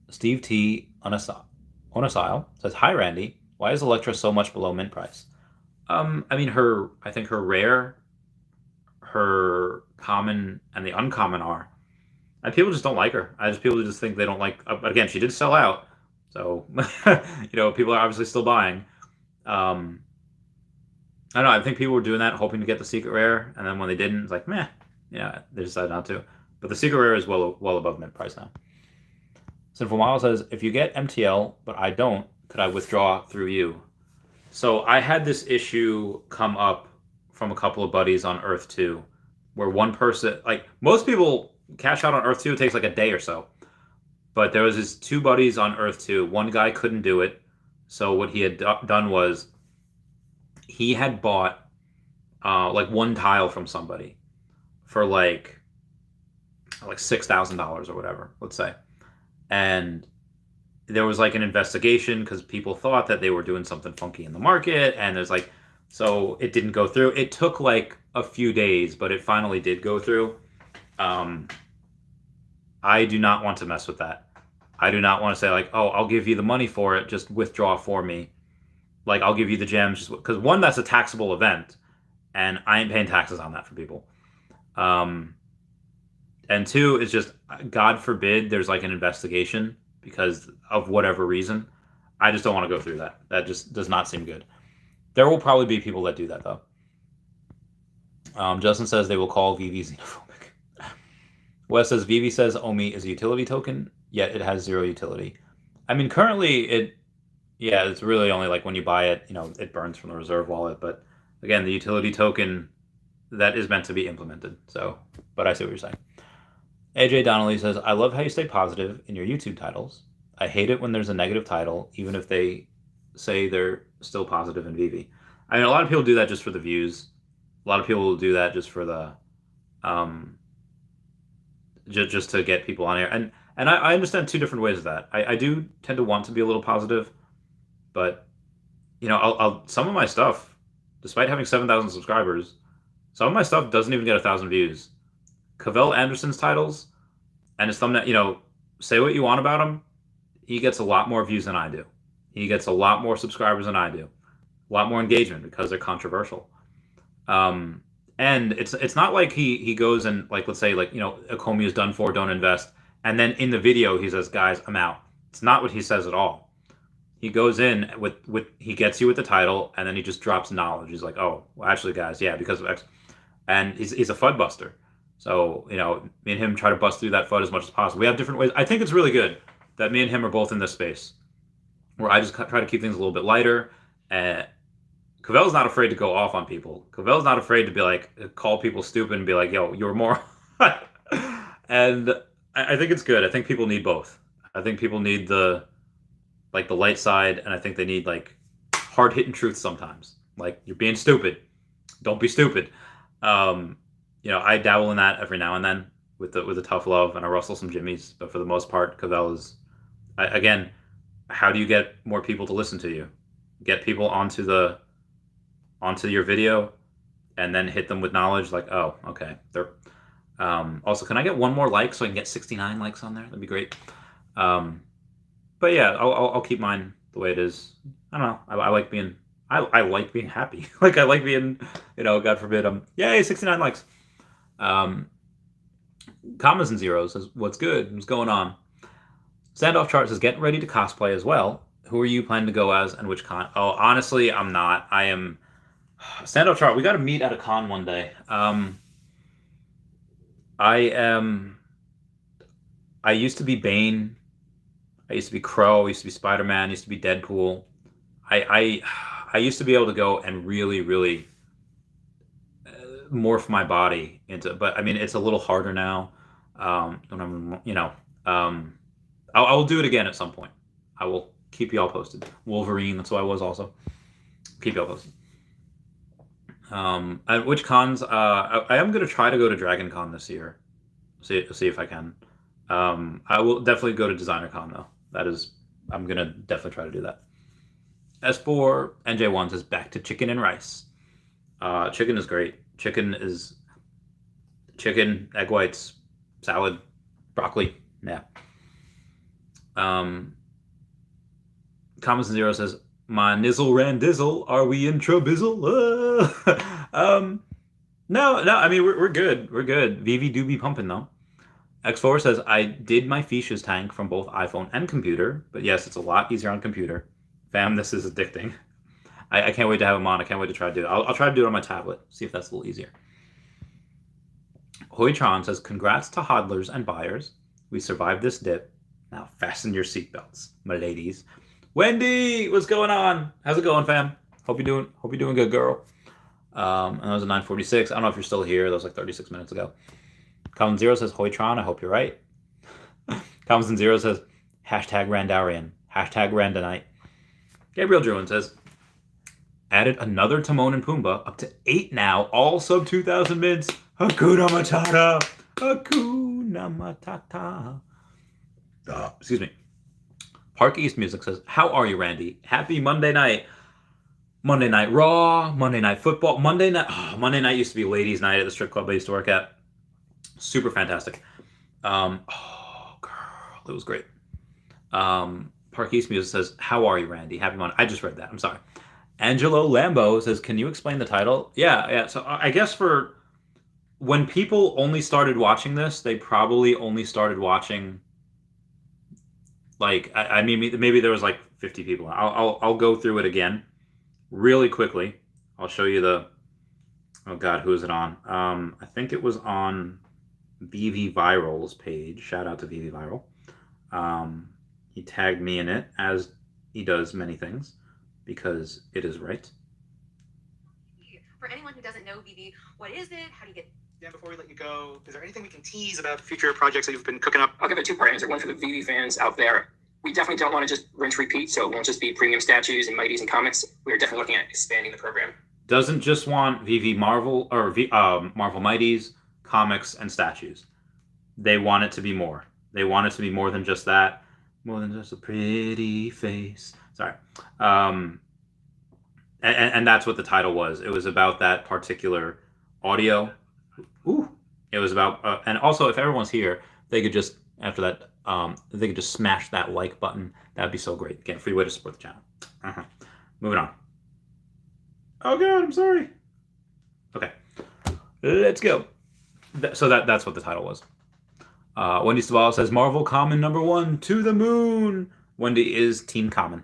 A: Steve T. Onosile says, "Hi, Randy. Why is Electra so much below mint price?" I think her rare, her common, and the uncommon are. And people just don't like her. People just think they don't like. Again, she did sell out, so people are obviously still buying. I don't know. I think people were doing that, hoping to get the secret rare, and then when they didn't, it's like, meh. Yeah, they decided not to. But the secret rare is well above mint price now. Sinful Model says, "If you get MTL, but I don't, could I withdraw through you?" So I had this issue come up from a couple of buddies on Earth 2, where one person, like most people cash out on Earth 2, it takes like a day or so. But there was these two buddies on Earth 2. One guy couldn't do it. So what he had done was he had bought like one tile from somebody for like $6,000 or whatever, let's say. And there was like an investigation because people thought that they were doing something funky in the market, and there's like, so it didn't go through. It took like a few days, but it finally did go through. I do not want to mess with that. I do not want to say like, "Oh, I'll give you the money for it, just withdraw for me." Like, I'll give you the gems, because one, that's a taxable event, and I ain't paying taxes on that for people. And two, it's just, God forbid there's like an investigation because of whatever reason. I just don't want to go through that. That just does not seem good. There will probably be people that do that, though. Justin says they will call Veve xenophobic. Wes says Veve says OMI is a utility token, yet it has zero utility. I mean, currently it's really only like when you buy it, it burns from the reserve wallet. But again, the utility token, that is meant to be implemented. So, but I see what you're saying. AJ Donnelly says, "I love how you stay positive in your YouTube titles. I hate it when there's a negative title, even if they say they're still positive in Veve." I mean, a lot of people do that just for the views. A lot of people will do that just for the, just to get people on air. And I understand two different ways of that. I do tend to want to be a little positive, but some of my stuff, despite having 7,000 subscribers, some of my stuff doesn't even get 1,000 views. Cavell Anderson's titles and his thumbnail, say what you want about him, he gets a lot more views than I do. He gets a lot more subscribers than I do. A lot more engagement because they're controversial. And it's not like he goes and, like, let's say, like, Akomi is done for, don't invest, And then in the video, he says, guys, I'm out. It's not what he says at all. He goes in with he gets you with the title, and then he just drops knowledge. He's like, oh, well, actually, guys, yeah, because of X. And he's a FUD buster. So, you know, me and him try to bust through that FUD as much as possible. We have different ways. I think it's really good that me and him are both in this space where I just try to keep things a little bit lighter. Cavel's not afraid to go off on people. Cavel's not afraid to be like, call people stupid and be like, yo, you're more. And I think it's good. I think people need both. I think people need the light side, and I think they need like hard hitting truth sometimes. Like, you're being stupid. Don't be stupid. You know, I dabble in that every now and then with the tough love, and I rustle some jimmies. But for the most part, Cavell is, again, how do you get more people to listen to you? Get people onto your video, and then hit them with knowledge. Like, oh, okay, they're. Also, can I get one more like so I can get 69 likes on there? That'd be great. But yeah, I'll keep mine the way it is. I don't know. I like being. I like being happy. Like, I like being, you know, God forbid, yay, 69 likes. Commas and zeros says, what's good? What's going on? Standoff Chart says, getting ready to cosplay as well. Who are you planning to go as, and which con? Oh, honestly, I'm not. I am. Standoff Chart, we got to meet at a con one day. I used to be Bane. I used to be Crow. I used to be Spider-Man. I used to be Deadpool. I used to be able to go and really, really morph my body into. But I mean, it's a little harder now. You know, I will do it again at some point. I will keep y'all posted. Wolverine. That's who I was also. Keep y'all posted. And which cons? I am gonna try to go to Dragon Con this year. See if I can. I will definitely go to Designer Con though. I'm gonna definitely try to do that. As for NJ1 says, back to chicken and rice. Chicken is great. Chicken, egg whites, salad, broccoli. Yeah. Commas and Zero says, my nizzle randizzle, are we in troubizzle? No, I mean, we're good. We're good. Veve do be pumping though. X4 says, I did my Fishes tank from both iPhone and computer, but yes, it's a lot easier on computer. Fam, this is addicting. I can't wait to have them on. I can't wait to try to do it. I'll try to do it on my tablet, see if that's a little easier. Hoytron says, congrats to hodlers and buyers. We survived this dip. Now fasten your seatbelts, my ladies. Wendy, what's going on? How's it going, fam? Hope you're doing good, girl. And that was a 9:46. I don't know if you're still here. That was like 36 minutes ago. Common Zero says, Hoytron, I hope you're right. Common Zero says, hashtag Randarian, hashtag Randanite. Gabriel Druin says, added another Timon and Pumbaa, up to 8 now, all sub 2,000 mids. Hakuna Matata. Hakuna Matata. Excuse me. Park East Music says, how are you, Randy? Happy Monday night. Monday Night Raw, Monday Night Football. Monday night used to be ladies' night at the strip club I used to work at. Super fantastic. Oh, girl, it was great. Park East Music says, how are you, Randy? Happy Monday. I just read that. I'm sorry. Angelo Lambo says, can you explain the title? Yeah. So I guess for when people only started watching this, they probably only started watching, like, I mean, maybe there was like 50 people. I'll go through it again really quickly. I'll show you oh God, who is it on? I think it was on Veve Viral's page. Shout out to Veve Viral. He tagged me in it, as he does many things, because it is right.
D: For anyone who doesn't know Veve, what is it? How do you get?
B: Yeah, before we let you go, is there anything we can tease about future projects that you've been cooking up?
C: I'll give a two-part answer. One for the Veve fans out there. We definitely don't want to just rinse repeat, so it won't just be premium statues and mighties and comics. We're definitely looking at expanding the program.
A: Doesn't just want Veve Marvel or Marvel Mighties, comics, and statues. They want it to be more. They want it to be more than just that. More than just a pretty face. Sorry. And that's what the title was. It was about that particular audio. Ooh. It was about, and also if everyone's here, they could just, after that, they could just smash that like button. That'd be so great. Again, free way to support the channel. Moving on. Oh God, I'm sorry. Okay, let's go. So that's what the title was. Wendy Stibalis says, Marvel Common #1, to the moon. Wendy is Team Common.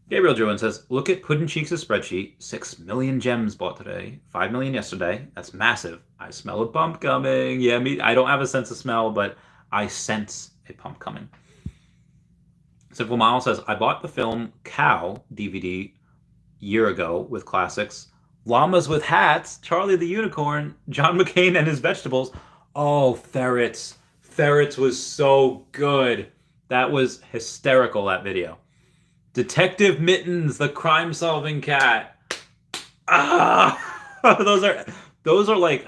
A: Gabriel Druin says, look at Puddin' Cheeks' spreadsheet. 6 million gems bought today. 5 million yesterday. That's massive. I smell a pump coming. Yeah, I don't have a sense of smell, but I sense a pump coming. Simple Mile says, I bought the film Cow DVD year ago with classics. Llamas with hats, Charlie the Unicorn, John McCain and his vegetables. Oh, Ferrets. Ferrets was so good. That was hysterical, that video. Detective Mittens, the crime-solving cat. those are like,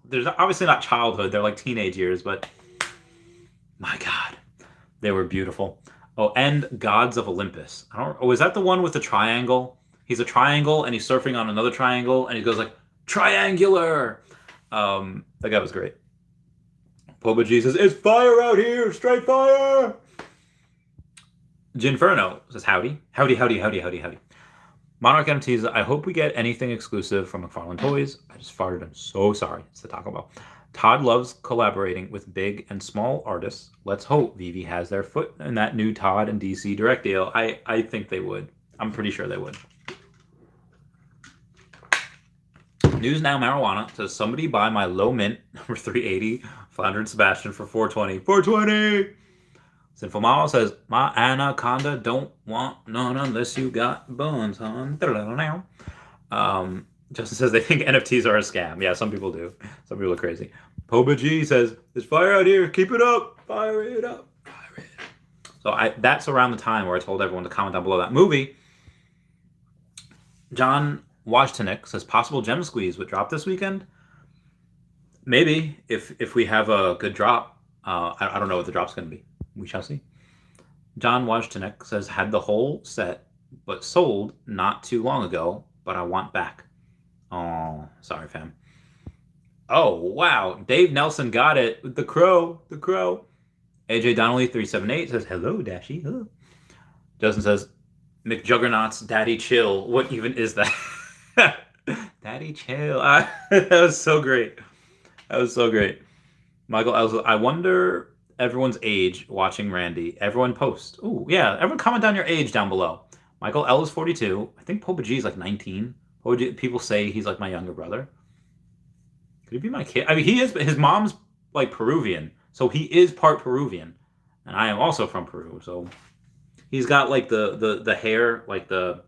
A: there's obviously not childhood, they're like teenage years, but my God, they were beautiful. Oh, and Gods of Olympus. Is that the one with the triangle? He's a triangle and he's surfing on another triangle and he goes like, triangular. That guy was great. Poba G says, it's fire out here, straight fire. Ginferno says, howdy. Howdy, howdy, howdy, howdy, howdy. Monarch NFTs, I hope we get anything exclusive from McFarlane Toys. I just farted, I'm so sorry. It's the Taco Bell. Todd loves collaborating with big and small artists. Let's hope Veve has their foot in that new Todd and DC direct deal. I think they would. I'm pretty sure they would. News Now Marijuana says, somebody buy my low mint number 380 Flounder and Sebastian for 420. 420! Sinful Mao says, my anaconda don't want none unless you got buns, hon. Justin says they think NFTs are a scam. Yeah, some people do. Some people are crazy. Poba G says, there's fire out here. Keep it up. Fire it up. Fire it up. So that's around the time where I told everyone to comment down below that movie. John Wojtanik says, possible gem squeeze would drop this weekend. Maybe, if we have a good drop. I don't know what the drop's going to be. We shall see. John Wojtanik says, had the whole set, but sold not too long ago, but I want back. Oh, sorry, fam. Oh, wow. Dave Nelson got it. The crow. The crow. AJ Donnelly 378 says, hello, Dashy. Hello. Justin says, McJuggernaut's Daddy Chill. What even is that? Daddy Chill. That was so great. That was so great. Michael Elsa, I wonder everyone's age watching Randy. Everyone post. Oh, yeah. Everyone comment down your age down below. Michael L is 42. I think Popa G is like 19. People say he's like my younger brother. Could he be my kid? I mean, he is. His mom's like Peruvian. So he is part Peruvian. And I am also from Peru. So he's got like the hair, like the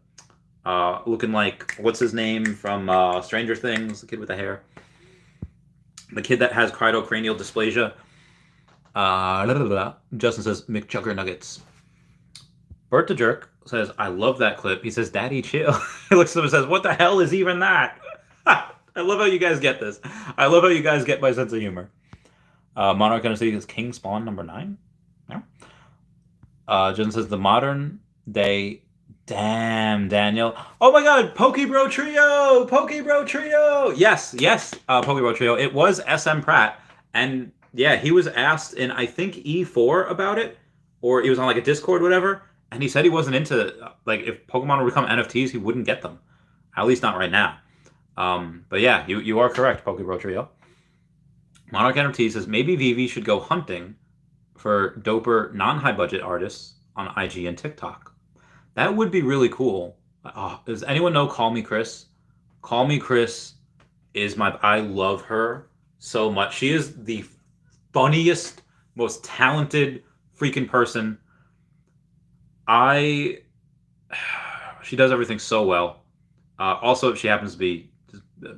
A: looking like, what's his name from Stranger Things? The kid with the hair. The kid that has critocranial dysplasia. Justin says, McJugger Nuggets. Bert the Jerk says, I love that clip. He says, Daddy Chill. He looks at him and says, what the hell is even that? I love how you guys get this. I love how you guys get my sense of humor. Monarch Tennessee is King Spawn number 9. No. Justin says, the modern day. Damn, Daniel. Oh my God, Pokebro Trio! Pokebro Trio! Yes, Pokebro Trio. It was SM Pratt. And yeah, he was asked in, I think, E4 about it. Or he was on like a Discord, whatever. And he said he wasn't into, like, if Pokemon would become NFTs, he wouldn't get them. At least not right now. But yeah, you are correct, Pokebro Trio. Monarch NFT says, maybe Veve should go hunting for doper, non-high budget artists on IG and TikTok. That would be really cool. Does anyone know Call Me Chris? Call Me Chris is I love her so much. She is the funniest, most talented freaking person. She does everything so well. Also, she happens to be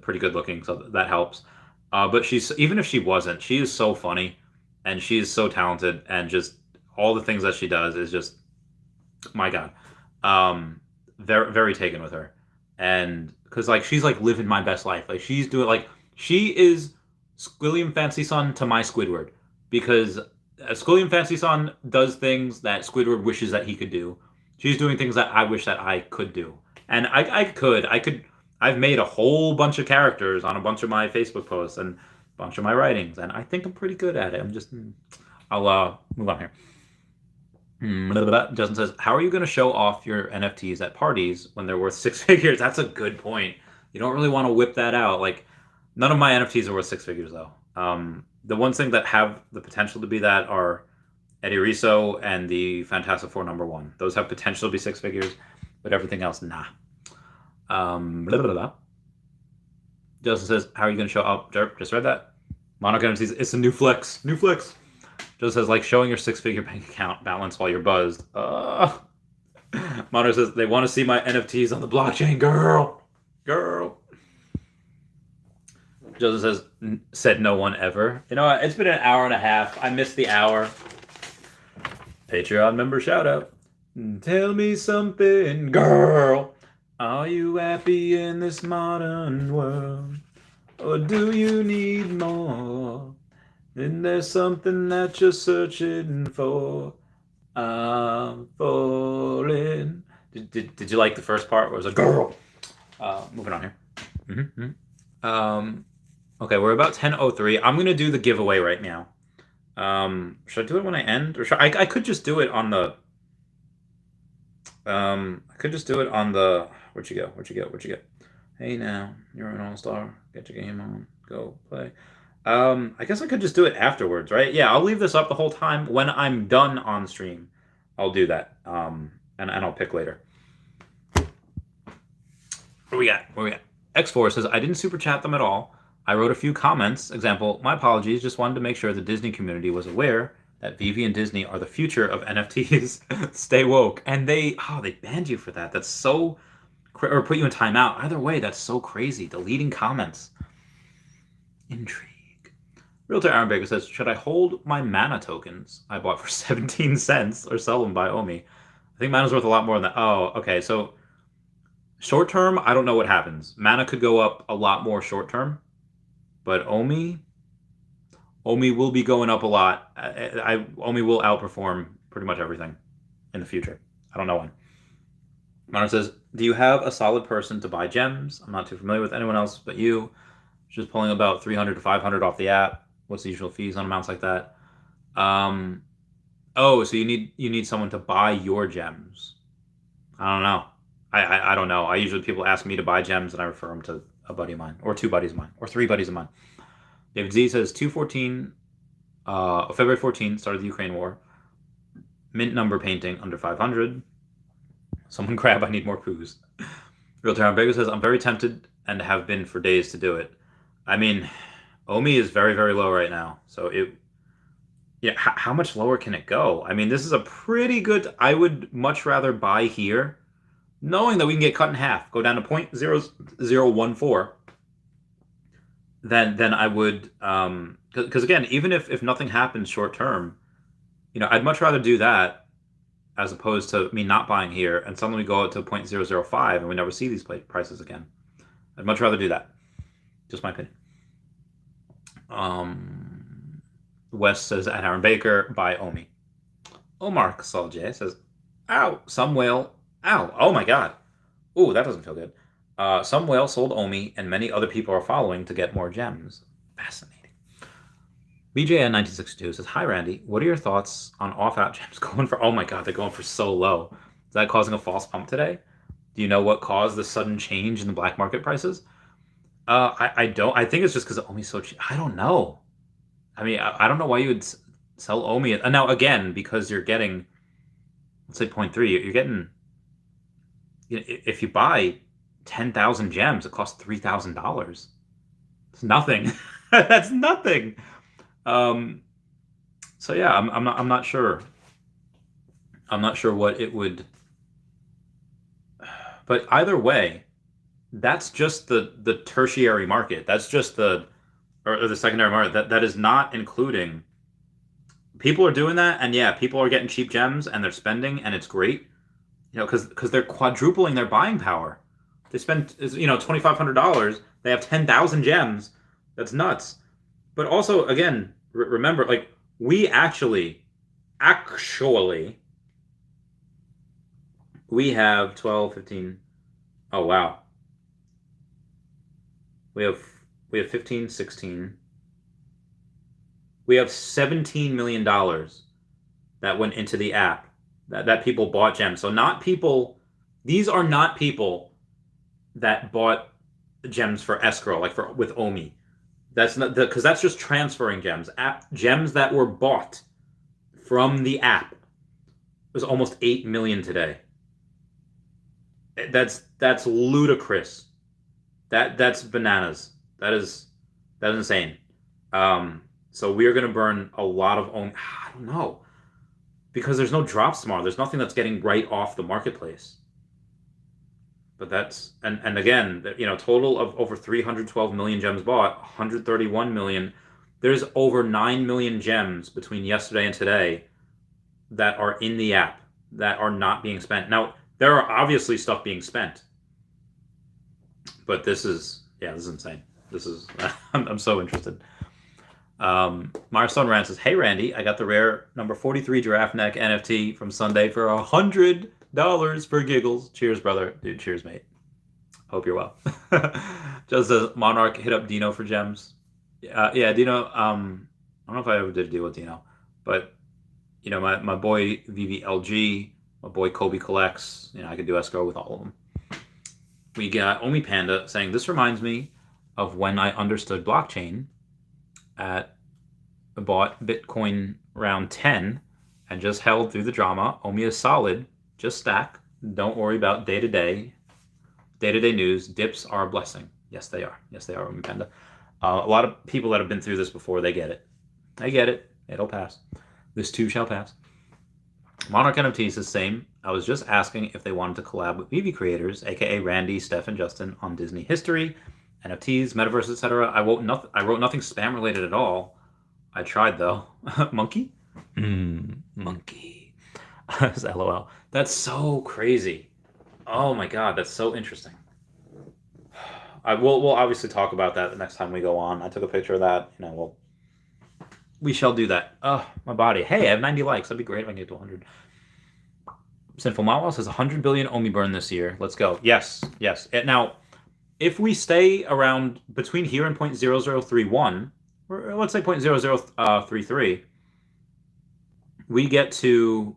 A: pretty good looking, so that helps. But even if she wasn't, she is so funny, and she is so talented, and just all the things that she does is just, my God. Very, very taken with her. And because like she's like living my best life. Like she's doing like she is Squilliam Fancy Son to my Squidward, because Squilliam Fancy Son does things that Squidward wishes that he could do. She's doing things that I wish that I could do. And I've made a whole bunch of characters on a bunch of my Facebook posts and a bunch of my writings, and I think I'm pretty good at it. I'll move on here. Justin says, how are you going to show off your NFTs at parties when they're worth 6 figures? That's a good point. You don't really want to whip that out. Like, none of my NFTs are worth 6 figures, though. The ones thing that have the potential to be that are Eddie Rizzo and the Fantastic Four #1. Those have potential to be 6 figures, but everything else, nah. Blah, blah, blah. Justin says, how are you going to show up? Derp, just read that. Monarch NFTs, it's a new flex. New flex. Justin says, like showing your 6-figure bank account balance while you're buzzed. Monarch says, they want to see my NFTs on the blockchain. Girl. Joseph said no one ever. You know what? It's been an hour and a half. I missed the hour. Patreon member shout out. Tell me something, girl. Are you happy in this modern world? Or do you need more? Then there's something that you're searching for. I'm falling. Did you like the first part where it was a girl? Moving on here. Okay, we're about 10:03. I'm gonna do the giveaway right now. Should I do it when I end, or should I could just do it on the. I could just do it on the. Where'd you go? Hey now, you're an all-star. Get your game on. Go play. I guess I could just do it afterwards, right? Yeah, I'll leave this up the whole time. When I'm done on stream, I'll do that. And I'll pick later. What we got? X4 says, I didn't super chat them at all. I wrote a few comments. Example, my apologies. Just wanted to make sure the Disney community was aware that Veve and Disney are the future of NFTs. Stay woke. And they banned you for that. That's so... Or put you in timeout. Either way, that's so crazy. Deleting comments. Intrigue. Realtor Aaron Baker says, should I hold my mana tokens I bought for 17 cents or sell them by Omi? I think mana's worth a lot more than that. Oh, okay. So short term, I don't know what happens. Mana could go up a lot more short term, but Omi will be going up a lot. Omi will outperform pretty much everything in the future. I don't know when. Mana says, do you have a solid person to buy gems? I'm not too familiar with anyone else but you. Just pulling about 300 to 500 off the app. What's the usual fees on amounts like that? So you need someone to buy your gems. I don't know. I don't know. People ask me to buy gems and I refer them to a buddy of mine, or 2 buddies of mine, or 3 buddies of mine. David Z says February 14 started the Ukraine war. Mint number painting under 500. Someone grab, I need more poos. Realtor Aaron Baker says, I'm very tempted and have been for days to do it. I mean, Omi is very, very low right now. So how much lower can it go? I mean, this is a pretty good, I would much rather buy here, knowing that we can get cut in half, go down to 0.0014, than I would, because again, even if nothing happens short term, I'd much rather do that as opposed to me not buying here and suddenly go out to 0.005 and we never see these prices again. I'd much rather do that. Just my opinion. West says, at Aaron Baker, buy Omi. Omar Kasalje says, ow, some whale, ow, oh my god. Ooh, that doesn't feel good. Some whale sold Omi and many other people are following to get more gems. Fascinating. BJN1962 says, hi Randy, what are your thoughts on off-out gems going for, oh my god, they're going for so low. Is that causing a false pump today? Do you know what caused the sudden change in the black market prices? I don't. I think it's just because Omi's so cheap. I don't know. I mean, I don't know why you would sell Omi. Now, again, because you're getting, let's say 0.3, you're getting, if you buy 10,000 gems, it costs $3,000. It's nothing. That's nothing. So yeah, I'm not sure. I'm not sure what it would. But either way, that's just the tertiary market. That's just the secondary market. That is not including. People are doing that, and yeah, people are getting cheap gems and they're spending, and it's great. Because they're quadrupling their buying power. They spend $2,500. They have 10,000 gems. That's nuts. But also, again, remember, like, we actually, we have 12, 15. Oh, wow. We have 15, 16. We have $17 million that went into the app that people bought gems. So these are not people that bought gems for escrow, like with Omi. That's not because that's just transferring gems. Gems that were bought from the app was almost 8 million today. That's ludicrous. That's bananas. That's insane. So we are going to burn a lot of I don't know, because there's no drops tomorrow. There's nothing that's getting right off the marketplace. But that's and again, total of over 312 million gems bought, 131 million. There's over 9 million gems between yesterday and today that are in the app that are not being spent. Now, there are obviously stuff being spent, but this is insane. This is I'm so interested. Milestone Rand says, "Hey Randy, I got the rare number 43 giraffe neck NFT from Sunday for $100 for giggles. Cheers, brother. Dude, cheers, mate. Hope you're well." Just as Monarch hit up Dino for gems. Yeah, Dino. I don't know if I ever did a deal with Dino, but my boy Veve LG, my boy Kobe Collects. I could do escrow with all of them. We got Omi Panda saying, "This reminds me of when I understood blockchain bought Bitcoin round 10 and just held through the drama. Omi is solid. Just stack. Don't worry about day-to-day news. Dips are a blessing." Yes, they are. Yes, they are, Omi Panda. A lot of people that have been through this before, they get it. They get it. It'll pass. This too shall pass. Monarch NFTs is same. I was just asking if they wanted to collab with Veve creators, aka Randy, Steph, and Justin, on Disney history, NFTs, metaverse, etc. I wrote nothing spam related at all. I tried though. Monkey? Monkey. LOL. That's so crazy. Oh my god, that's so interesting. We'll obviously talk about that the next time we go on. I took a picture of that. We shall do that. Oh, my body. Hey, I have 90 likes. That'd be great if I can get to 100. Sinful Mawa says 100 billion Omi burn this year. Let's go. Yes. Now, if we stay around between here and 0.0031, or let's say 0.0033, we get to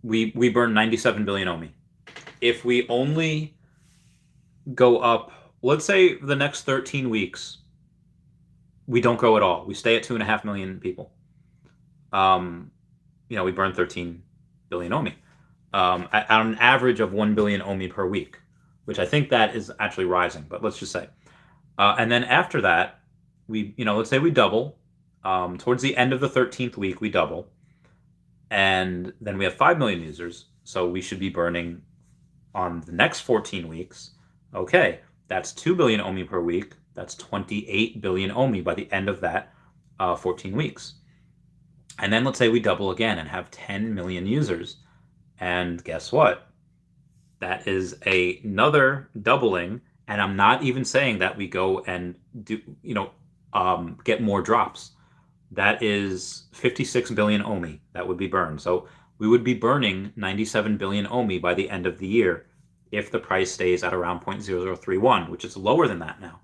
A: we burn 97 billion Omi. If we only go up, let's say the next 13 weeks, we don't grow at all. We stay at 2.5 million people. We burn 13 billion Omi at an average of 1 billion Omi per week, which I think that is actually rising. But let's just say, and then after that, let's say we double. Towards the end of the 13th week, we double, and then we have 5 million users. So we should be burning on the next 14 weeks. Okay, that's 2 billion Omi per week. That's 28 billion Omi by the end of that 14 weeks. And then let's say we double again and have 10 million users. And guess what? That is another doubling. And I'm not even saying that we go and do, get more drops. That is 56 billion Omi that would be burned. So we would be burning 97 billion Omi by the end of the year if the price stays at around 0.0031, which is lower than that now.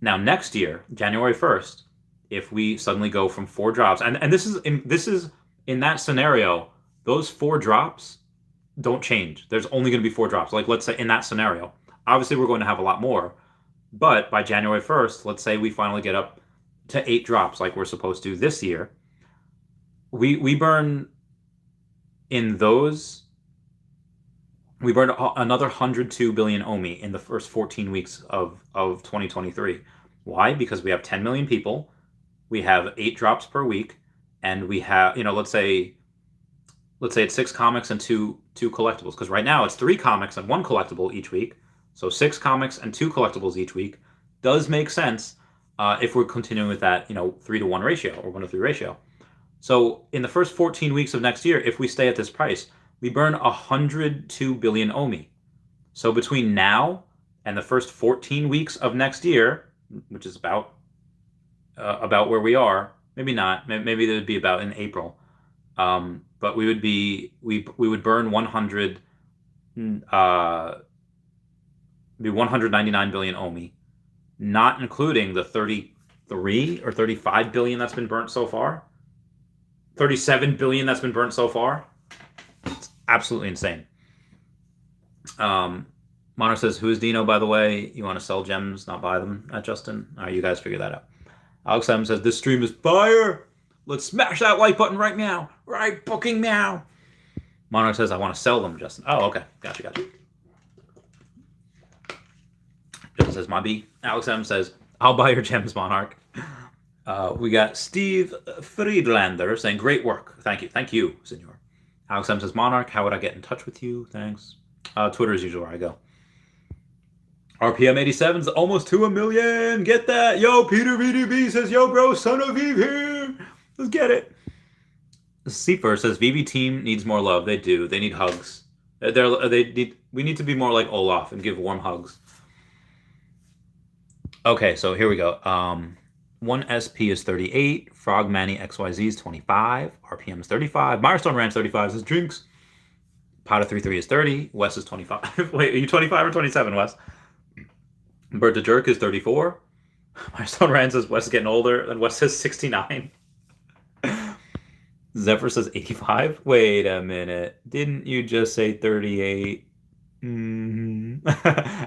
A: Now, next year, January 1st, if we suddenly go from 4 drops, and this is in that scenario, those 4 drops don't change. There's only going to be 4 drops. Like, let's say in that scenario, obviously we're going to have a lot more, but by January 1st, let's say we finally get up to 8 drops like we're supposed to this year, we burn in those, we burn another 102 billion Omi in the first 14 weeks of 2023. Why? Because we have 10 million people, we have 8 drops per week, and we have, let's say it's 6 comics and two collectibles, because right now it's 3 comics and 1 collectible each week. So 6 comics and 2 collectibles each week does make sense if we're continuing with that 3-to-1 ratio or 1-to-3 ratio. So in the first 14 weeks of next year, if we stay at this price, we burn 102 billion Omi. So between now and the first 14 weeks of next year, which is about where we are, maybe not, maybe it would be about in April, but we would burn 199 billion Omi, not including the 33 or 35 billion that's been burnt so far. 37 billion that's been burnt so far. It's absolutely insane. Monarch says, who is Dino, by the way? You want to sell gems, not buy them, Justin? All right, you guys figure that out. Alex M says, this stream is fire. Let's smash that like button right now. Right booking now. Monarch says, I want to sell them, Justin. Oh, okay. Gotcha. Justin says, my B. Alex M says, I'll buy your gems, Monarch. We got Steve Friedlander saying, great work. Thank you, senor. Alex M says, Monarch, how would I get in touch with you? Thanks. Twitter is usually where I go. RPM 87's almost to 1 million. Get that. Yo, Peter VDB says, yo, bro, son of Eve here. Let's get it. Seafer says, Veve team needs more love. They do. They need hugs. We need to be more like Olaf and give warm hugs. Okay, so here we go. 1SP is 38. Frog Manny XYZ is 25. RPM is 35. Mirestone Ranch 35 says, drinks. Potter 33 is 30. Wes is 25. Wait, are you 25 or 27, Wes? Bird the Jerk is 34. Mirestone Ranch says Wes is getting older. And Wes says 69. Zephyr says 85. Wait a minute. Didn't you just say 38? Mm-hmm.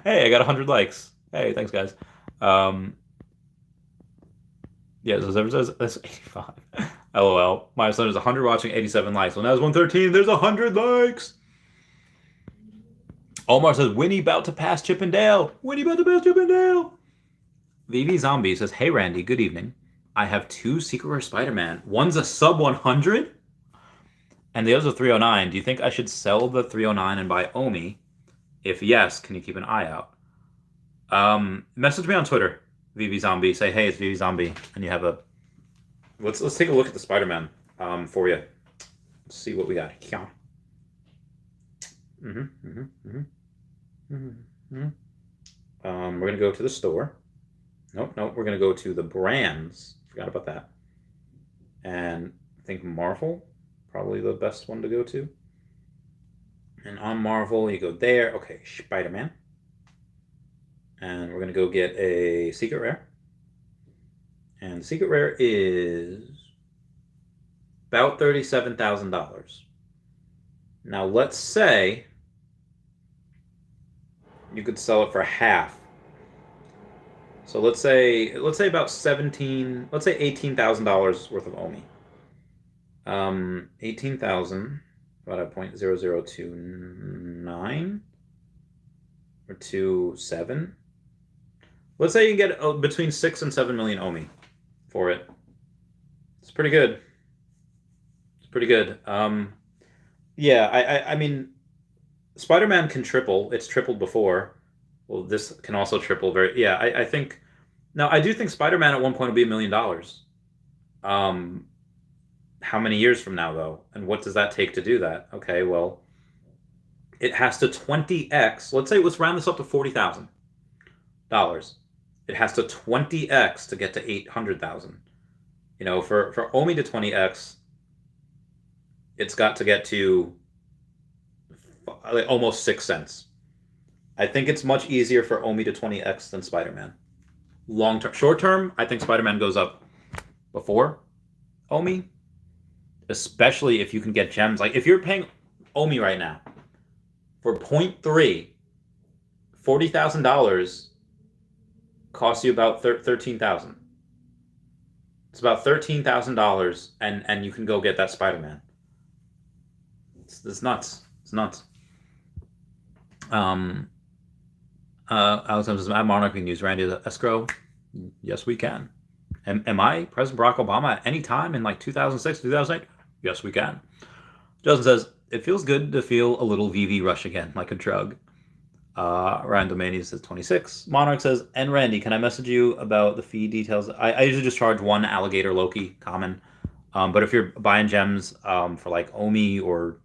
A: Hey, I got 100 likes. Hey, thanks, guys. Yeah, so Zephyr says that's 85. LOL. Milestone is 100 watching, 87 likes. Well, now it's 113. There's 100 likes. Omar says, Winnie about to pass Chippendale. Winnie about to pass Chippendale. VV Zombie says, hey, Randy, good evening. I have 2 Secret Rare Spider-Man. One's a sub 100, and the other's a 309. Do you think I should sell the 309 and buy Omi? If yes, can you keep an eye out? Message me on Twitter, VV Zombie. Say, hey, it's VV Zombie, and you have a... Let's take a look at the Spider-Man for you. Let's see what we got. Yeah. We're going to go to the store. Nope. We're going to go to the brands. Forgot about that. And I think Marvel, probably the best one to go to. And on Marvel, you go there. Okay, Spider-Man. And we're going to go get a Secret Rare. And Secret Rare is about $37,000. Now, let's say you could sell it for half. So let's say about $18,000 worth of Omi. 18,000 divided by 0.0029 or 27. Let's say you can get between 6 and 7 million Omi for it. It's pretty good. Yeah, I mean, Spider-Man can triple. It's tripled before. Well, this can also triple very... Yeah, I think... Now, I do think Spider-Man at one point will be $1 million. How many years from now, though? And what does that take to do that? Okay, well, it has to 20x. Let's round this up to $40,000. It has to 20x to get to 800,000. You know, for Omi to 20x, it's got to get to almost 6 cents. I think it's much easier for Omi to 20x than Spider-Man. Long term, short term, I think Spider-Man goes up before Omi, especially if you can get gems. Like if you're paying Omi right now for 0.3, $40,000 costs you about $13,000. It's about $13,000, and you can go get that Spider-Man. It's nuts. It's nuts. Alex says, I'm Monarch, we can use Randy as escrow. Yes, we can. Am I President Barack Obama at any time in like 2006, 2008? Yes, we can. Justin says, it feels good to feel a little VV rush again, like a drug. Ryan Domanius says 26. Monarch says, and Randy, can I message you about the fee details? I usually just charge 1 alligator Loki common. But if you're buying gems for like Omi, or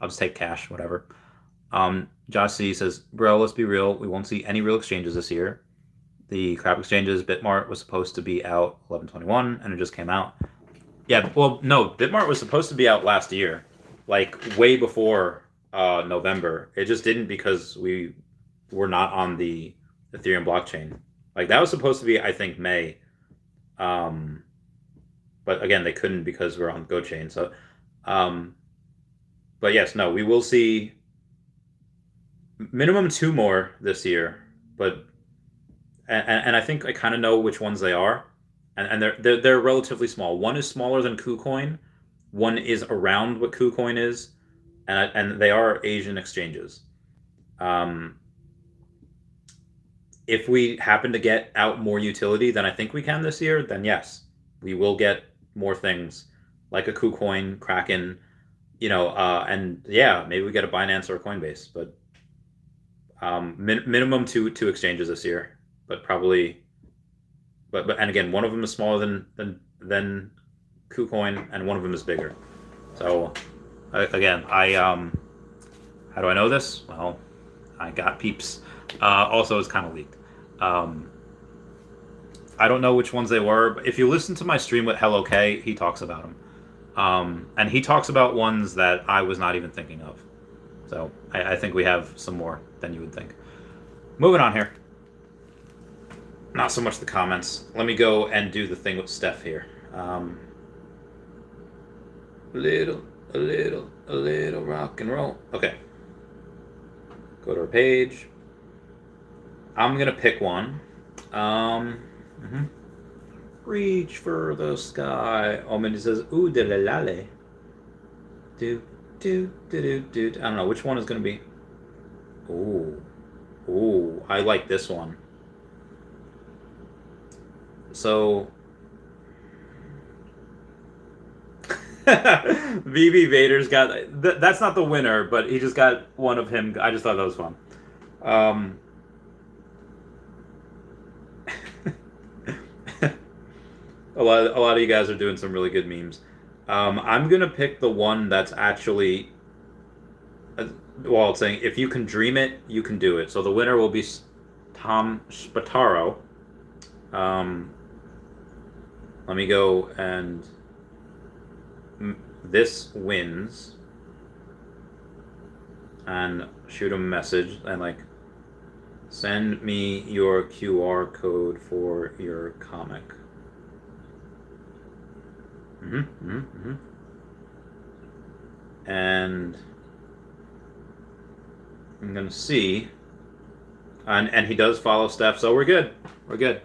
A: I'll just take cash, whatever. Josh C says, bro, let's be real. We won't see any real exchanges this year. The crap exchanges, Bitmart was supposed to be out 11/21, and it just came out. Yeah, well, no, Bitmart was supposed to be out last year, like way before November. It just didn't because we were not on the Ethereum blockchain. Like that was supposed to be, I think, May. But again, they couldn't because we're on GoChain. So, but yes, no, we will see minimum 2 more this year, but and I think I kind of know which ones they are, and they're relatively small. One is smaller than KuCoin, one is around what KuCoin is, and they are Asian exchanges. Um, if we happen to get out more utility than I think we can this year, then yes, we will get more things like a KuCoin, Kraken, and yeah, maybe we get a Binance or a Coinbase, but minimum two exchanges this year, but probably, but and again, one of them is smaller than KuCoin, and one of them is bigger. So again, how do I know this? Well, I got peeps. Also, it's kind of leaked. I don't know which ones they were, but if you listen to my stream with Hello K, he talks about them. And he talks about ones that I was not even thinking of. So I think we have some more than you would think. Moving on here. Not so much the comments. Let me go and do the thing with Steph here. A little rock and roll. Okay. Go to our page. I'm gonna pick one. Reach for the sky. Oh, man, it says ooh de la la. Do. I don't know which one is gonna be. Ooh, I like this one. So VV Vader's got that's not the winner, but he just got one of him. I just thought that was fun. A lot of you guys are doing some really good memes. I'm gonna pick the one that's actually, well, it's saying if you can dream it, you can do it. So the winner will be Tom Spataro. Let me go and this wins, and shoot him a message and like send me your QR code for your comic. And I'm gonna see, and he does follow Steph, so we're good. Okay.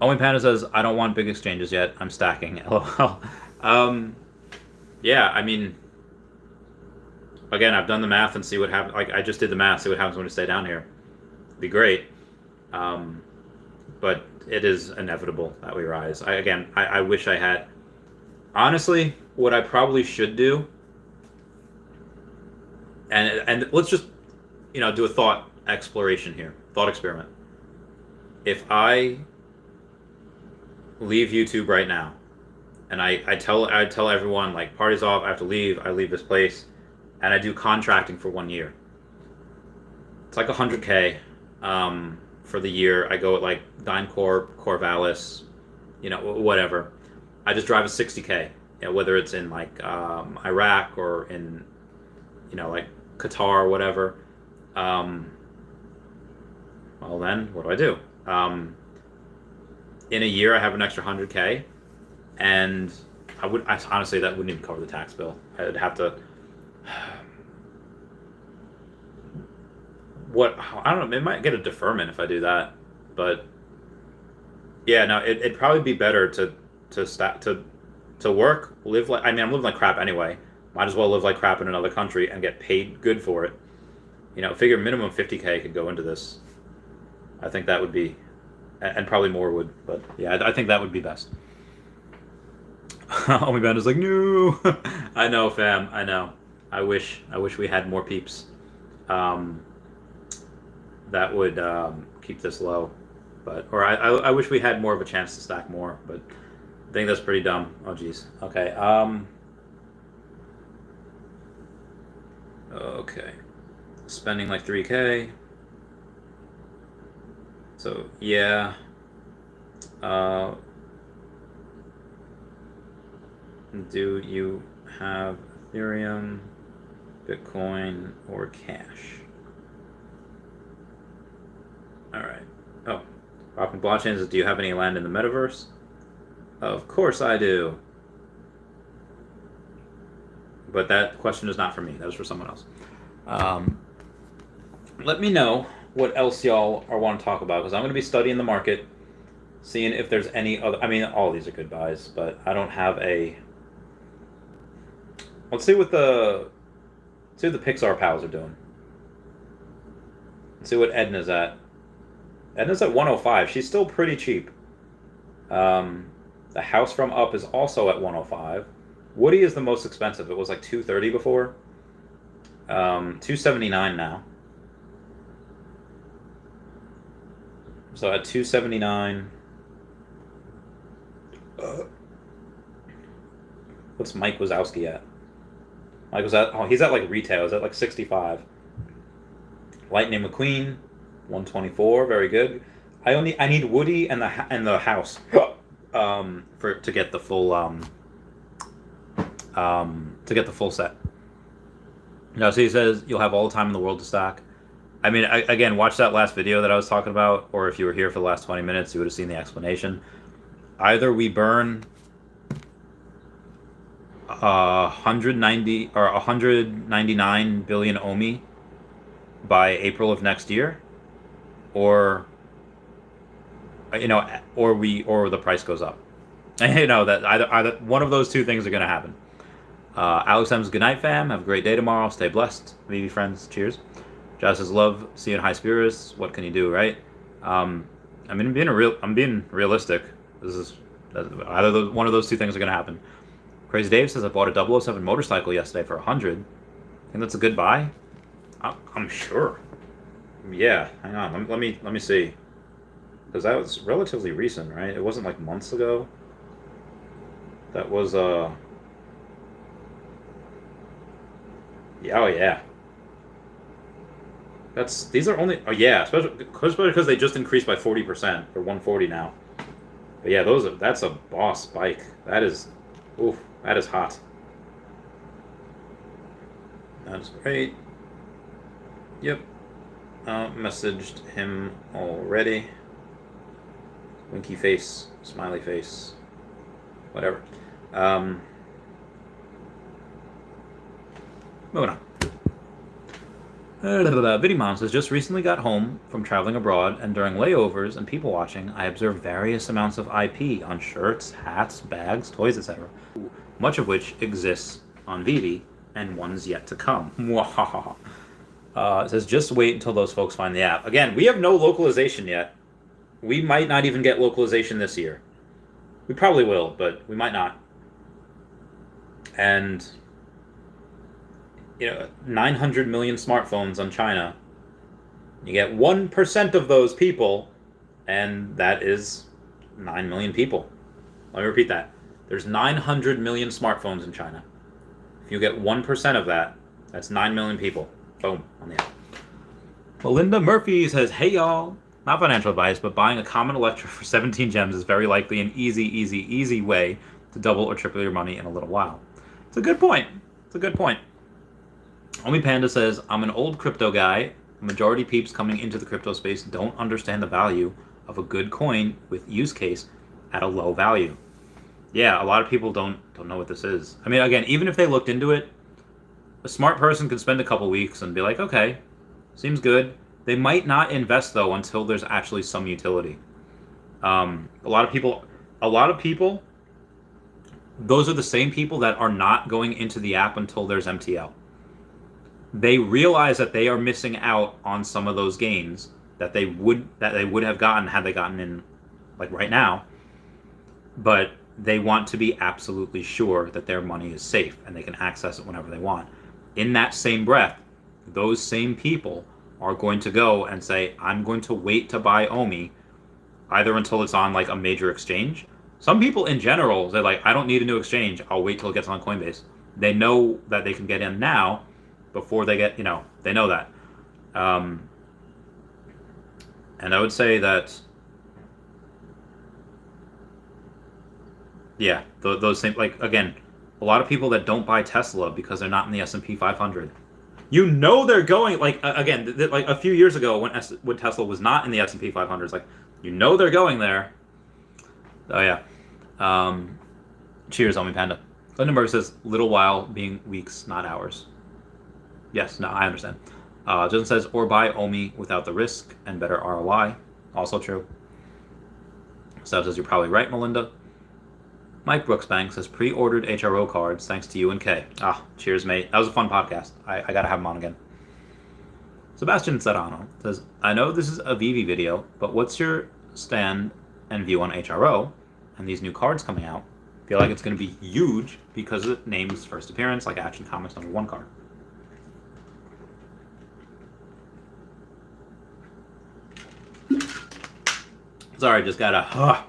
A: Only Panda says I don't want big exchanges yet. I'm stacking. LOL. Yeah, I mean, again, I've done the math and see what happens. Like I just did the math, see what happens when we stay down here. It'd be great. But it is inevitable that we rise. I wish I had. Honestly, what I probably should do, and let's just, do a thought exploration here, thought experiment. If I leave YouTube right now, and I tell everyone like party's off, I have to leave. I leave this place, and I do contracting for 1 year. It's like $100K. For the year, I go at like DynCorp, Corvallis, whatever. I just drive a 60K, whether it's in like Iraq or in, like Qatar or whatever. Well, then what do? In a year, I have an extra 100K, and honestly, that wouldn't even cover the tax bill. I'd have to. I don't know, it might get a deferment if I do that, but yeah, no, it'd probably be better to work, live like, I'm living like crap anyway. Might as well live like crap in another country and get paid good for it. Figure minimum 50K could go into this. I think that would be, and probably more would, but yeah, I think that would be best. Homie Band is like, no. I know, fam, I know. I wish we had more peeps. That would keep this low, or I wish we had more of a chance to stack more, but I think that's pretty dumb. Oh geez. Okay. Okay. Spending like 3K. So yeah. Do you have Ethereum, Bitcoin, or cash? All right. Oh, Rock and Blockchain says, do you have any land in the metaverse? Of course I do. But that question is not for me. That was for someone else. Let me know what else y'all are want to talk about, because I'm going to be studying the market, seeing if there's any other. I mean, all these are good buys, but I don't have a. Let's see what the Pixar pals are doing. Let's see what Edna's at. Edna's at 105. She's still pretty cheap. The house from Up is also at 105. Woody is the most expensive. It was like 230 before. 279 now. So at 279. What's Mike Wazowski at? Mike was at. Oh, he's at like retail. He's at like 65. Lightning McQueen, 124. Very good. I need Woody and the house to get the full set. No, so he says you'll have all the time in the world to stock. I mean, again, watch that last video that I was talking about, or if you were here for the last 20 minutes, you would have seen the explanation. Either we burn 190 or 199 billion OMI by April of next year, or or the price goes up. And that either one of those two things are going to happen. Alex M's good night, fam. Have a great day tomorrow. Stay blessed, Veve friends. Cheers. Josh says, love seeing high spirits. What can you do, right? I'm being realistic. This is either one of those two things are going to happen. Crazy Dave says I bought a 007 motorcycle yesterday for 100. I think that's a good buy. I'm sure. Yeah, hang on. Let me see. Because that was relatively recent, right? It wasn't like months ago. That was yeah, oh yeah. These are only especially because they just increased by 40%. They're 140 now. But yeah, that's a boss bike. That is hot. That is great. Yep. Messaged him already. Winky face, smiley face, whatever. Moving on. Vidimon says, just recently got home from traveling abroad, and during layovers and people watching, I observed various amounts of IP on shirts, hats, bags, toys, etc., much of which exists on Veve, and one's yet to come. It says, just wait until those folks find the app. Again, we have no localization yet. We might not even get localization this year. We probably will, but we might not. And 900 million smartphones on China. You get 1% of those people, and that is 9 million people. Let me repeat that. There's 900 million smartphones in China. If you get 1% of that, that's 9 million people. Boom, on the app. Melinda Murphy says, hey y'all. Not financial advice, but buying a common Electra for 17 gems is very likely an easy way to double or triple your money in a little while. It's a good point. Omi Panda says, I'm an old crypto guy. Majority peeps coming into the crypto space don't understand the value of a good coin with use case at a low value. Yeah, a lot of people don't know what this is. I mean, again, even if they looked into it, a smart person could spend a couple weeks and be like, okay, seems good. They might not invest though until there's actually some utility. A lot of people, those are the same people that are not going into the app until there's MTL. They realize that they are missing out on some of those gains that they would have gotten had they gotten in like right now. But they want to be absolutely sure that their money is safe and they can access it whenever they want. In that same breath, those same people are going to go and say, I'm going to wait to buy OMI either until it's on like a major exchange. Some people in general, they're like, I don't need a new exchange. I'll wait till it gets on Coinbase. They know that they can get in now before they get, they know that. And I would say that, yeah, those same, like, again, a lot of people that don't buy Tesla because they're not in the S&P 500. They're going, like, again, like a few years ago when Tesla was not in the S&P 500, it's like, they're going there. Oh, yeah. Cheers, Omi Panda. Lindenberg says, little while being weeks, not hours. Yes, no, I understand. Justin says, or buy OMI without the risk and better ROI. Also true. Steph says, you're probably right, Melinda. Mike Brooksbank says, pre-ordered HRO cards thanks to you and Kay. Cheers, mate. That was a fun podcast. I gotta have him on again. Sebastian Serrano says, I know this is a Veve video, but what's your stand and view on HRO and these new cards coming out? I feel like it's going to be huge because it names first appearance, like Action Comics #1 card. Sorry, just got a...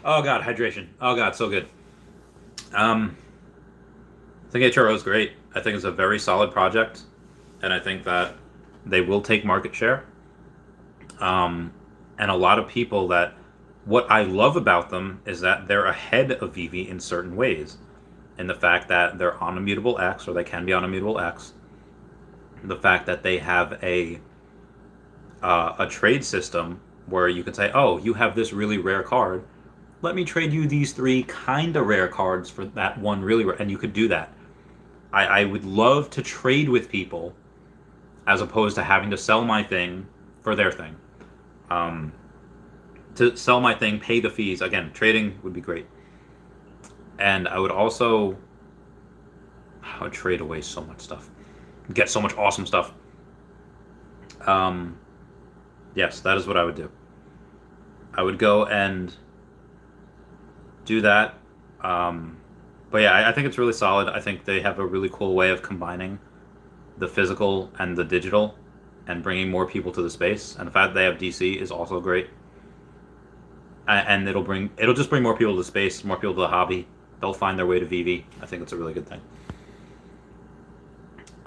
A: Oh, God, hydration. Oh, God, so good. I think HRO is great. I think it's a very solid project, and I think that they will take market share. And a lot of people that... What I love about them is that they're ahead of Veve in certain ways. In the fact that they're on Immutable X, or they can be on Immutable X. The fact that they have a trade system where you can say, oh, you have this really rare card. Let me trade you these 3 kind of rare cards for that one really rare. And you could do that. I would love to trade with people as opposed to having to sell my thing for their thing. To sell my thing, pay the fees. Again, trading would be great. And I would also... I would trade away so much stuff. Get so much awesome stuff. Yes, that is what I would do. I would go and do that. But yeah, I think it's really solid. I think they have a really cool way of combining the physical and the digital and bringing more people to the space. And the fact that they have DC is also great. And it'll just bring more people to the space, more people to the hobby. They'll find their way to Veve. I think it's a really good thing.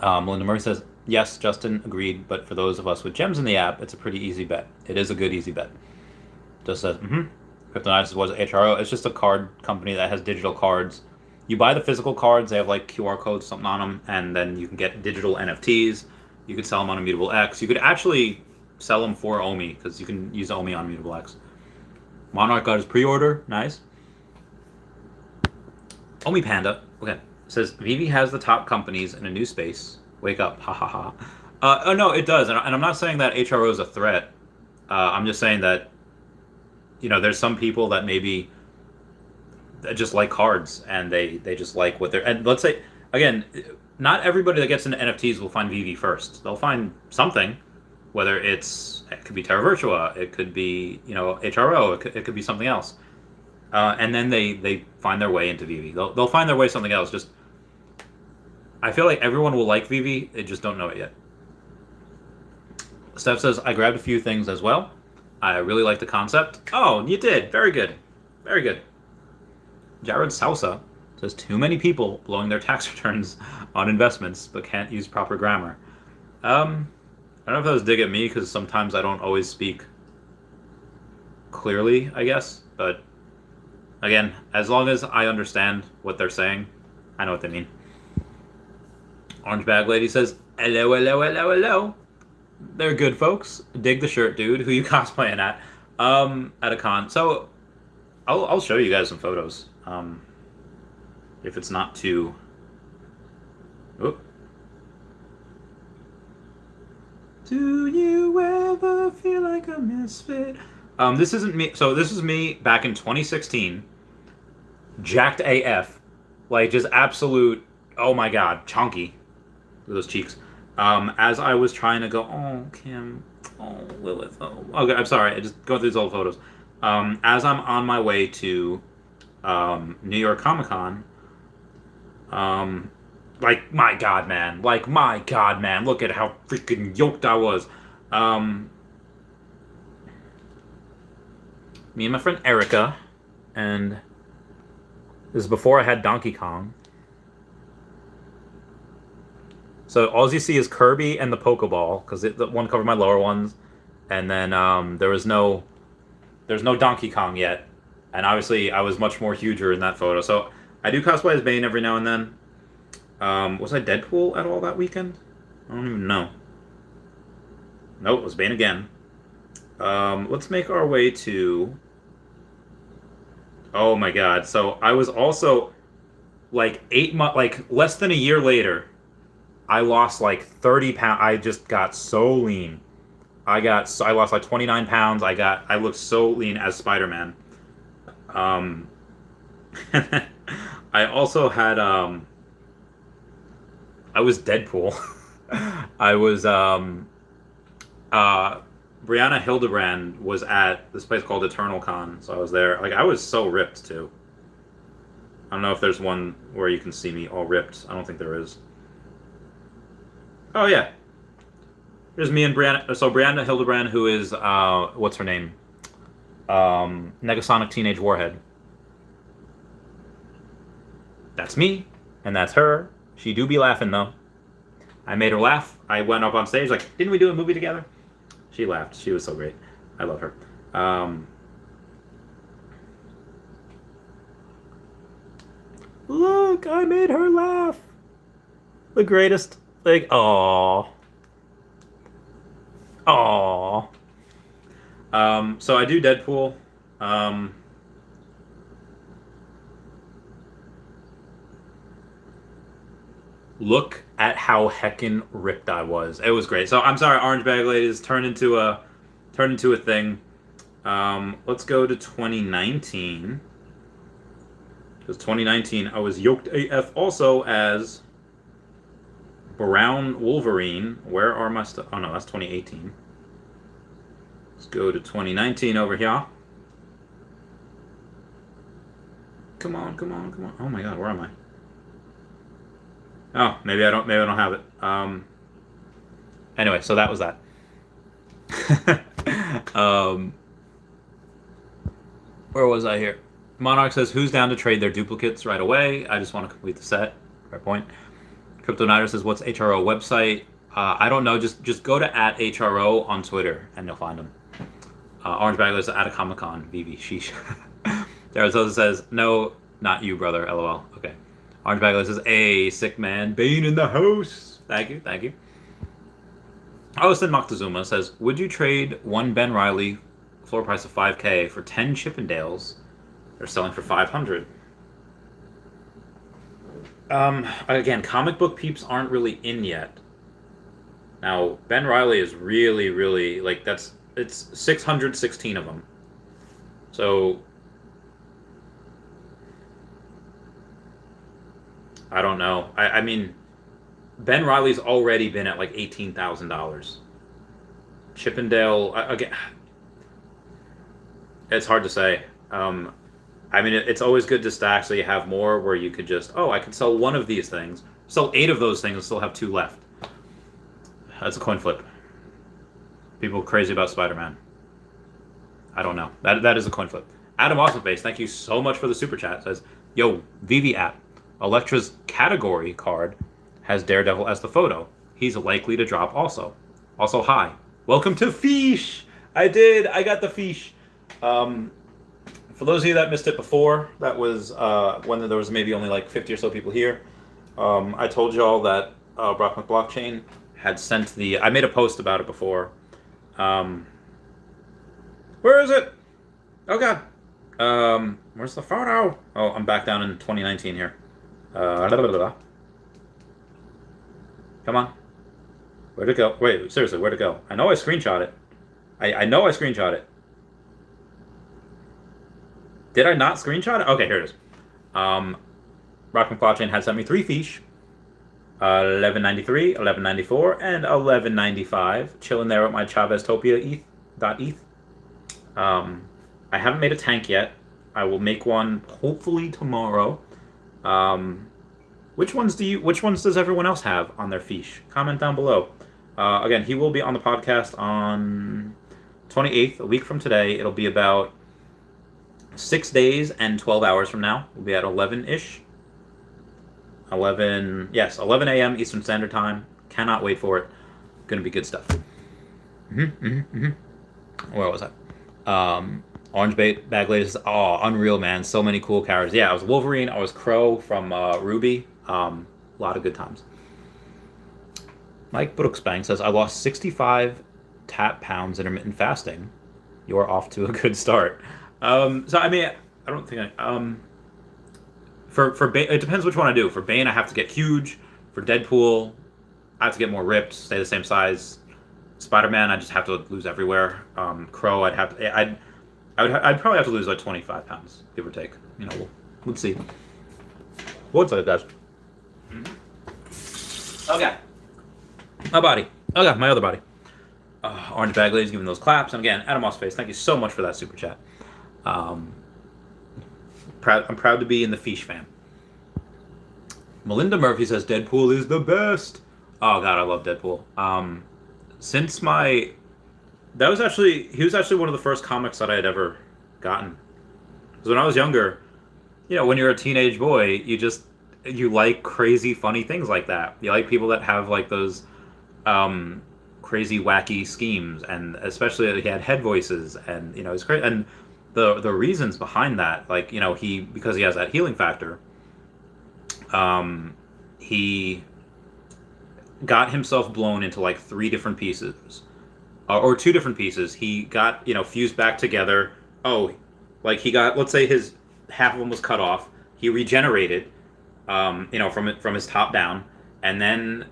A: Melinda Murray says, yes, Justin, agreed, but for those of us with gems in the app, it's a pretty easy bet. It is a good easy bet. Just says, Kryptonitis was HRO. It's just a card company that has digital cards. You buy the physical cards, they have like QR codes, something on them, and then you can get digital NFTs. You could sell them on Immutable X. You could actually sell them for OMI, because you can use OMI on Immutable X. Monarch got his pre-order. Nice. Omi Panda. Okay. Says, Veve has the top companies in a new space. Wake up. Ha ha ha. Oh, no, it does. And I'm not saying that HRO is a threat. I'm just saying that, there's some people that maybe just like cards and they just like what they're... And let's say, again, not everybody that gets into NFTs will find Veve first. They'll find something. Whether it could be Terra Virtua, it could be, HRO, it could be something else. And then they find their way into Veve. They'll find their way something else. Just, I feel like everyone will like Veve, they just don't know it yet. Steph says, I grabbed a few things as well. I really like the concept. Oh, you did. Very good. Very good. Jared Salsa says, too many people blowing their tax returns on investments, but can't use proper grammar. I don't know if that was a dig at me, because sometimes I don't always speak clearly, I guess. But, again, as long as I understand what they're saying, I know what they mean. Orange Bag Lady says, hello, hello, hello, hello. They're good folks. Dig the shirt, dude. Who you cosplaying at? At a con. So, I'll show you guys some photos. If it's not too... Oop. Do you ever feel like a misfit? This isn't me. So this is me back in 2016. Jacked AF. Like, just absolute, oh my god, chunky. Look at those cheeks. As I was trying to go, oh, Kim, oh, Lilith, oh. Okay, I'm sorry, I just go through these old photos. As I'm on my way to New York Comic Con, like, my god, man. Like, my god, man. Look at how freaking yoked I was. Me and my friend Erica, and this is before I had Donkey Kong. So all you see is Kirby and the Pokeball, because the one covered my lower ones, and then there's no Donkey Kong yet, and obviously I was much more huger in that photo. So I do cosplay as Bane every now and then. Was I Deadpool at all that weekend? I don't even know. Nope, it was Bane again. Let's make our way to... Oh my god. So I was also, like, less than a year later, I lost like 30 pounds. I just got so lean. I lost like 29 pounds. I looked so lean as Spider-Man. I also had I was Deadpool. I was Brianna Hildebrand was at this place called Eternal Con, so I was there. Like I was so ripped too. I don't know if there's one where you can see me all ripped. I don't think there is. Oh yeah. There's me and Brianna. So Brianna Hildebrand, who is what's her name? Negasonic Teenage Warhead. That's me, and that's her. She do be laughing though. I made her laugh. I went up on stage like, didn't we do a movie together? She laughed. She was so great. I love her. Look, I made her laugh. The greatest. Like, aww. Aww. So I do Deadpool. Look at how heckin' ripped I was. It was great. So I'm sorry, Orange Bag Ladies turned into a thing. Let's go to 2019. Because 2019, I was yoked AF also as Brown Wolverine. Where are my stuff? Oh no, that's 2018. Let's go to 2019 over here. Come on, come on, come on. Oh my god, where am I? Oh, maybe I don't have it. Anyway, so that was that. Where was I here? Monarch says, who's down to trade their duplicates right away? I just want to complete the set. Fair point. Crypto Nighter says, what's HRO website? I don't know. Just go to @HRO on Twitter and you'll find them. Orange Bag is at a Comic Con. Veve, sheesh. Darazosa says, no, not you, brother. LOL. Okay. Orange Bag says, a sick man. Bane in the house. Thank you. Thank you. Austin Moctezuma says, would you trade one Ben Riley floor price of $5K for 10 Chippendales? They're selling for $500. Again, comic book peeps aren't really in yet. Now, Ben Riley is really, really, like, it's 616 of them. So, I don't know. I mean, Ben Riley's already been at like $18,000. Chippendale, again, it's hard to say. I mean, it's always good to stack so you have more where you could just, I could sell one of these things, sell 8 of those things and still have 2 left. That's a coin flip. People crazy about Spider-Man. I don't know. That is a coin flip. Adam Awesomeface, thank you so much for the super chat. Says, yo, Veve app. Elektra's category card has Daredevil as the photo. He's likely to drop also. Also, hi. Welcome to Fish! I got the Fish. For those of you that missed it before, that was when there was maybe only like 50 or so people here. I told y'all that Brock McBlockchain had sent I made a post about it before. Where is it? Oh god. Where's the photo? Oh, I'm back down in 2019 here. Come on. Where'd it go? Wait, seriously, where'd it go? I know I screenshot it. I know I screenshot it. Did I not screenshot it? Okay, here it is. Rock McCloudchain had sent me 3 fish. 1193, 1194, and 1195. Chilling there with my Chavez Topia ETH. I haven't made a tank yet. I will make one hopefully tomorrow. Which ones does everyone else have on their fiche? Comment down below. Again, he will be on the podcast on 28th, a week from today. It'll be about 6 days and 12 hours from now. We'll be at 11-ish. 11 a.m. Eastern Standard Time. Cannot wait for it. Gonna be good stuff. Where was I? Orange Bag Lady says, unreal, man. So many cool characters. Yeah, I was Wolverine. I was Crow from Ruby. A lot of good times. Mike Brooksbank says, I lost 65 tap pounds intermittent fasting. You're off to a good start. So, I mean, I don't think for Bane, it depends which one I do. For Bane, I have to get huge. For Deadpool, I have to get more ripped, stay the same size. Spider-Man, I just have to lose everywhere. Crow, I'd probably have to lose like 25 pounds, give or take. You know, we'll see. What's up, guys? Okay. My body. Okay, my other body. Orange Bag Lady's giving those claps. And again, Adam Mossface, thank you so much for that super chat. I'm proud to be in the Fish fam. Melinda Murphy says Deadpool is the best. Oh god, I love Deadpool. He was actually one of the first comics that I had ever gotten. Because when I was younger, you know, when you're a teenage boy, you like crazy funny things like that. You like people that have like those crazy wacky schemes, and especially that he had head voices, and you know, it's great. And the reasons behind that, like, you know, because he has that healing factor, he got himself blown into like 3 different pieces, or 2 different pieces. He got, you know, fused back together. Oh, like he got, let's say his half of him was cut off. He regenerated, you know, from his top down, and then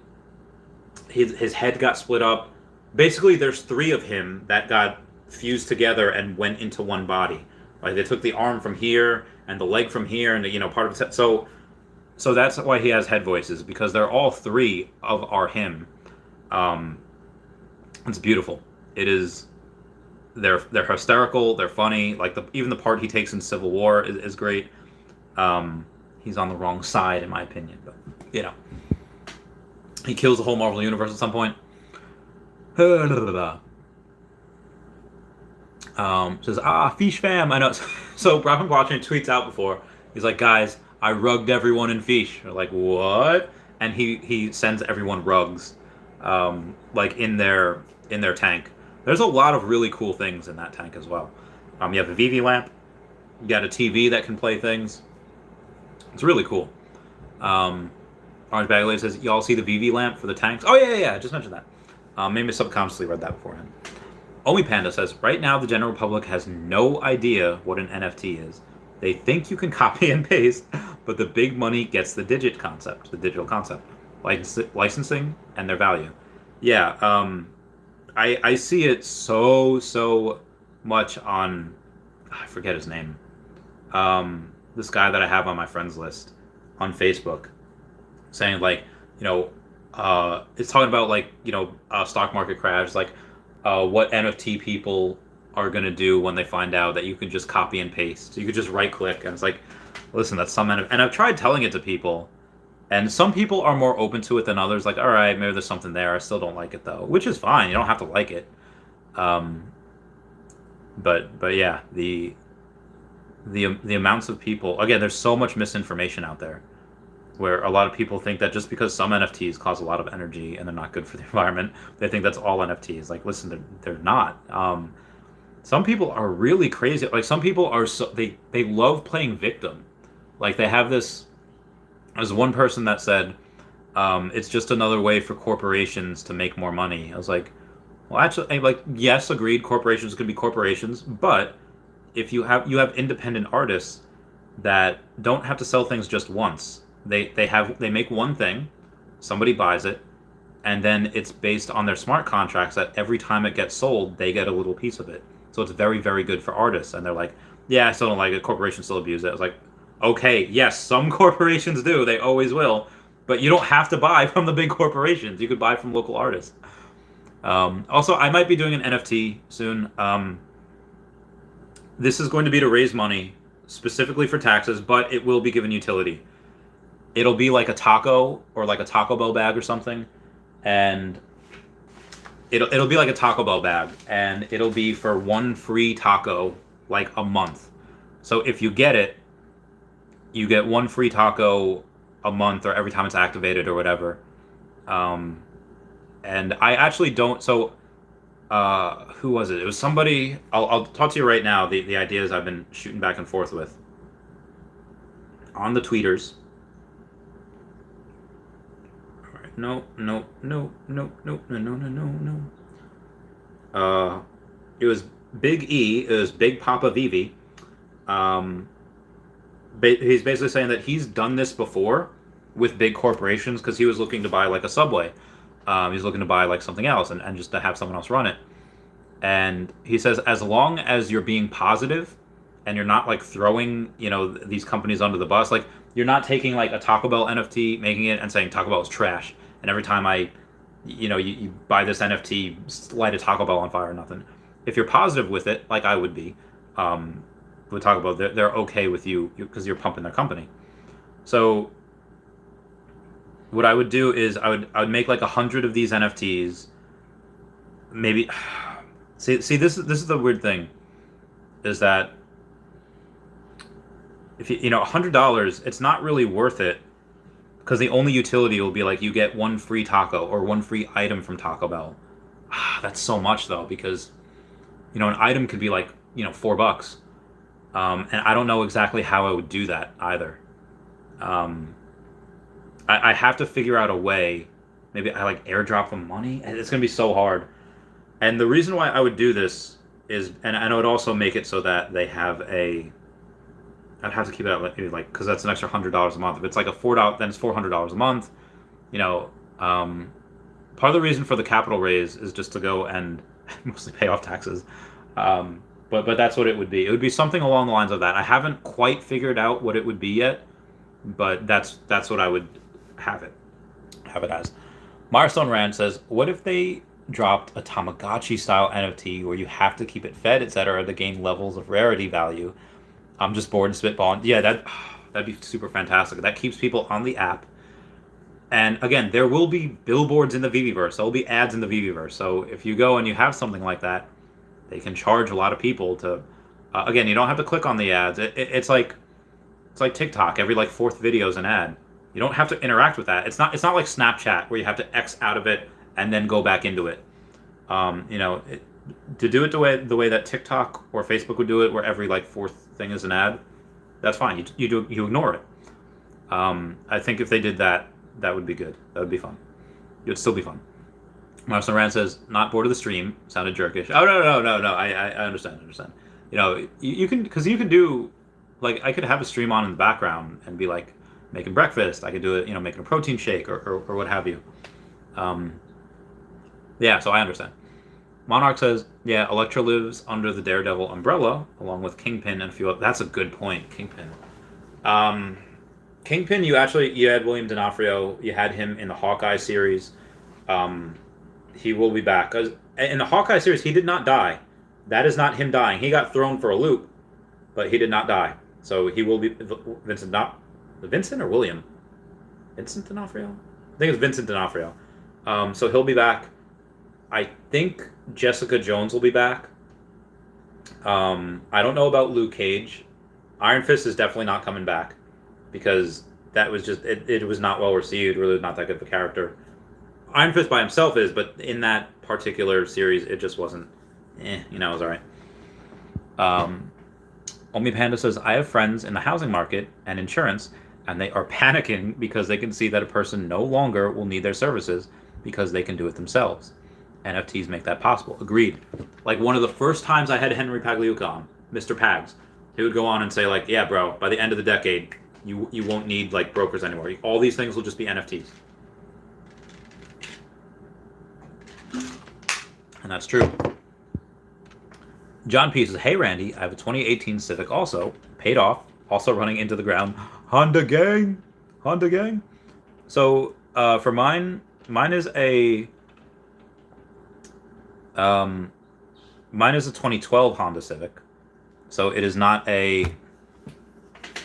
A: his head got split up. Basically, there's 3 of him that got fused together and went into one body. Like they took the arm from here and the leg from here, and, you know, part of it. So that's why he has head voices, because they're all 3 are him. It's beautiful. It is. They're hysterical. They're funny. Like even the part he takes in Civil War is great. He's on the wrong side in my opinion, but you know, he kills the whole Marvel universe at some point. Says Fish fam. I know. So Brock watching tweets out before. He's like, guys, I rugged everyone in Fish. They're like, what? And he sends everyone rugs, like in their tank. There's a lot of really cool things in that tank as well. You have a Veve lamp. You got a TV that can play things. It's really cool. Orange Bag Lady says, y'all see the Veve lamp for the tanks? Oh yeah. I just mentioned that. Maybe subconsciously read that beforehand. Omi Panda says, right now the general public has no idea what an NFT is. They think you can copy and paste, but the big money gets the digital concept, licensing, and their value. Yeah, I see it so much on, I forget his name, this guy that I have on my friends list on Facebook, saying like, you know, it's talking about like, you know, stock market crash, like what NFT people are going to do when they find out that you can just copy and paste. So you could just right click, and it's like, listen, that's some and I've tried telling it to people, and some people are more open to it than others. Like, all right, maybe there's something there. I still don't like it though, which is fine. You don't have to like it. But yeah, the amounts of people, again, there's so much misinformation out there, where a lot of people think that just because some NFTs cause a lot of energy and they're not good for the environment, they think that's all NFTs. Like, listen, they're not. Some people are really crazy. Like, some people are they love playing victim. Like, they have this. There's one person that said, it's just another way for corporations to make more money. I was like, well, actually, like, yes, agreed, corporations could be corporations, but if you have independent artists that don't have to sell things just once. They make one thing, somebody buys it, and then it's based on their smart contracts that every time it gets sold, they get a little piece of it. So it's very, very good for artists. And they're like, yeah, I still don't like it. Corporations still abuse it. I was like, okay, yes, some corporations do. They always will. But you don't have to buy from the big corporations. You could buy from local artists. Also, I might be doing an NFT soon. This is going to be to raise money specifically for taxes, but it will be given utility. It'll be like a taco or like a Taco Bell bag or something, and it'll be like a Taco Bell bag, and it'll be for one free taco like a month. So if you get it, you get one free taco a month, or every time it's activated or whatever. And I actually don't. So who was it? It was somebody. I'll talk to you right now. The ideas I've been shooting back and forth with on the tweeters. No. It was Big E. It was Big Papa Veve. He's basically saying that he's done this before with big corporations because he was looking to buy like a Subway, He's looking to buy like something else and just to have someone else run it. And he says, as long as you're being positive and you're not like throwing, these companies under the bus, like you're not taking like a Taco Bell NFT, making it and saying Taco Bell is trash. And every time you buy this NFT, light a Taco Bell on fire or nothing. If you're positive with it, like I would be, with Taco Bell, they're okay with you because you're pumping their company. So what I would do is I would make like 100 of these NFTs. Maybe see this is the weird thing, is that if $100, it's not really worth it because the only utility will be like you get one free taco or one free item from Taco Bell. That's so much though, because an item could be like $4. And I don't know exactly how I would do that either. I have to figure out a way. Maybe I like airdrop them money. It's gonna be so hard. And the reason why I would do this is, and I would also make it so that they have I'd have to keep it at like because that's an extra $100 a month. If it's like a $4, then it's $400 a month. Part of the reason for the capital raise is just to go and mostly pay off taxes. But that's what it would be. It would be something along the lines of that. I haven't quite figured out what it would be yet, but that's what I would have it as. Milestone Rand says, what if they dropped a Tamagotchi style NFT where you have to keep it fed, etc., to gain levels of rarity value? I'm just bored and spitballing. Yeah, that'd be super fantastic. That keeps people on the app. And again, there will be billboards in the Veveverse. There will be ads in the Veveverse. So if you go and you have something like that, they can charge a lot of people to. Again, you don't have to click on the ads. It's like TikTok. Every like fourth video is an ad. You don't have to interact with that. It's not like Snapchat where you have to X out of it and then go back into it. To do it the way that TikTok or Facebook would do it, where every like fourth thing is an ad, that's fine. You ignore it. I think if they did that, that would be good. That would be fun. It would still be fun. Marcel Rand says, not bored of the stream. Sounded jerkish. Oh, no. I understand. You can do, like, I could have a stream on in the background and be like making breakfast. I could do it, making a protein shake or what have you. Yeah, so I understand. Monarch says, yeah, Elektra lives under the Daredevil umbrella along with Kingpin and a few others. That's a good point, Kingpin. Kingpin, you had William D'Onofrio. You had him in the Hawkeye series. He will be back. In the Hawkeye series, he did not die. That is not him dying. He got thrown for a loop, but he did not die. So he will be Vincent or William? Vincent D'Onofrio? I think it's Vincent D'Onofrio. So he'll be back. I think Jessica Jones will be back. I don't know about Luke Cage. Iron Fist is definitely not coming back because that was just it was not well received. Really, not that good of a character. Iron Fist by himself is, but in that particular series, it just wasn't. It was all right. Omi Panda says, I have friends in the housing market and insurance, and they are panicking because they can see that a person no longer will need their services because they can do it themselves. NFTs make that possible. Agreed. Like one of the first times I had Henry Pagliuca on, Mr. Pags, he would go on and say like, yeah, bro, by the end of the decade, you won't need like brokers anymore. All these things will just be NFTs. And that's true. John P says, hey, Randy, I have a 2018 Civic also, paid off, also running into the ground. Honda gang. So for mine is a 2012 Honda Civic. So it is not a,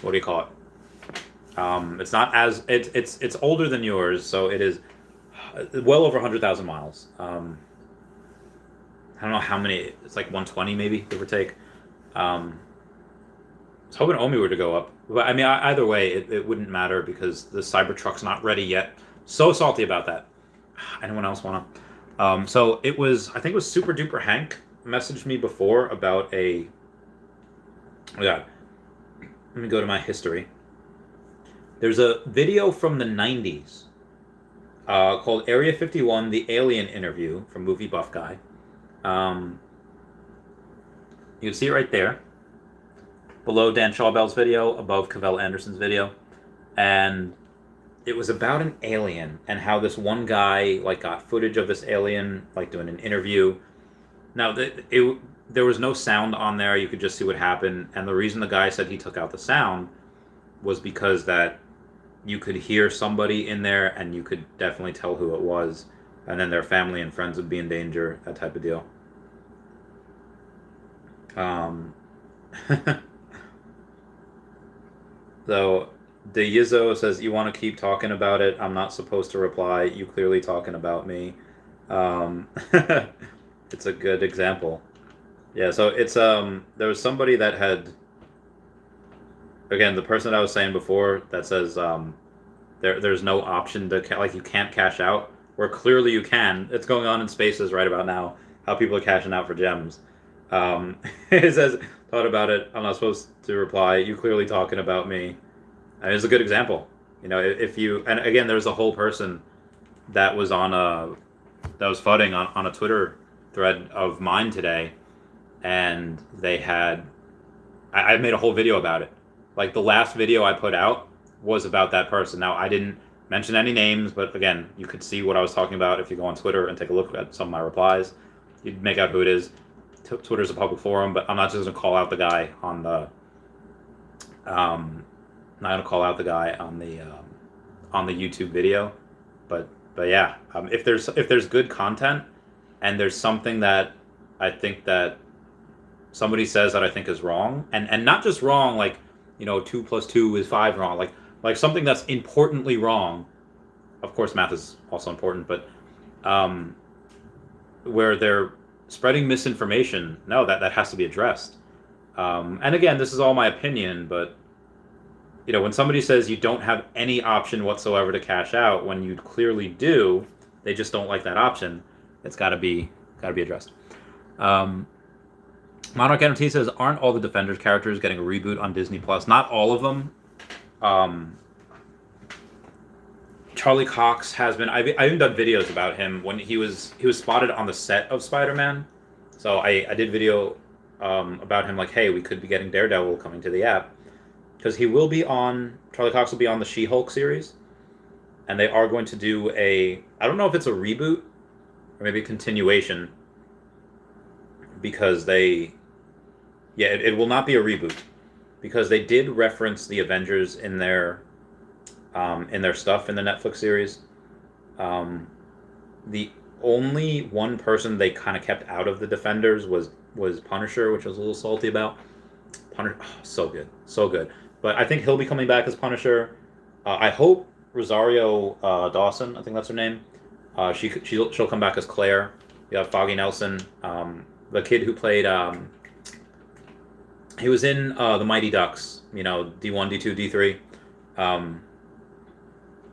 A: what do you call it? It's not as, it's older than yours, so it is well over 100,000 miles. I don't know how many, it's like 120 maybe, give or take. I was hoping Omi were to go up. But I mean, either way, it wouldn't matter because the Cybertruck's not ready yet. So salty about that. Anyone else want to? So I think it was Super Duper Hank messaged me before about oh God. Let me go to my history. There's a video from the 90s called Area 51, the Alien Interview from Movie Buff Guy. You can see it right there. Below Dan Schawbel's video, above Cavell Anderson's video. And it was about an alien and how this one guy like got footage of this alien like doing an interview. Now there was no sound on there. You could just see what happened, and the reason the guy said he took out the sound was because that you could hear somebody in there and you could definitely tell who it was, and then their family and friends would be in danger, that type of deal. So the Yizzo says, you want to keep talking about it, I'm not supposed to reply, you clearly talking about me. It's a good example. Yeah, so it's there was somebody that had, again, the person I was saying before that says there's no option to like you can't cash out, where clearly you can. It's going on in Spaces right about now, how people are cashing out for gems. It says, thought about it, I'm not supposed to reply, you clearly talking about me. And it's a good example. You know, if you, and again, there's a whole person that was on that was fudding on a Twitter thread of mine today, and they had, I made a whole video about it. Like the last video I put out was about that person. Now I didn't mention any names, but again, you could see what I was talking about if you go on Twitter and take a look at some of my replies. You'd make out who it is. Twitter's a public forum, but I'm not just gonna call out the guy on the not gonna call out the guy on the YouTube video, but yeah, if there's good content and there's something that I think that somebody says that I think is wrong, and not just wrong like, you know, 2 + 2 is 5 wrong, like something that's importantly wrong. Of course, math is also important, but where they're spreading misinformation, no, that has to be addressed. And again, this is all my opinion, but you know, when somebody says you don't have any option whatsoever to cash out, when you clearly do, they just don't like that option. It's got to be addressed. Monarch NFT says, aren't all the Defenders characters getting a reboot on Disney Plus? Not all of them. Charlie Cox has been. I've even done videos about him when he was spotted on the set of Spider-Man. So I did video about him, like, hey, we could be getting Daredevil coming to the app, because he will be on. Charlie Cox will be on the She-Hulk series, and they are going to do a. I don't know if it's a reboot or maybe a continuation, because they. Yeah, it will not be a reboot, because they did reference the Avengers in their stuff in the Netflix series. The only one person they kind of kept out of the Defenders was Punisher, which I was a little salty about. Punisher, so good. But I think he'll be coming back as Punisher. I hope Rosario Dawson, I think that's her name. She'll come back as Claire. You have Foggy Nelson, the kid who played. He was in the Mighty Ducks. You know, D1, D2, D3.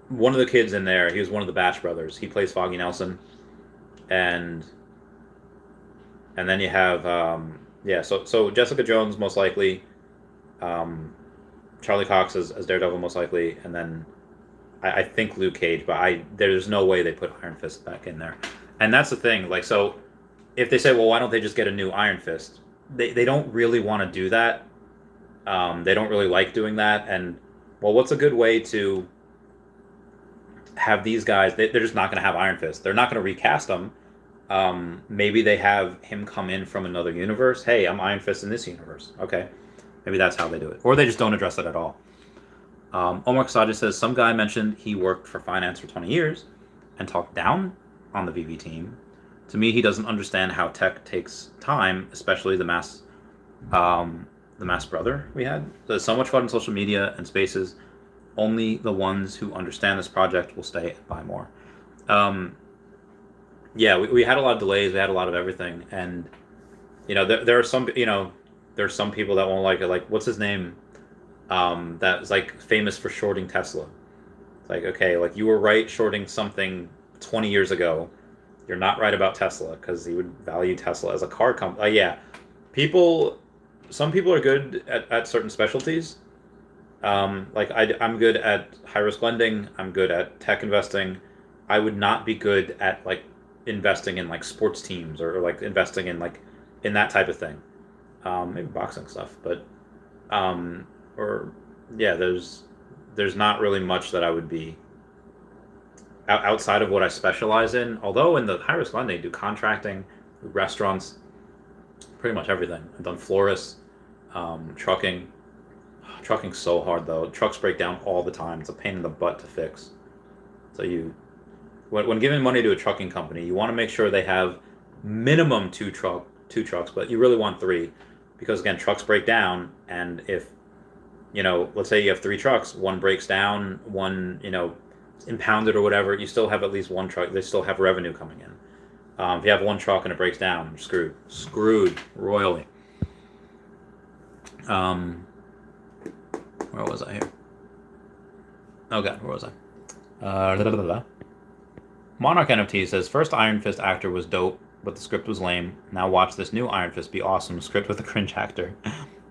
A: One of the kids in there, he was one of the Bash brothers. He plays Foggy Nelson, and then you have so Jessica Jones most likely, Charlie Cox as Daredevil most likely, and then I think Luke Cage, but there's no way they put Iron Fist back in there, and that's the thing. Like, so if they say, well, why don't they just get a new Iron Fist? They don't really want to do that. They don't really like doing that, and well, what's a good way to have these guys? They're just not going to have Iron Fist. They're not going to recast them. Maybe they have him come in from another universe. Hey, I'm Iron Fist in this universe. Okay, maybe that's how they do it, or they just don't address it at all. Omar Kasaja says, some guy mentioned he worked for finance for 20 years and talked down on the Veve team. To me, he doesn't understand how tech takes time, especially the mass brother we had. There's so much fun in social media and Spaces. Only the ones who understand this project will stay and buy more. Yeah, we had a lot of delays. We had a lot of everything, and you know, there are some, you know, there's some people that won't like it. Like, what's his name? That's like famous for shorting Tesla. It's like, okay, like you were right shorting something 20 years ago. You're not right about Tesla, because he would value Tesla as a car company. Yeah, some people are good at certain specialties. Like I'm good at high risk lending. I'm good at tech investing. I would not be good at like investing in like sports teams or like investing in like in that type of thing. Maybe boxing stuff, but or yeah, there's not really much that I would be outside of what I specialize in. Although in the high risk lending, I do contracting, restaurants, pretty much everything. I've done florists, trucking. Trucking's so hard though. Trucks break down all the time. It's a pain in the butt to fix. So when giving money to a trucking company, you want to make sure they have minimum two trucks, but you really want 3, because again, trucks break down, and if let's say you have 3 trucks, one breaks down, one impounded or whatever, you still have at least one truck. They still have revenue coming in. If you have one truck and it breaks down, you're screwed royally. Where was I here? Oh god, where was I? Monarch NFT says, first Iron Fist actor was dope, but the script was lame. Now watch this new Iron Fist be awesome. Script with a cringe actor.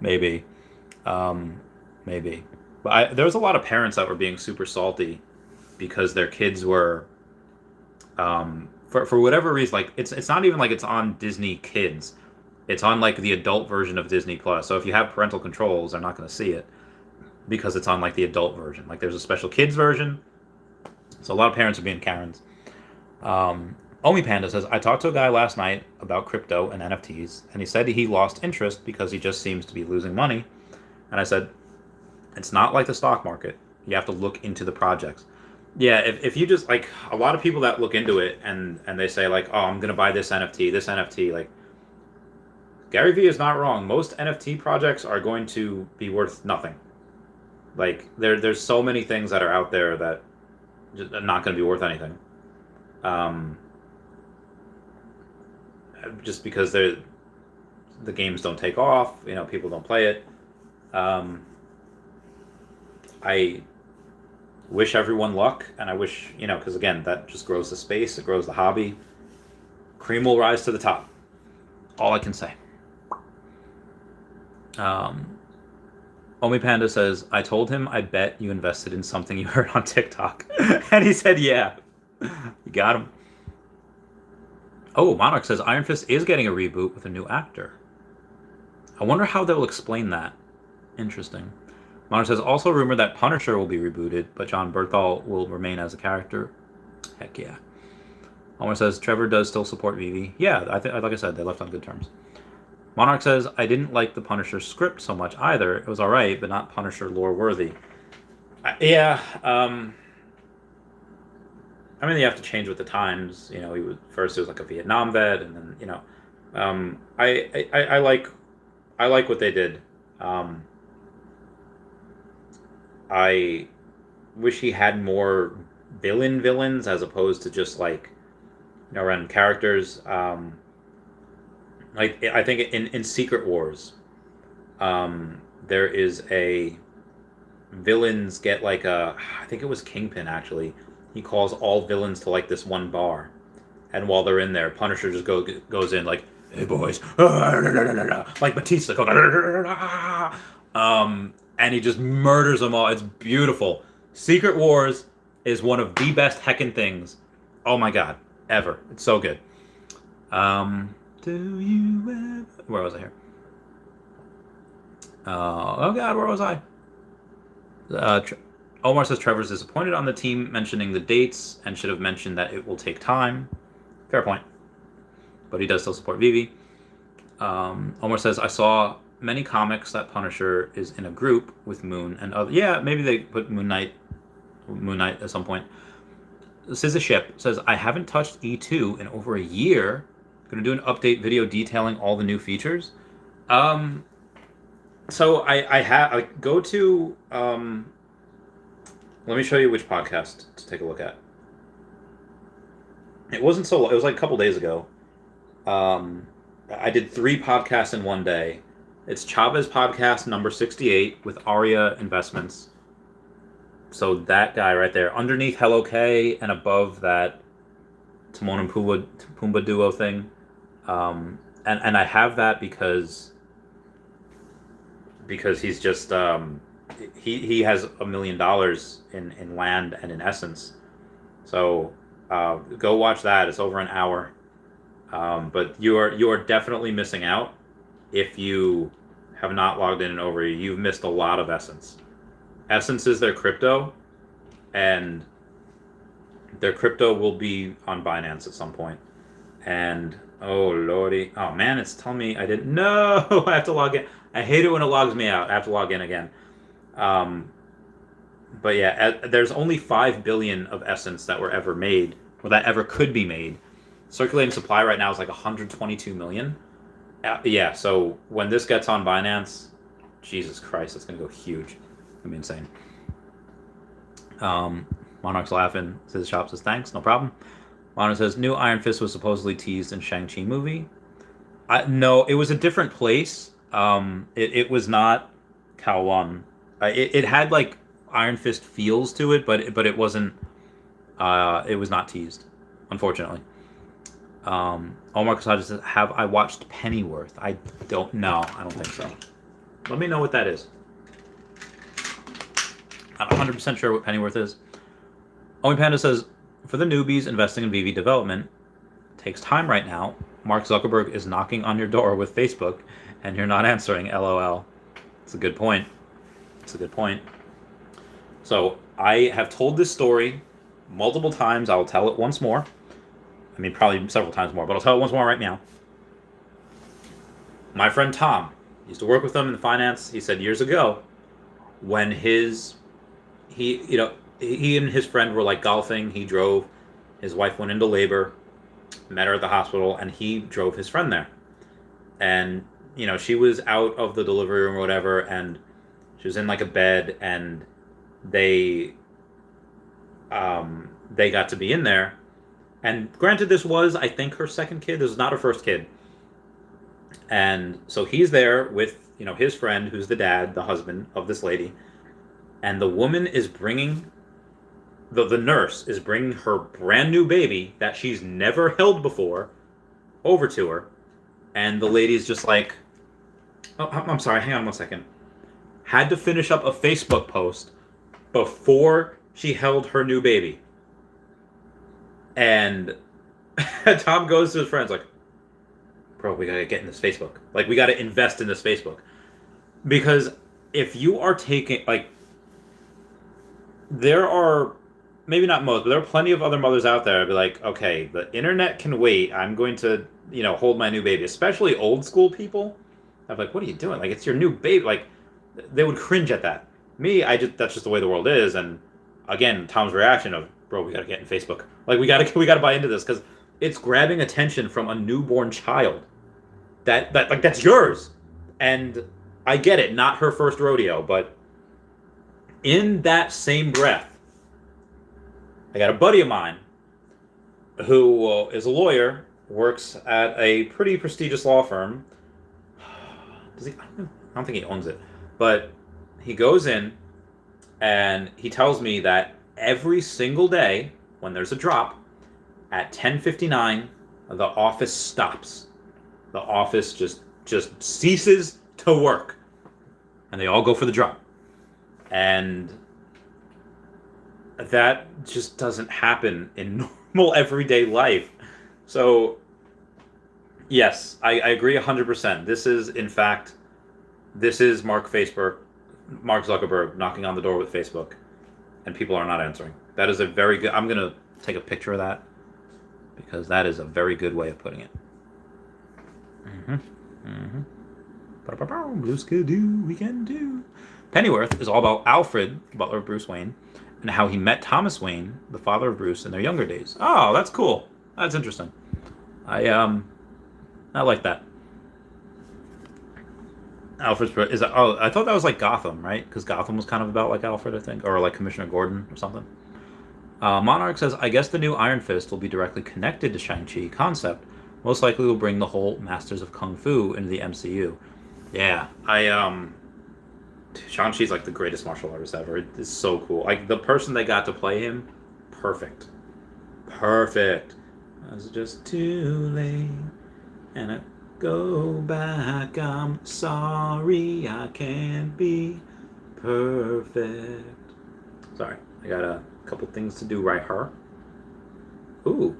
A: Maybe. Maybe. But there was a lot of parents that were being super salty because their kids were, for whatever reason, like, it's not even like it's on Disney Kids. It's on, like, the adult version of Disney Plus. So if you have parental controls, they're not going to see it because it's on, like, the adult version. Like, there's a special kids version. So a lot of parents are being Karens. Omi Panda says, I talked to a guy last night about crypto and NFTs, and he said he lost interest because he just seems to be losing money. And I said, it's not like the stock market. You have to look into the projects. Yeah, if you just, like, a lot of people that look into it and they say, like, oh, I'm going to buy this NFT, like, Gary Vee is not wrong. Most NFT projects are going to be worth nothing. Like, there's so many things that are out there that are not going to be worth anything. Just because the games don't take off, people don't play it. I wish everyone luck, and I wish, because again, that just grows the space, it grows the hobby. Cream will rise to the top. All I can say. Omi Panda says, I told him I bet you invested in something you heard on TikTok. And he said, yeah. You got him. Oh, Monarch says, Iron Fist is getting a reboot with a new actor. I wonder how they'll explain that. Interesting. Monarch says, also rumored that Punisher will be rebooted, but John Berthal will remain as a character. Heck yeah. Omar says, Trevor does still support Veve. Yeah, like I said, they left on good terms. Monarch says, I didn't like the Punisher script so much either. It was alright, but not Punisher lore worthy. Yeah, I mean, you have to change with the times. He was like a Vietnam vet, and then I like what they did. I wish he had more villains as opposed to just like random characters. Like I think in Secret Wars, there is a villains get like I think it was Kingpin actually. He calls all villains to like this one bar, and while they're in there, Punisher just goes in like, "Hey boys," like Batista, and he just murders them all. It's beautiful. Secret Wars is one of the best heckin' things. Oh my god, ever. It's so good. Do you ever? Where was I here? Oh god, where was I? Omar says Trevor's disappointed on the team mentioning the dates and should have mentioned that it will take time. Fair point. But he does still support Veve. Omar says, I saw many comics that Punisher is in a group with Moon and other. Yeah, maybe they put Moon Knight at some point. Scissor Ship says, I haven't touched E2 in over a year. Going to do an update video detailing all the new features. So I go to let me show you which podcast to take a look at. It wasn't so long. It was like a couple days ago. I did 3 podcasts in one day. It's Chavez podcast number 68 with Arya Investments. So that guy right there, underneath Hello K and above that Timon and Pumbaa duo thing. And I have that because he's just he has $1 million in land and in essence. So go watch that. It's over an hour. But you are definitely missing out if you have not logged in over. You've missed a lot of Essence. Essence is their crypto, and Their crypto will be on Binance at some point. And oh lordy, oh man, it's telling me I didn't. No, I have to log in. I hate it when it logs me out. I have to log in again. Um, but yeah, there's only 5 billion of Essence that were ever made, or that ever could be made. Circulating supply right now is like 122 million. Yeah, so when this gets on Binance, Jesus Christ, it's gonna go huge. It's gonna be insane. Monarch's laughing. Says shop says thanks, no problem. Monarch says new Iron Fist was supposedly teased in Shang-Chi movie. No, it was a different place. It was not Kowloon. It had like Iron Fist feels to it, but it wasn't. It was not teased, unfortunately. Omar Kasaj says, "Have I watched Pennyworth? I don't know. I don't think so. Let me know what that is. I'm 100% sure what Pennyworth is." Omi Panda says, "For the newbies investing in Veve development, it takes time right now. Mark Zuckerberg is knocking on your door with Facebook, and you're not answering. LOL." It's a good point. It's a good point. So I have told this story multiple times. I will tell it once more. I mean, probably several times more, but I'll tell it once more right now. My friend Tom used to work with him in finance. He said years ago, when he and his friend were like golfing. He drove. His wife went into labor, met her at the hospital, and he drove his friend there. And she was out of the delivery room or whatever, and she was in like a bed, and they got to be in there. And granted, this was, I think, her second kid. This was not her first kid. And so he's there with, his friend, who's the dad, the husband of this lady. And the woman is bringing, the nurse is bringing her brand new baby that she's never held before over to her. And the lady's just like, oh, I'm sorry, hang on one second. Had to finish up a Facebook post before she held her new baby. And Tom goes to his friends like, bro, we gotta get in this Facebook. Like, we gotta invest in this Facebook. Because if you are taking, like, there are, maybe not most, but there are plenty of other mothers out there. I'd be like, okay, the internet can wait. I'm going to, hold my new baby. Especially old school people. I'm like, what are you doing? Like, it's your new baby. Like, they would cringe at that. Me, that's just the way the world is. And again, Tom's reaction of, bro, we gotta get in Facebook. Like, we gotta buy into this because it's grabbing attention from a newborn child. That's yours. And I get it, not her first rodeo, but in that same breath, I got a buddy of mine who is a lawyer, works at a pretty prestigious law firm. Does he? I don't think he owns it, but he goes in and he tells me that every single day when there's a drop at 10:59, the office stops. The office just ceases to work, and they all go for the drop. And that just doesn't happen in normal everyday life. So yes, I agree 100%. This is, in fact, Mark Zuckerberg knocking on the door with Facebook, and people are not answering. That is a very good, I'm going to take a picture of that because that is a very good way of putting it. Blue Skidoo, we can do. Pennyworth is all about Alfred, butler of Bruce Wayne, and how he met Thomas Wayne, the father of Bruce, in their younger days. Oh, that's cool. That's interesting. I like that. Alfred's I thought that was like Gotham, right? Because Gotham was kind of about like Alfred, I think, or like Commissioner Gordon or something. Monarch says, I guess the new Iron Fist will be directly connected to Shang-Chi concept. Most likely will bring the whole Masters of Kung Fu into the MCU. Yeah, Shang-Chi's like the greatest martial artist ever. It's so cool. Like, the person they got to play him, perfect. Perfect. I was just too late, and I go back. I'm sorry, I can't be perfect. Sorry, I got a couple things to do right here. Ooh.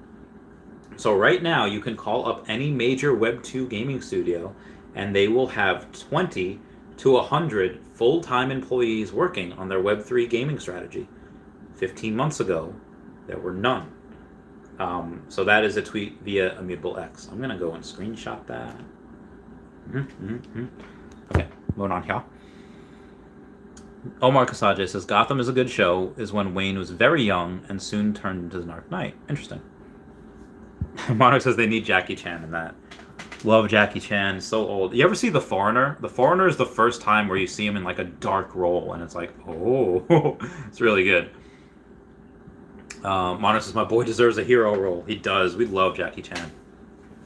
A: So right now, you can call up any major Web 2 gaming studio, and they will have 20 to 100 full-time employees working on their Web 3 gaming strategy. 15 months ago, There were none. So that is a tweet via Immutable X. I'm gonna go and screenshot that. Okay, moving on here. Omar Kasaje says Gotham is a good show is when Wayne was very young and soon turned into the Dark Knight. Interesting. Monarch says they need Jackie Chan in that. Love Jackie Chan, so old. You ever see The Foreigner? The Foreigner is the first time where you see him in like a dark role, and it's like, oh, it's really good. Monarch says my boy deserves a hero role. He does. We love Jackie Chan.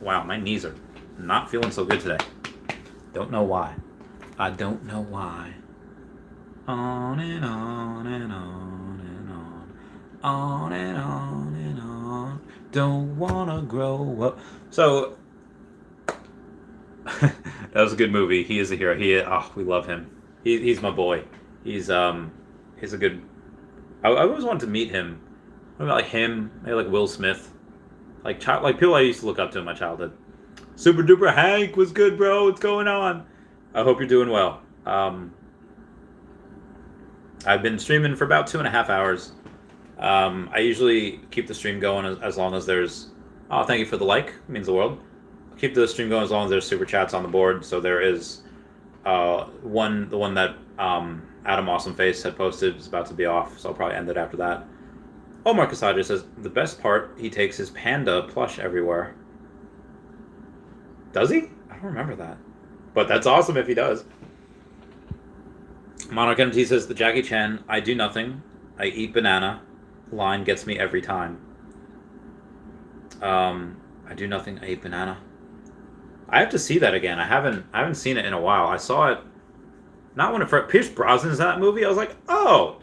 A: Wow, my knees are not feeling so good today. Don't know why. I don't know why. On and on and on and on. On and on and on. Don't wanna grow up. So that was a good movie. He is a hero. We love him. He's my boy. He's a good. I always wanted to meet him. Maybe like him. Maybe like Will Smith. Like people I used to look up to in my childhood. Super Duper Hank was good, bro. What's going on? I hope you're doing well. I've been streaming for about 2.5 hours. I usually keep the stream going as long as there's. Oh, thank you for the like. It means the world. Keep the stream going as long as there's super chats on the board. So there is the one that Adam Awesomeface had posted is about to be off. So I'll probably end it after that. Omar Kasaja says the best part, he takes his panda plush everywhere. Does he? I don't remember that. But that's awesome if he does. Monarch MT says the Jackie Chan, I do nothing, I eat banana line gets me every time. I do nothing, I eat banana. I have to see that again. I haven't seen it in a while. I saw it not when Pierce Brosnan's in that movie. I was like, oh,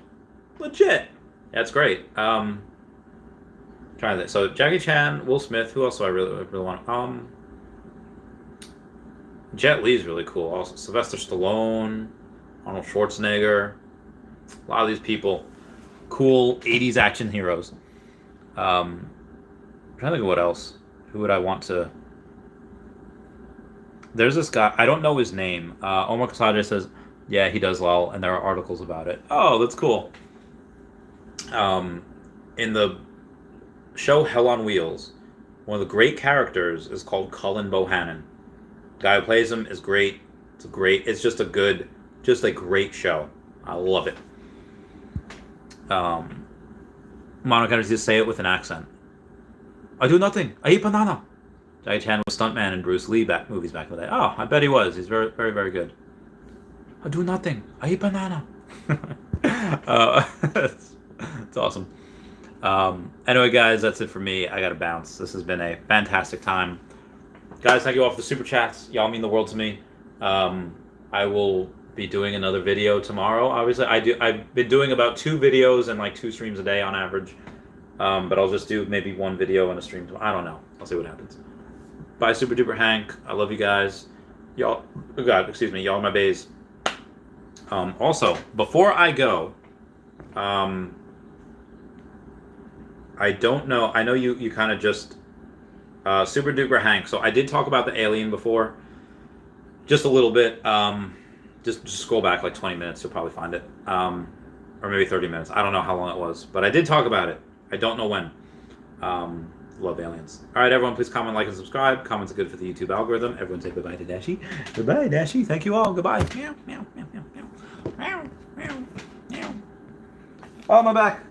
A: legit. That's great. Trying that. So Jackie Chan, Will Smith. Who else do I really want? Jet Li's really cool. Also Sylvester Stallone, Arnold Schwarzenegger. A lot of these people, cool 80s action heroes. I'm trying to think of what else. Who would I want to? There's this guy. I don't know his name. Omar Kasaja says, yeah, he does LOL, and there are articles about it. Oh, that's cool. In the show Hell on Wheels, one of the great characters is called Cullen Bohannon. The guy who plays him is great. It's just a great show. I love it. Monica just say it with an accent. I do nothing. I eat banana. Jackie Chan was stuntman in Bruce Lee movies back in the day. Oh, I bet he was. He's very, very, very good. I do nothing. I eat banana. It's awesome. Anyway, guys, that's it for me. I gotta bounce. This has been a fantastic time. Guys, thank you all for the super chats. Y'all mean the world to me. I will be doing another video tomorrow. Obviously, I've been doing about 2 videos and like 2 streams a day on average. But I'll just do maybe 1 video and a stream tomorrow. I don't know. I'll see what happens. Bye, Super Duper Hank. I love you guys. Y'all, y'all are my bays. Also, before I go, I don't know. I know you kind of just Super Duper Hank. So I did talk about the alien before, just a little bit. Just scroll back like 20 minutes. You'll probably find it, or maybe 30 minutes. I don't know how long it was, but I did talk about it. I don't know when. Love aliens. All right, everyone, please comment, like, and subscribe. Comments are good for the YouTube algorithm. Everyone say goodbye to Dashi. Goodbye, Dashi. Thank you all. Goodbye. Meow, meow, meow, meow, meow. Meow, meow, meow. Oh, my back.